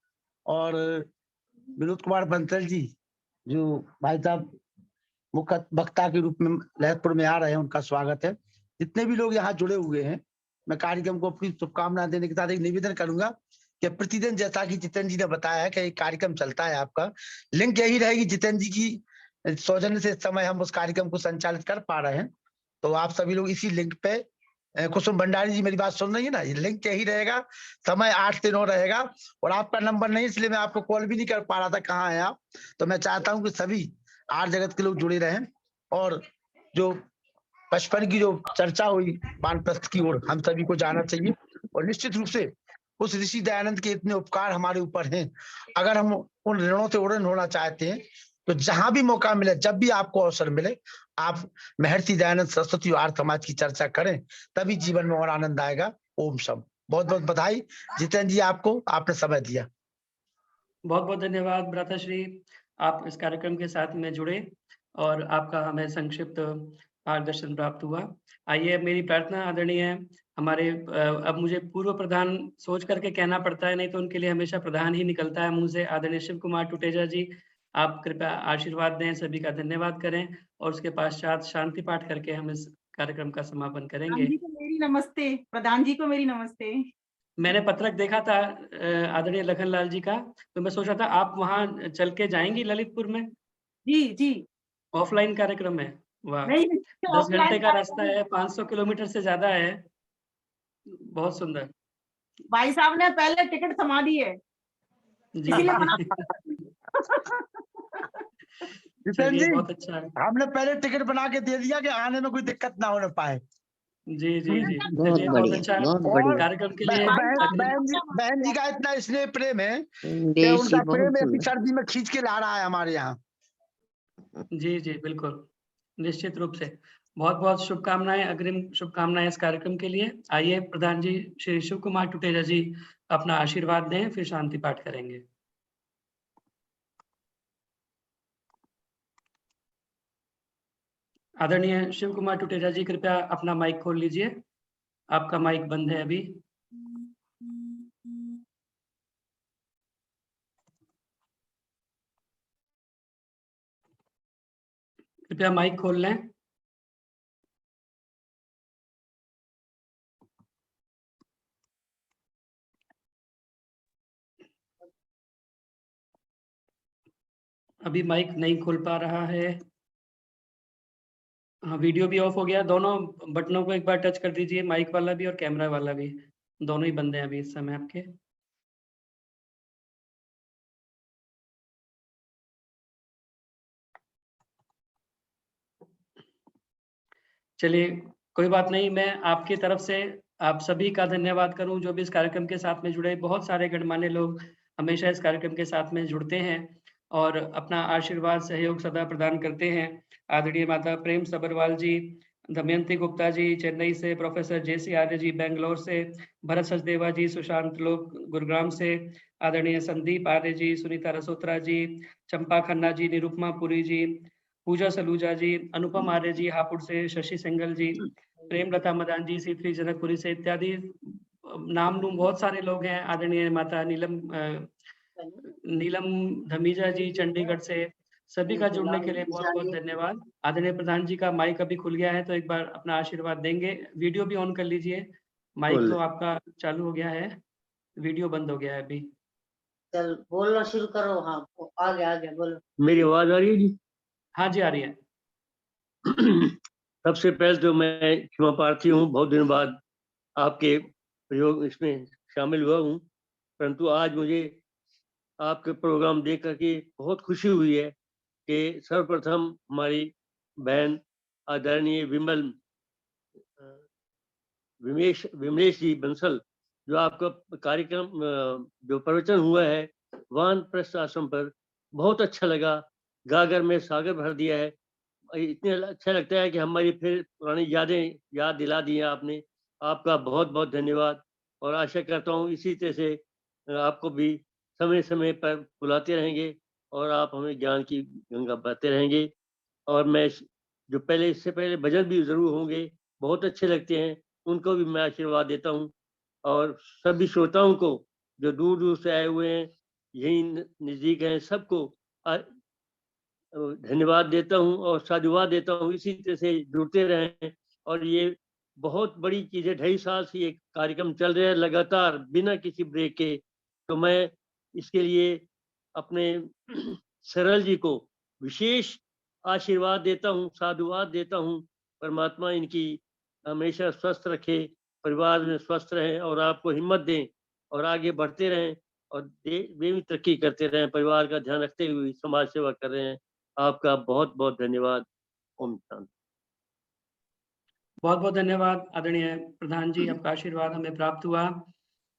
और विनोद कुमार बंसल जी जो भाई साहब मुख्य वक्ता के रूप में ललितपुर में आ रहे हैं, उनका स्वागत है। जितने भी लोग यहाँ जुड़े हुए हैं, मैं कार्यक्रम को अपनी शुभकामनाएं देने के साथ एक निवेदन करूंगा कि प्रतिदिन, जैसा कि जितेंद्र जी ने बताया है कि एक कार्यक्रम चलता है, आपका लिंक यही रहेगी। जितेंद्र जी की सौजन्य से इस समय हम उस कार्यक्रम को संचालित कर पा रहे हैं, तो आप सभी लोग इसी लिंक पे, कुसुम भंडारी जी मेरी बात सुन रही है ना, ये लिंक यही रहेगा, समय 8 से 9 रहेगा। और आपका नंबर नहीं, इसलिए मैं आपको कॉल भी नहीं कर पा रहा था, कहाँ है आप। तो मैं चाहता हूँ कि सभी आर जगत के लोग जुड़े रहें। और जो बचपन की जो चर्चा हुई वानप्रस्थ की ओर, हम सभी को जाना चाहिए। और निश्चित रूप से उस ऋषि दयानंद के इतने उपकार हमारे ऊपर हैं, अगर हम उन ऋणों से उड़न होना चाहते हैं तो जहां भी मौका मिले, जब भी आपको अवसर मिले, आप महर्षि दयानंद सरस्वती और आर्य समाज की चर्चा करें, तभी जीवन में और आनंद आएगा। ओम शम। बहुत बहुत बधाई जितेंद्र जी आपको, आपने समय दिया। बहुत बहुत धन्यवाद भ्राताश्री, आप इस कार्यक्रम के साथ में जुड़े और आपका हमें संक्षिप्त मार्गदर्शन प्राप्त हुआ। आइए, मेरी प्रार्थना आदरणीय हमारे अब मुझे पूर्व प्रधान सोच करके कहना पड़ता है, नहीं तो उनके लिए हमेशा प्रधान ही निकलता है मुंह से। आदरणीय शिव कुमार टुटेजा जी, आप कृपया आशीर्वाद दें, सभी का धन्यवाद करें और उसके पश्चात शांति पाठ करके हम इस कार्यक्रम का समापन करेंगे। प्रधान जी को मेरी नमस्ते। प्रधान जी को मेरी नमस्ते। मैंने पत्रक देखा था आदरणीय लखनलाल जी का, तो मैं सोच रहा था आप वहां चल के जाएंगी ललितपुर में। जी जी, ऑफलाइन कार्यक्रम है। वाह, नहीं 10 घंटे का रास्ता है, 500 किलोमीटर से ज्यादा है। बहुत सुंदर। भाई साहब ने पहले टिकट थमा दी है, जी इसीलिए मना जितेंद्र जी, बहुत अच्छा है। हमने पहले टिकट बना के दे दिया कि आने में कोई दिक्कत ना होने पाए। जी जी जी, बहुत चलिए, बहुत बढ़िया, अच्छा बहुत बढ़िया। कार्यक्रम के लिए बहन जी का इतना स्नेह प्रेम है कि देशी उनका बहुत प्रेम ऐसी सुंदर। सर्दी में खींच के ला रहा है हमारे यहाँ। जी जी, बिल्कुल, निश्चित रूप से। बहुत बहुत शुभकामनाएं, अग्रिम शुभकामनाएं इस कार्यक्रम के लिए। आइए, प्रधान जी श्री शिव कुमार टुटेजा जी अपना आशीर्वाद दें, फिर शांति पाठ करेंगे। आदरणीय शिव कुमार टुटेजा जी, कृपया अपना माइक खोल लीजिए, आपका माइक बंद है अभी। कृपया माइक खोल लें। अभी माइक नहीं खोल पा रहा है। हाँ, वीडियो भी ऑफ हो गया। दोनों बटनों को एक बार टच कर दीजिए, माइक वाला भी और कैमरा वाला भी, दोनों ही बंद हैं अभी इस समय आपके। चलिए, कोई बात नहीं। मैं आपकी तरफ से आप सभी का धन्यवाद करूं जो भी इस कार्यक्रम के साथ में जुड़े। बहुत सारे गणमान्य लोग हमेशा इस कार्यक्रम के साथ में जुड़ते हैं और अपना आशीर्वाद सहयोग सदा प्रदान करते हैं। आदरणीय माता प्रेम सबरवाल जी, दमयंती गुप्ता जी चेन्नई से, प्रोफेसर जेसी आर्य जी बेंगलोर से, भरत सचदेवा जी सुशांत लोक गुरुग्राम से, आदरणीय संदीप आर्य जी, सुनीता रसोत्रा जी, चंपा खन्ना जी, निरुपमा पुरी जी, पूजा सलूजा जी, अनुपम आर्य जी हापुड़ से, शशि सिंगल जी, प्रेमलता मदान जी C3 जनकपुरी से, इत्यादि नाम लूं बहुत सारे लोग हैं। आदरणीय माता नीलम धमीजा जी चंडीगढ़ से, सभी का जुड़ने के लिए बहुत बहुत धन्यवाद। आदरणीय प्रधान जी का माइक अभी खुल गया है तो एक बार अपना आशीर्वाद देंगे। वीडियो भी ऑन कर लीजिए। माइक तो आपका चालू हो गया है, वीडियो बंद हो गया है अभी। चल बोलना शुरू करो। हाँ आगे आगे बोलो। मेरी आवाज आ रही है जी? हाँ जी, आ रही है। सबसे पहले तो मैं क्षमा प्रार्थी हूँ, बहुत दिन बाद आपके प्रयोग इसमें शामिल हुआ हूँ, परंतु आज मुझे आपके प्रोग्राम देख करके बहुत खुशी हुई है कि सर्वप्रथम हमारी बहन आदरणीय विमलेश जी बंसल, जो आपका कार्यक्रम जो प्रवचन हुआ है वानप्रस्थ आश्रम पर, बहुत अच्छा लगा। गागर में सागर भर दिया है। इतने अच्छा लगता है कि हमारी फिर पुरानी यादें याद दिला दी हैं आपने। आपका बहुत बहुत धन्यवाद और आशा करता हूँ इसी तरह से आपको भी समय समय पर बुलाते रहेंगे और आप हमें ज्ञान की गंगा बहाते रहेंगे। और मैं जो पहले इससे पहले भजन भी जरूर होंगे, बहुत अच्छे लगते हैं, उनको भी मैं आशीर्वाद देता हूँ। और सभी श्रोताओं को जो दूर दूर से आए हुए हैं, यही नजदीक हैं, सबको धन्यवाद देता हूँ और साधुवाद देता हूँ। इसी तरह से जुड़ते रहें। और ये बहुत बड़ी चीज है, 2.5 साल से ये कार्यक्रम चल रहा है लगातार बिना किसी ब्रेक के। तो मैं इसके लिए अपने सरल जी को विशेष आशीर्वाद देता हूँ, साधुवाद देता हूँ। परमात्मा इनकी हमेशा स्वस्थ रखे, परिवार में स्वस्थ रहें और आपको हिम्मत दें और आगे बढ़ते रहें और वे भी तरक्की करते रहें, परिवार का ध्यान रखते हुए समाज सेवा कर रहे हैं। आपका बहुत बहुत धन्यवाद। ओम शांति। बहुत बहुत धन्यवाद आदरणीय प्रधान जी, आपका आशीर्वाद हमें प्राप्त हुआ।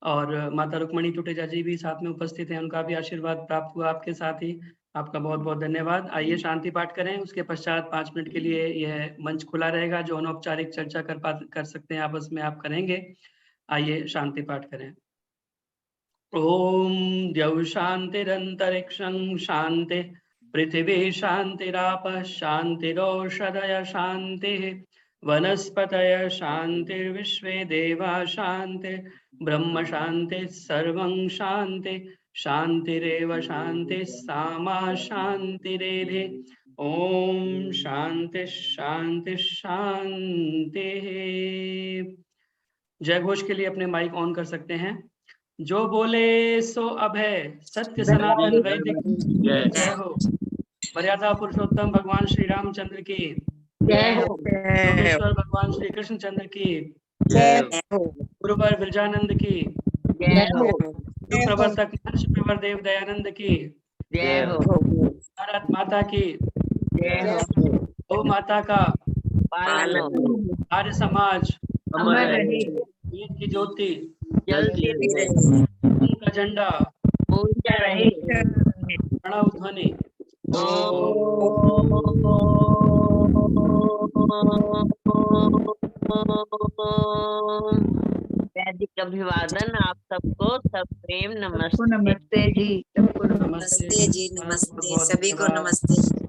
और माता रुक्मणी टुटेजा जी भी साथ में उपस्थित हैं, उनका भी आशीर्वाद प्राप्त हुआ आपके साथ ही। आपका बहुत बहुत धन्यवाद। आइए शांति पाठ करें। उसके पश्चात 5 मिनट के लिए यह मंच खुला रहेगा। जो अनौपचारिक चर्चा कर सकते हैं आपस में, आप करेंगे। आइए शांति पाठ करें। ओम द्यौ शांतिरंतरिक्षं शांति, पृथिवी शांतिरापः शांतिरोषधय शांतिः, वनस्पतय शांतिर्विश्वे देवा शांति, ब्रह्म शांति सर्वं शांति, शांतिरेव शांति सामा शांतिरेधि। ओम शांति शांति शांति। जय घोष के लिए अपने माइक ऑन कर सकते हैं। जो बोले सो अभय, सत्य सनातन वैदिक जय हो। मर्यादा पुरुषोत्तम भगवान श्री रामचंद्र की जय हो। योगेश्वर भगवान श्री कृष्ण चंद्र की जय हो। गुरुवर विरजानंद की जय हो। प्रवर्तक मंच प्रवर देव दयानंद की जय हो। भारत माता की जय हो। गौ माता का पालन, आर्य समाज अमर रहे, ईद की ज्योति जलती रहे, उनका झंडा ऊंचा रहे। प्रणव ध्वनि। वैदिक अभिवादन आप सबको, सब प्रेम नमस्ते। नमस्ते जी, सबको नमस्ते जी, नमस्ते सभी को, नमस्ते।